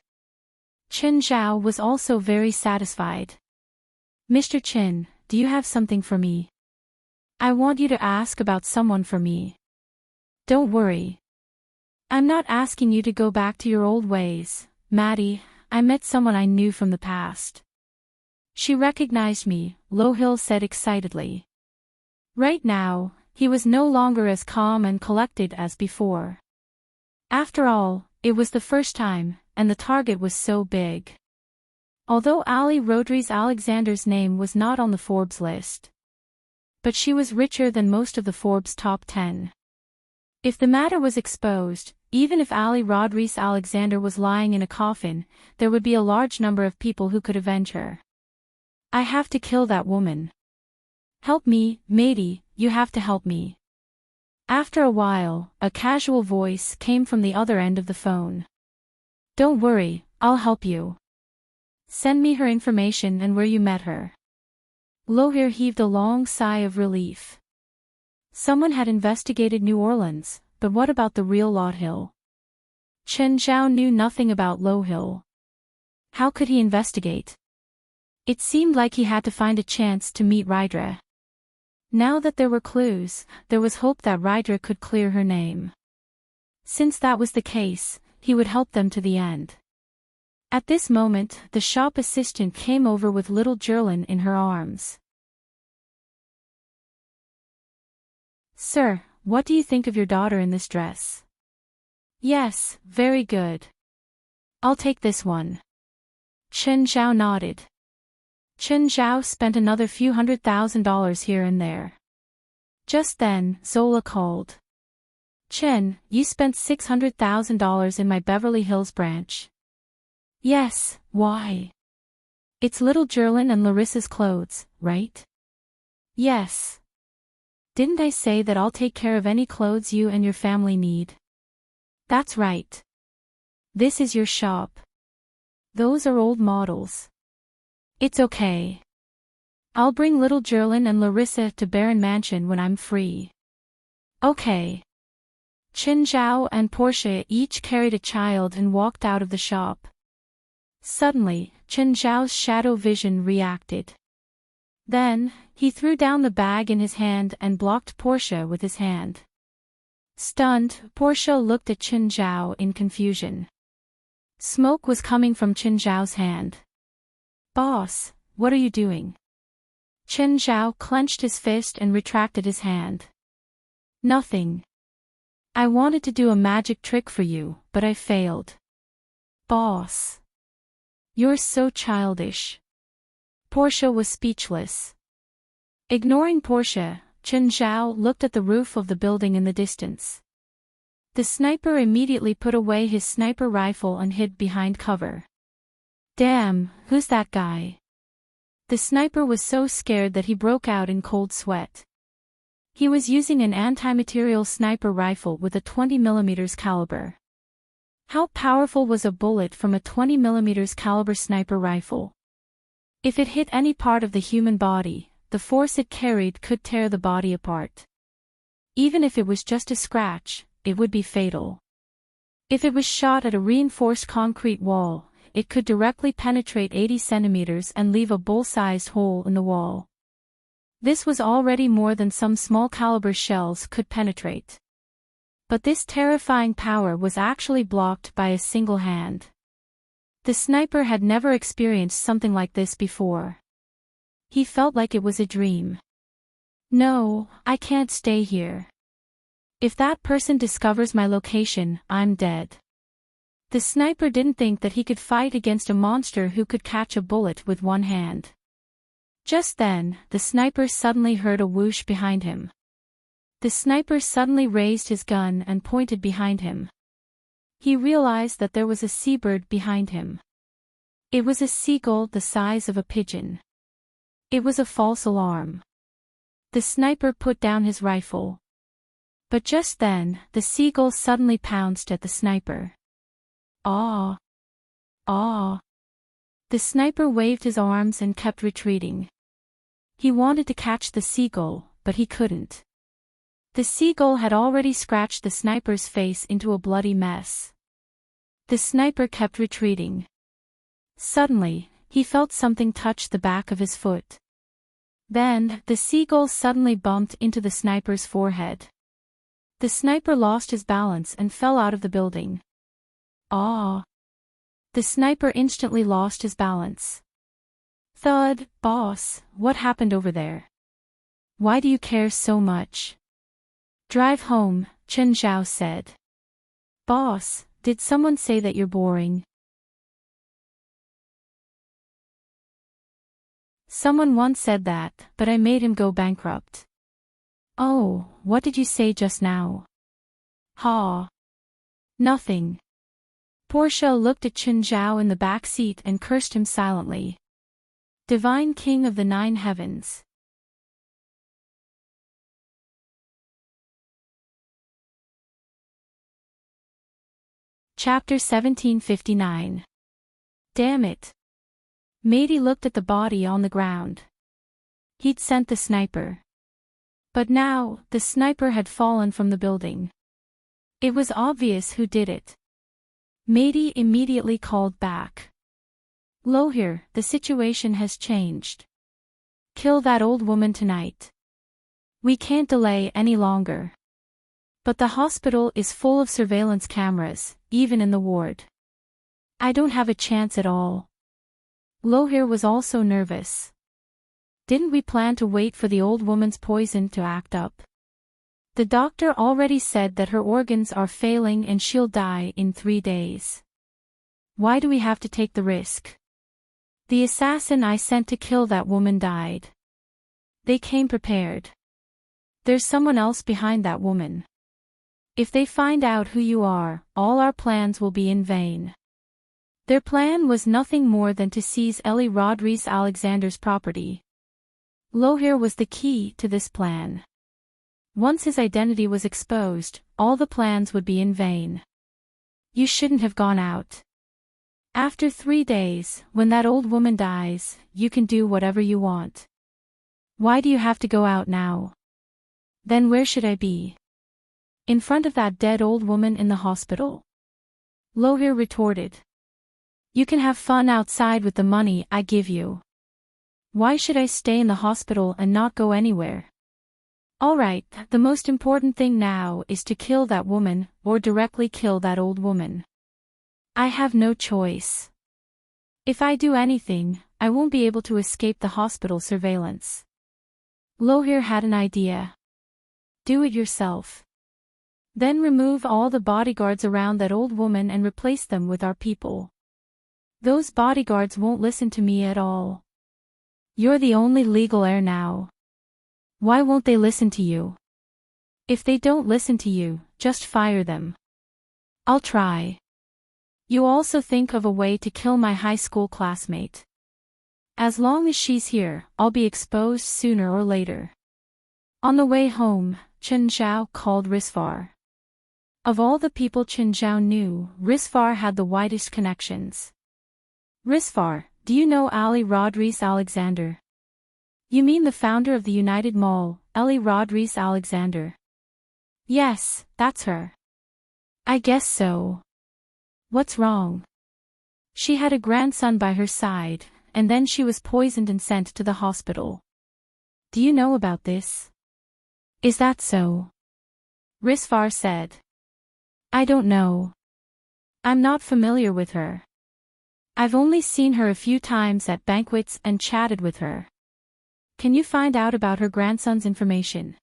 Speaker 1: Chen Zhao was also very satisfied. Mr. Chen, do you have something for me? I want you to ask about someone for me. Don't worry. I'm not asking you to go back to your old ways, Maddie. I met someone I knew from the past. She recognized me, Lohil said excitedly. Right now, he was no longer as calm and collected as before. After all, it was the first time, and the target was so big. Although Ali Rodriguez Alexander's name was not on the Forbes list. But she was richer than most of the Forbes top 10. If the matter was exposed, even if Ali Rodriguez Alexander was lying in a coffin, there would be a large number of people who could avenge her. I have to kill that woman. Help me, matey, you have to help me. After a while, a casual voice came from the other end of the phone. Don't worry, I'll help you. Send me her information and where you met her. Lohir heaved a long sigh of relief. Someone had investigated New Orleans, but what about the real Lohil? Chen Zhao knew nothing about Lohil. How could he investigate? It seemed like he had to find a chance to meet Rydra. Now that there were clues, there was hope that Rydra could clear her name. Since that was the case, he would help them to the end. At this moment, the shop assistant came over with little Jerlin in her arms. Sir, what do you think of your daughter in this dress? Yes, very good. I'll take this one. Chen Zhao nodded. Chen Zhao spent another few $100,000 here and there. Just then, Zola called. Chen, you spent $600,000 in my Beverly Hills branch. Yes, why? It's little Jerlin and Larissa's clothes, right? Yes. Didn't I say that I'll take care of any clothes you and your family need? That's right. This is your shop. Those are old models. It's okay. I'll bring little Jerlin and Larissa to Baron Mansion when I'm free. Okay. Chen Zhao and Portia each carried a child and walked out of the shop. Suddenly, Chen Zhao's shadow vision reacted. Then, he threw down the bag in his hand and blocked Portia with his hand. Stunned, Portia looked at Chen Zhao in confusion. Smoke was coming from Chen Zhao's hand. Boss, what are you doing? Chen Zhao clenched his fist and retracted his hand. Nothing. I wanted to do a magic trick for you, but I failed. Boss. You're so childish. Portia was speechless. Ignoring Portia, Chen Zhao looked at the roof of the building in the distance. The sniper immediately put away his sniper rifle and hid behind cover. Damn, who's that guy? The sniper was so scared that he broke out in cold sweat. He was using an anti-material sniper rifle with a 20mm caliber. How powerful was a bullet from a 20mm caliber sniper rifle? If it hit any part of the human body, the force it carried could tear the body apart. Even if it was just a scratch, it would be fatal. If it was shot at a reinforced concrete wall, it could directly penetrate 80 centimeters and leave a bull-sized hole in the wall. This was already more than some small-caliber shells could penetrate. But this terrifying power was actually blocked by a single hand. The sniper had never experienced something like this before. He felt like it was a dream. No, I can't stay here. If that person discovers my location, I'm dead. The sniper didn't think that he could fight against a monster who could catch a bullet with one hand. Just then, the sniper suddenly heard a whoosh behind him. The sniper suddenly raised his gun and pointed behind him. He realized that there was a seabird behind him. It was a seagull the size of a pigeon. It was a false alarm. The sniper put down his rifle. But just then, the seagull suddenly pounced at the sniper. Ah! Ah! The sniper waved his arms and kept retreating. He wanted to catch the seagull, but he couldn't. The seagull had already scratched the sniper's face into a bloody mess. The sniper kept retreating. Suddenly, he felt something touch the back of his foot. Then, the seagull suddenly bumped into the sniper's forehead. The sniper lost his balance and fell out of the building. Ah! The sniper instantly lost his balance. Thud, boss, what happened over there? Why do you care so much? Drive home, Chen Zhao said. Boss, did someone say that you're boring? Someone once said that, but I made him go bankrupt. Oh, what did you say just now? Ha! Nothing. Portia looked at Chen Zhao in the back seat and cursed him silently. Divine King of the Nine Heavens. Chapter 1759. Damn it. Matey looked at the body on the ground. He'd sent the sniper. But now, the sniper had fallen from the building. It was obvious who did it. Matey immediately called back. LoveLore, the situation has changed. Kill that old woman tonight. We can't delay any longer. But the hospital is full of surveillance cameras, even in the ward. I don't have a chance at all. LoveLore was also nervous. Didn't we plan to wait for the old woman's poison to act up? The doctor already said that her organs are failing and she'll die in 3 days. Why do we have to take the risk? The assassin I sent to kill that woman died. They came prepared. There's someone else behind that woman. If they find out who you are, all our plans will be in vain. Their plan was nothing more than to seize Ellie Rodriguez Alexander's property. LoveLore was the key to this plan. Once his identity was exposed, all the plans would be in vain. You shouldn't have gone out. After 3 days, when that old woman dies, you can do whatever you want. Why do you have to go out now? Then where should I be? In front of that dead old woman in the hospital? LoveLore retorted. You can have fun outside with the money I give you. Why should I stay in the hospital and not go anywhere? Alright, the most important thing now is to kill that woman, or directly kill that old woman. I have no choice. If I do anything, I won't be able to escape the hospital surveillance. LoveLore had an idea. Do it yourself. Then remove all the bodyguards around that old woman and replace them with our people. Those bodyguards won't listen to me at all. You're the only legal heir now. Why won't they listen to you? If they don't listen to you, just fire them. I'll try. You also think of a way to kill my high school classmate. As long as she's here, I'll be exposed sooner or later. On the way home, Chen Zhao called Risvar. Of all the people Chen Zhao knew, Risvar had the widest connections. Risvar, do you know Ellie Rodriguez Alexander? You mean the founder of the United Mall, Ellie Rodriguez Alexander? Yes, that's her. I guess so. What's wrong? She had a grandson by her side, and then she was poisoned and sent to the hospital. Do you know about this? Is that so? Risvar said. I don't know. I'm not familiar with her. I've only seen her a few times at banquets and chatted with her. Can you find out about her grandson's information?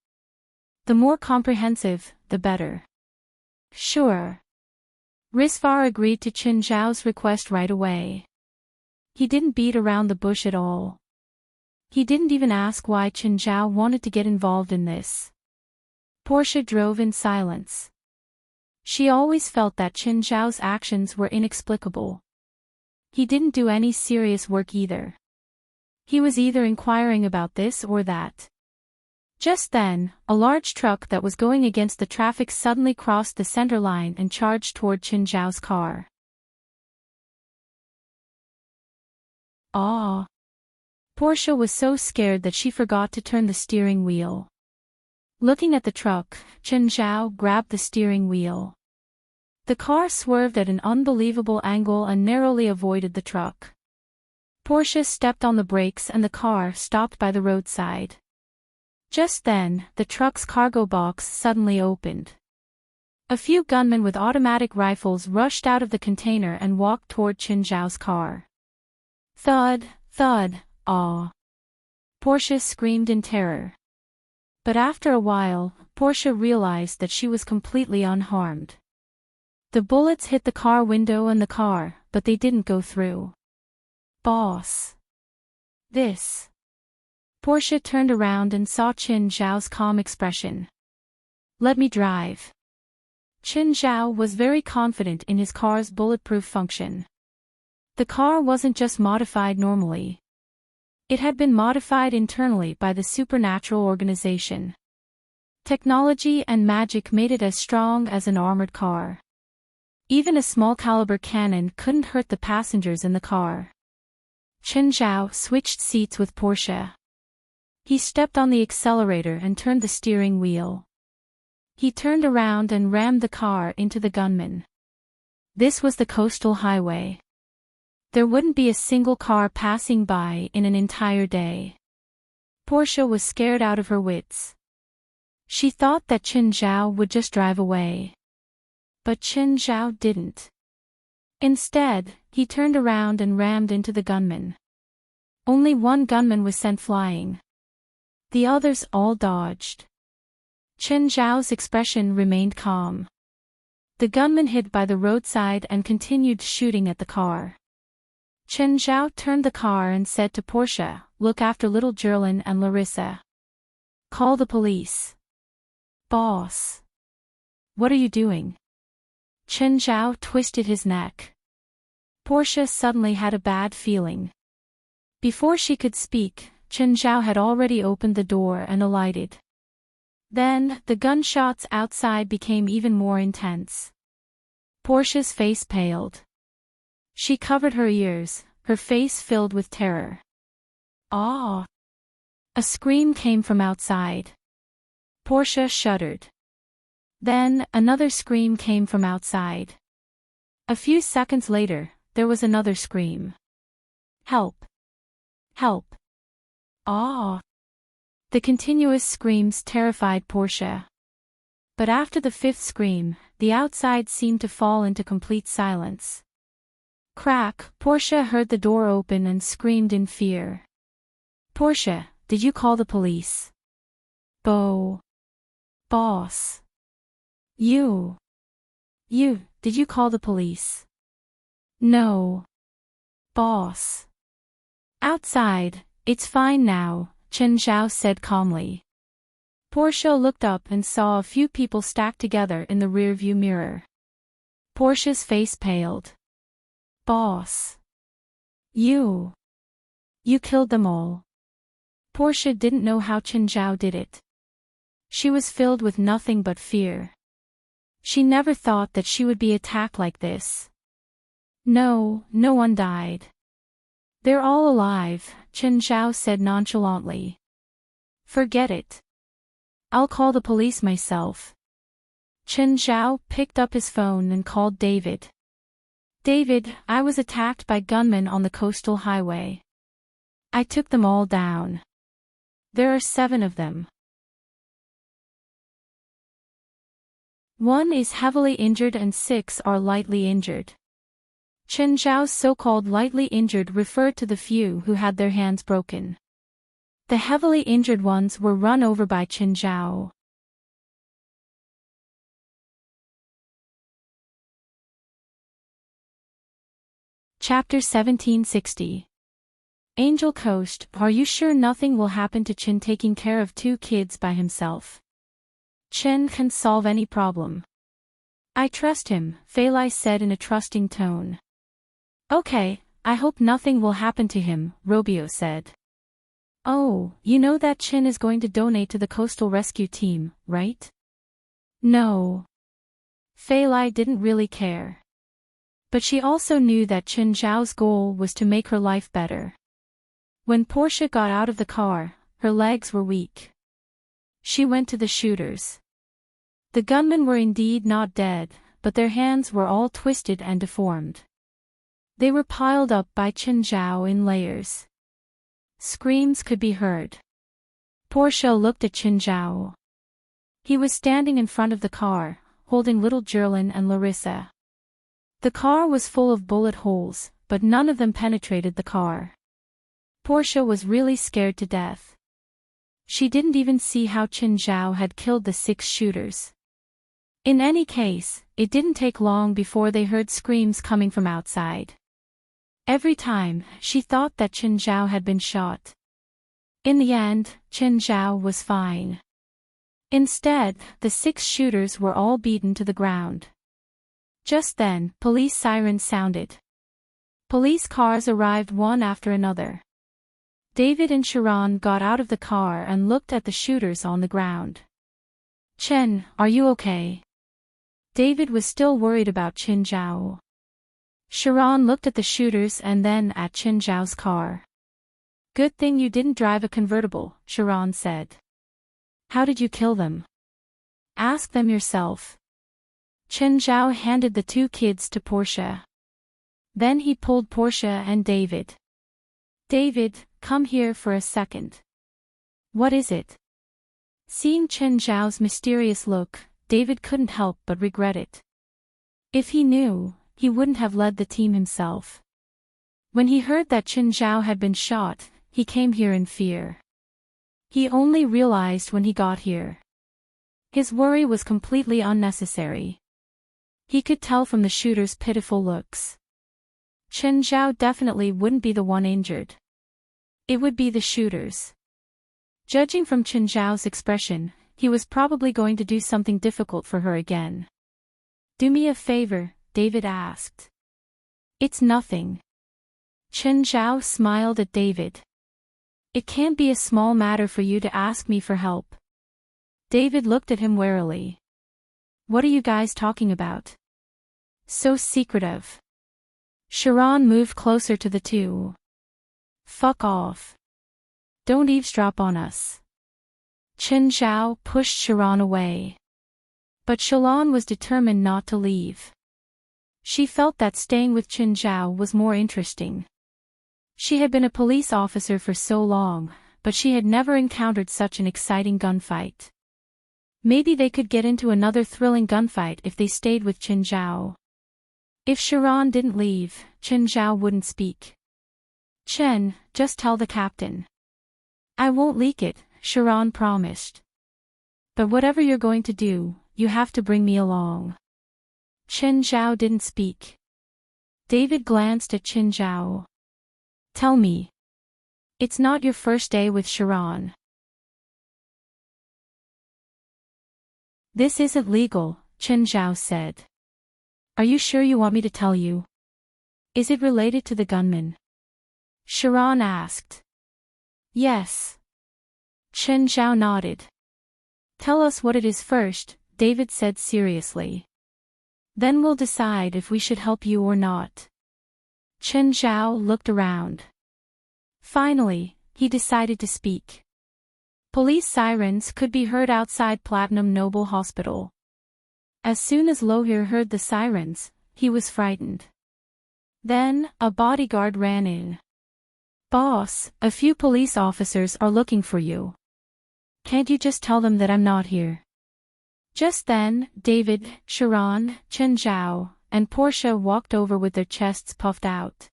Speaker 1: The more comprehensive, the better. Sure. Risvar agreed to Chen Zhao's request right away. He didn't beat around the bush at all. He didn't even ask why Chen Zhao wanted to get involved in this. Portia drove in silence. She always felt that Chen Zhao's actions were inexplicable. He didn't do any serious work either. He was either inquiring about this or that. Just then, a large truck that was going against the traffic suddenly crossed the center line and charged toward Chen Zhao's car. Ah! Portia was so scared that she forgot to turn the steering wheel. Looking at the truck, Chen Zhao grabbed the steering wheel. The car swerved at an unbelievable angle and narrowly avoided the truck. Portia stepped on the brakes and the car stopped by the roadside. Just then, the truck's cargo box suddenly opened. A few gunmen with automatic rifles rushed out of the container and walked toward Chen Zhao's car. Thud, thud, ah! Portia screamed in terror. But after a while, Portia realized that she was completely unharmed. The bullets hit the car window and the car, but they didn't go through. Boss. This. Portia turned around and saw Chen Zhao's calm expression. Let me drive. Chen Zhao was very confident in his car's bulletproof function. The car wasn't just modified normally. It had been modified internally by the supernatural organization. Technology and magic made it as strong as an armored car. Even a small-caliber cannon couldn't hurt the passengers in the car. Chen Zhao switched seats with Portia. He stepped on the accelerator and turned the steering wheel. He turned around and rammed the car into the gunman. This was the coastal highway. There wouldn't be a single car passing by in an entire day. Portia was scared out of her wits. She thought that Chen Zhao would just drive away. But Chen Zhao didn't. Instead, he turned around and rammed into the gunman. Only one gunman was sent flying. The others all dodged. Chen Zhao's expression remained calm. The gunman hid by the roadside and continued shooting at the car. Chen Zhao turned the car and said to Portia, "Look after little Jerlin and Larissa. Call the police." Boss. What are you doing? Chen Zhao twisted his neck. Portia suddenly had a bad feeling. Before she could speak, Chen Zhao had already opened the door and alighted. Then, the gunshots outside became even more intense. Portia's face paled. She covered her ears, her face filled with terror. Ah! A scream came from outside. Portia shuddered. Then, another scream came from outside. A few seconds later, there was another scream. Help! Help! Ah! The continuous screams terrified Portia. But after the fifth scream, the outside seemed to fall into complete silence. Crack! Portia heard the door open and screamed in fear. Portia, did you call the police? Boss. Did you call the police? No. Boss. Outside, it's fine now, Chen Zhao said calmly. Portia looked up and saw a few people stacked together in the rearview mirror. Portia's face paled. Boss. You killed them all. Portia didn't know how Chen Zhao did it. She was filled with nothing but fear. She never thought that she would be attacked like this. No one died. They're all alive, Chen Zhao said nonchalantly. Forget it. I'll call the police myself. Chen Zhao picked up his phone and called David. David, I was attacked by gunmen on the coastal highway. I took them all down. There are 7 of them. One is heavily injured and 6 are lightly injured. Chen Zhao's so-called lightly injured referred to the few who had their hands broken. The heavily injured ones were run over by Chen Zhao. Chapter 1760. Angel Coast, are you sure nothing will happen to Chen taking care of 2 kids by himself? Chen can solve any problem. I trust him, Fei Lai said in a trusting tone. Okay, I hope nothing will happen to him, Robio said. Oh, you know that Chen is going to donate to the coastal rescue team, right? No. Fei Lai didn't really care. But she also knew that Chen Zhao's goal was to make her life better. When Portia got out of the car, her legs were weak. She went to the shooters. The gunmen were indeed not dead, but their hands were all twisted and deformed. They were piled up by Chen Zhao in layers. Screams could be heard. Portia looked at Chen Zhao. He was standing in front of the car, holding little Jerlin and Larissa. The car was full of bullet holes, but none of them penetrated the car. Portia was really scared to death. She didn't even see how Chen Zhao had killed the 6 shooters. In any case, it didn't take long before they heard screams coming from outside. Every time, she thought that Chen Zhao had been shot. In the end, Chen Zhao was fine. Instead, the 6 shooters were all beaten to the ground. Just then, police sirens sounded. Police cars arrived one after another. David and Sharon got out of the car and looked at the shooters on the ground. Chen, are you okay? David was still worried about Chen Zhao. Sharon looked at the shooters and then at Chen Zhao's car. Good thing you didn't drive a convertible, Sharon said. How did you kill them? Ask them yourself. Chen Zhao handed the 2 kids to Portia. Then he pulled Portia and David. David, come here for a second. What is it? Seeing Chen Zhao's mysterious look, David couldn't help but regret it. If he knew, he wouldn't have led the team himself. When he heard that Chen Zhao had been shot, he came here in fear. He only realized when he got here. His worry was completely unnecessary. He could tell from the shooter's pitiful looks. Chen Zhao definitely wouldn't be the one injured. It would be the shooters. Judging from Chen Zhao's expression, he was probably going to do something difficult for her again. Do me a favor, David asked. It's nothing. Chen Zhao smiled at David. It can't be a small matter for you to ask me for help. David looked at him warily. What are you guys talking about? So secretive. Sharon moved closer to the 2. Fuck off. Don't eavesdrop on us. Chen Zhao pushed Sharon away. But Sharon was determined not to leave. She felt that staying with Chen Zhao was more interesting. She had been a police officer for so long, but she had never encountered such an exciting gunfight. Maybe they could get into another thrilling gunfight if they stayed with Chen Zhao. If Sharon didn't leave, Chen Zhao wouldn't speak. Chen, just tell the captain. I won't leak it, Sharon promised. But whatever you're going to do, you have to bring me along. Chen Zhao didn't speak. David glanced at Chen Zhao. Tell me. It's not your first day with Sharon. This isn't legal, Chen Zhao said. Are you sure you want me to tell you? Is it related to the gunman? Sharon asked. Yes. Chen Zhao nodded. Tell us what it is first, David said seriously. Then we'll decide if we should help you or not. Chen Zhao looked around. Finally, he decided to speak. Police sirens could be heard outside Platinum Noble Hospital. As soon as Lohir heard the sirens, he was frightened. Then, a bodyguard ran in. Boss, a few police officers are looking for you. Can't you just tell them that I'm not here? Just then, David, Sharon, Chen Zhao, and Portia walked over with their chests puffed out.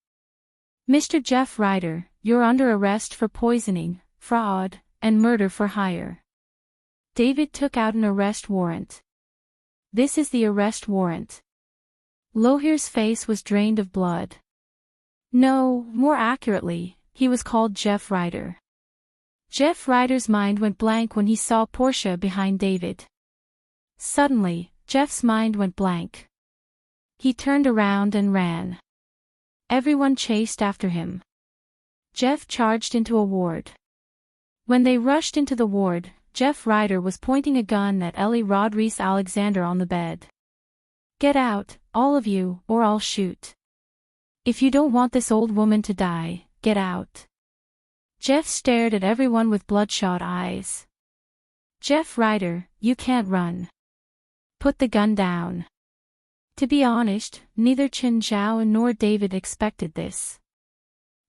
Speaker 1: "Mr. Jeff Ryder, you're under arrest for poisoning, fraud, and murder for hire." David took out an arrest warrant. "This is the arrest warrant." Lohire's face was drained of blood. No, more accurately, he was called Jeff Ryder. Jeff Ryder's mind went blank when he saw Portia behind David. Suddenly, Jeff's mind went blank. He turned around and ran. Everyone chased after him. Jeff charged into a ward. When they rushed into the ward, Jeff Ryder was pointing a gun at Ellie Rodriguez Alexander on the bed. "Get out, all of you, or I'll shoot. If you don't want this old woman to die, get out." Jeff stared at everyone with bloodshot eyes. "Jeff Ryder, you can't run. Put the gun down." To be honest, neither Chen Zhao nor David expected this.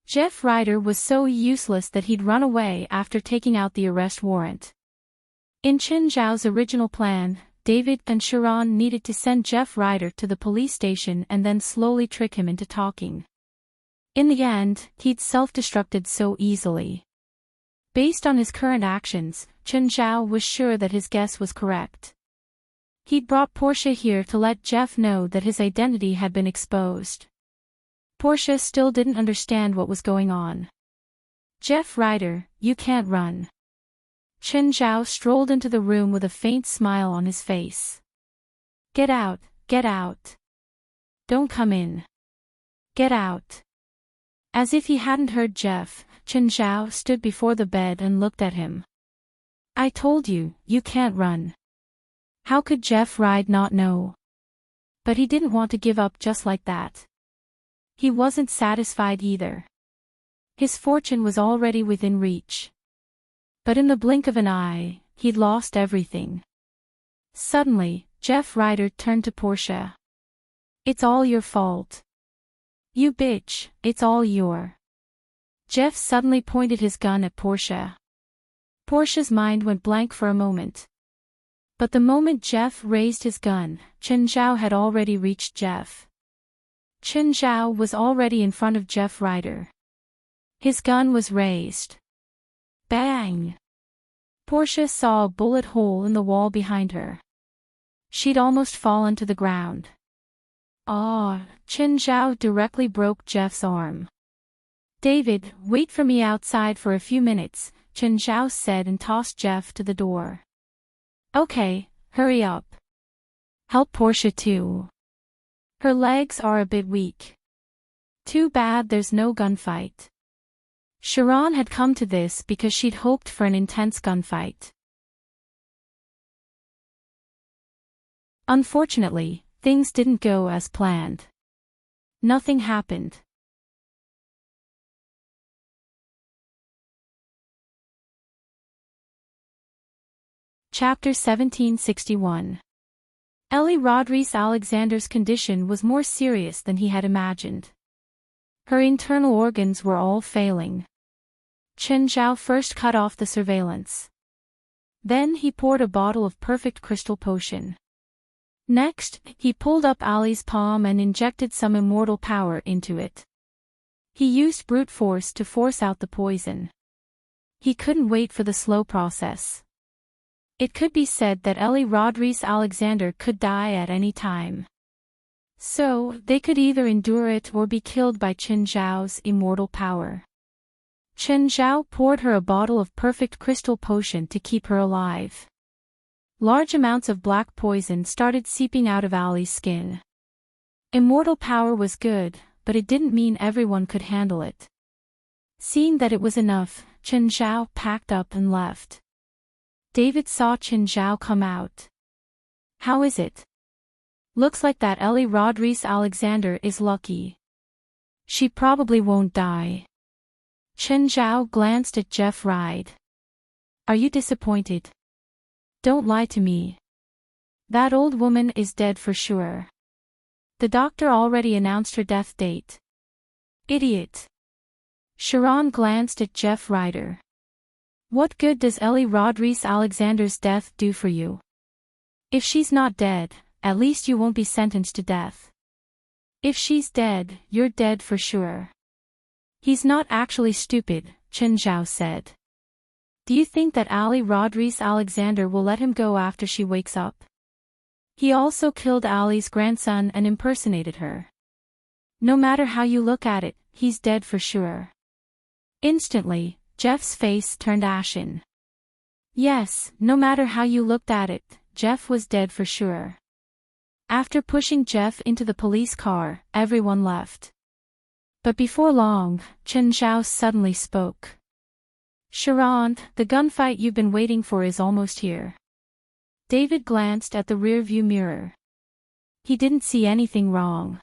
Speaker 1: Jeff Ryder was so useless that he'd run away after taking out the arrest warrant. In Chen Zhao's original plan, David and Sharon needed to send Jeff Ryder to the police station and then slowly trick him into talking. In the end, he'd self-destructed so easily. Based on his current actions, Chen Zhao was sure that his guess was correct. He'd brought Portia here to let Jeff know that his identity had been exposed. Portia still didn't understand what was going on. "Jeff Ryder, you can't run." Chen Zhao strolled into the room with a faint smile on his face. Get out, get out. Don't come in. Get out." As if he hadn't heard Jeff, Chen Zhao stood before the bed and looked at him. "I told you, you can't run." How could Jeff Ryder not know? But he didn't want to give up just like that. He wasn't satisfied either. His fortune was already within reach. But in the blink of an eye, he'd lost everything. Suddenly, Jeff Ryder turned to Portia. "It's all your fault. You bitch, it's all your." Jeff suddenly pointed his gun at Portia. Portia's mind went blank for a moment. But the moment Jeff raised his gun, Chen Zhao had already reached Jeff. Chen Zhao was already in front of Jeff Ryder. His gun was raised. Bang! Portia saw a bullet hole in the wall behind her. She'd almost fallen to the ground. Ah! Chen Zhao directly broke Jeff's arm. "David, wait for me outside for a few minutes," Chen Zhao said and tossed Jeff to the door. "Okay, hurry up. Help Portia too. Her legs are a bit weak. Too bad there's no gunfight." Sharon had come to this because she'd hoped for an intense gunfight. Unfortunately, things didn't go as planned. Nothing happened. Chapter 1761. Ellie Rodriguez Alexander's condition was more serious than he had imagined. Her internal organs were all failing. Chen Zhao first cut off the surveillance. Then he poured a bottle of perfect crystal potion. Next, he pulled up Ali's palm and injected some immortal power into it. He used brute force to force out the poison. He couldn't wait for the slow process. It could be said that Ellie Rodriguez Alexander could die at any time. So, they could either endure it or be killed by Chen Zhao's immortal power. Chen Zhao poured her a bottle of perfect crystal potion to keep her alive. Large amounts of black poison started seeping out of Ali's skin. Immortal power was good, but it didn't mean everyone could handle it. Seeing that it was enough, Chen Zhao packed up and left. David saw Chen Zhao come out. "How is it?" "Looks like that Ellie Rodriguez Alexander is lucky. She probably won't die." Chen Zhao glanced at Jeff Ryder. "Are you disappointed?" "Don't lie to me. That old woman is dead for sure. The doctor already announced her death date." "Idiot." Sharon glanced at Jeff Ryder. "What good does Ellie Rodriguez Alexander's death do for you? If she's not dead, at least you won't be sentenced to death." If she's dead, you're dead for sure. He's not actually stupid, Chen Zhao said. Do you think that Ali Rodriguez Alexander will let him go after she wakes up? He also killed Ali's grandson and impersonated her. No matter how you look at it, he's dead for sure. Instantly, Jeff's face turned ashen. Yes, no matter how you looked at it, Jeff was dead for sure. After pushing Jeff into the police car, everyone left. But before long, Chen Zhao suddenly spoke. Sharon, the gunfight you've been waiting for is almost here. David glanced at the rearview mirror. He didn't see anything wrong.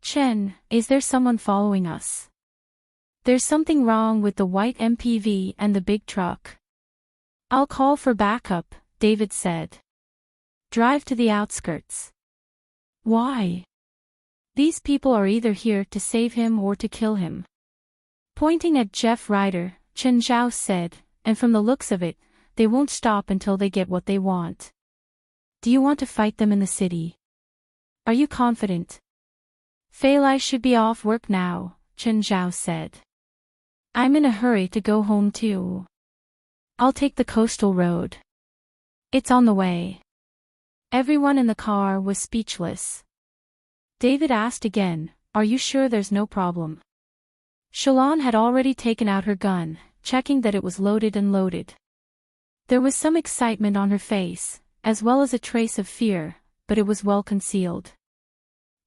Speaker 1: Chen, is there someone following us? There's something wrong with the white MPV and the big truck. I'll call for backup, David said. Drive to the outskirts. Why? These people are either here to save him or to kill him. Pointing at Jeff Ryder, Chen Zhao said, and from the looks of it, they won't stop until they get what they want. Do you want to fight them in the city? Are you confident? Fei Lai should be off work now, Chen Zhao said. I'm in a hurry to go home too. I'll take the coastal road. It's on the way. Everyone in the car was speechless. David asked again, are you sure there's no problem? Shalon had already taken out her gun, checking that it was loaded and loaded. There was some excitement on her face, as well as a trace of fear, but it was well concealed.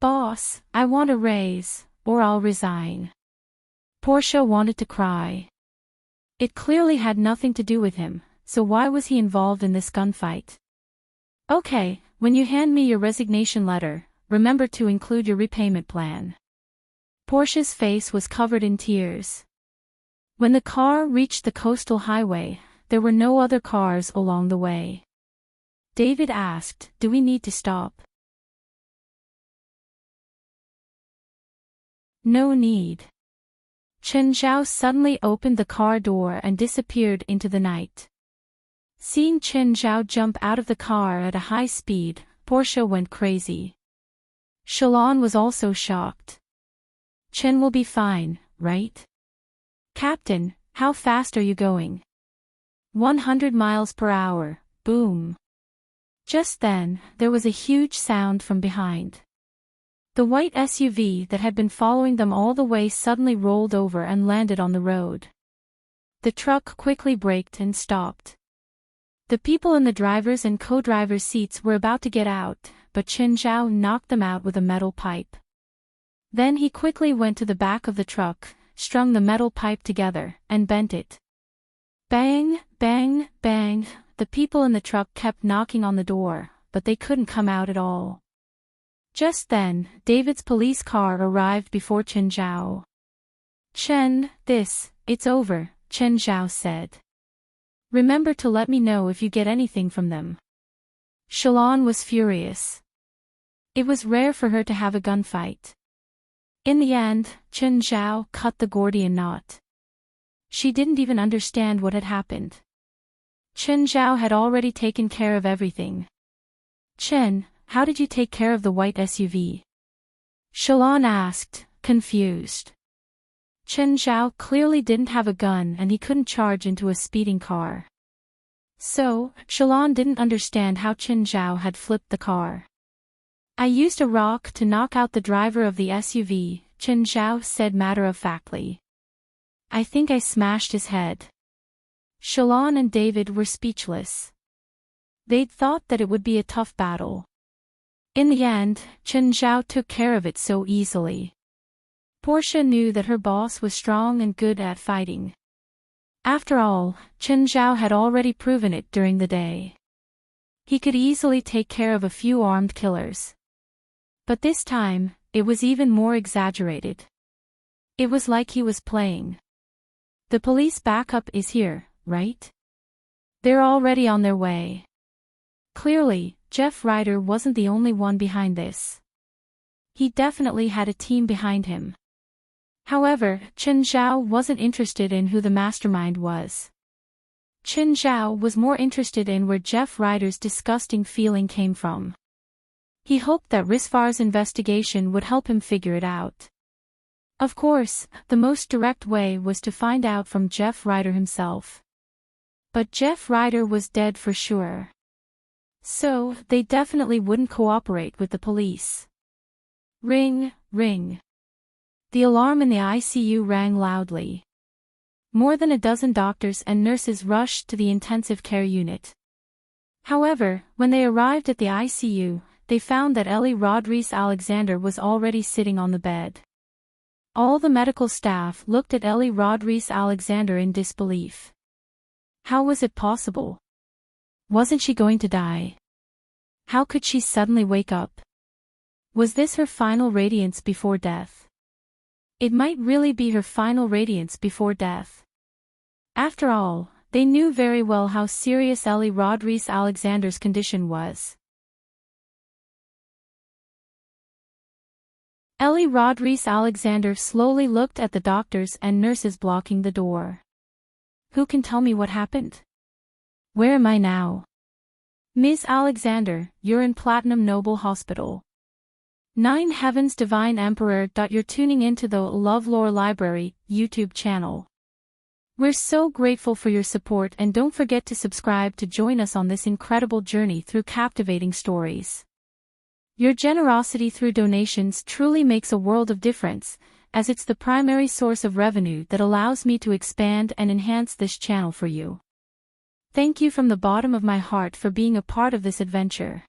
Speaker 1: Boss, I want a raise, or I'll resign. Portia wanted to cry. It clearly had nothing to do with him, so why was he involved in this gunfight? Okay, when you hand me your resignation letter, remember to include your repayment plan. Portia's face was covered in tears. When the car reached the coastal highway, there were no other cars along the way. David asked, do we need to stop? No need. Chen Zhao suddenly opened the car door and disappeared into the night. Seeing Chen Zhao jump out of the car at a high speed, Portia went crazy. Shalon was also shocked. Chen will be fine, right? Captain, how fast are you going? 100 miles per hour, boom. Just then, there was a huge sound from behind. The white SUV that had been following them all the way suddenly rolled over and landed on the road. The truck quickly braked and stopped. The people in the driver's and co-driver's seats were about to get out, but Chen Zhao knocked them out with a metal pipe. Then he quickly went to the back of the truck, strung the metal pipe together, and bent it. Bang, bang, bang, the people in the truck kept knocking on the door, but they couldn't come out at all. Just then, David's police car arrived before Chen Zhao. Chen, it's over, Chen Zhao said. Remember to let me know if you get anything from them. Shalon was furious. It was rare for her to have a gunfight. In the end, Chen Zhao cut the Gordian knot. She didn't even understand what had happened. Chen Zhao had already taken care of everything. Chen, how did you take care of the white SUV? Shalon asked, confused. Chen Zhao clearly didn't have a gun and he couldn't charge into a speeding car. So, Shalon didn't understand how Chen Zhao had flipped the car. I used a rock to knock out the driver of the SUV, Chen Zhao said matter-of-factly. I think I smashed his head. Shalon and David were speechless. They'd thought that it would be a tough battle. In the end, Chen Zhao took care of it so easily. Portia knew that her boss was strong and good at fighting. After all, Chen Zhao had already proven it during the day. He could easily take care of a few armed killers. But this time, it was even more exaggerated. It was like he was playing. The police backup is here, right? They're already on their way. Clearly, Jeff Ryder wasn't the only one behind this. He definitely had a team behind him. However, Chen Zhao wasn't interested in who the mastermind was. Chen Zhao was more interested in where Jeff Ryder's disgusting feeling came from. He hoped that Risvar's investigation would help him figure it out. Of course, the most direct way was to find out from Jeff Ryder himself. But Jeff Ryder was dead for sure. So, they definitely wouldn't cooperate with the police. Ring, ring. The alarm in the ICU rang loudly. More than a dozen doctors and nurses rushed to the intensive care unit. However, when they arrived at the ICU, they found that Ellie Rodriguez-Alexander was already sitting on the bed. All the medical staff looked at Ellie Rodriguez-Alexander in disbelief. How was it possible? Wasn't she going to die? How could she suddenly wake up? Was this her final radiance before death? It might really be her final radiance before death. After all, they knew very well how serious Ellie Rodriguez-Alexander's condition was. Ellie Rodriguez-Alexander slowly looked at the doctors and nurses blocking the door. Who can tell me what happened? Where am I now? Ms. Alexander, you're in Platinum Noble Hospital. 9 Heavens Divine Emperor. You're tuning into the LoveLore Library YouTube channel. We're so grateful for your support, and don't forget to subscribe to join us on this incredible journey through captivating stories. Your generosity through donations truly makes a world of difference, as it's the primary source of revenue that allows me to expand and enhance this channel for you. Thank you from the bottom of my heart for being a part of this adventure.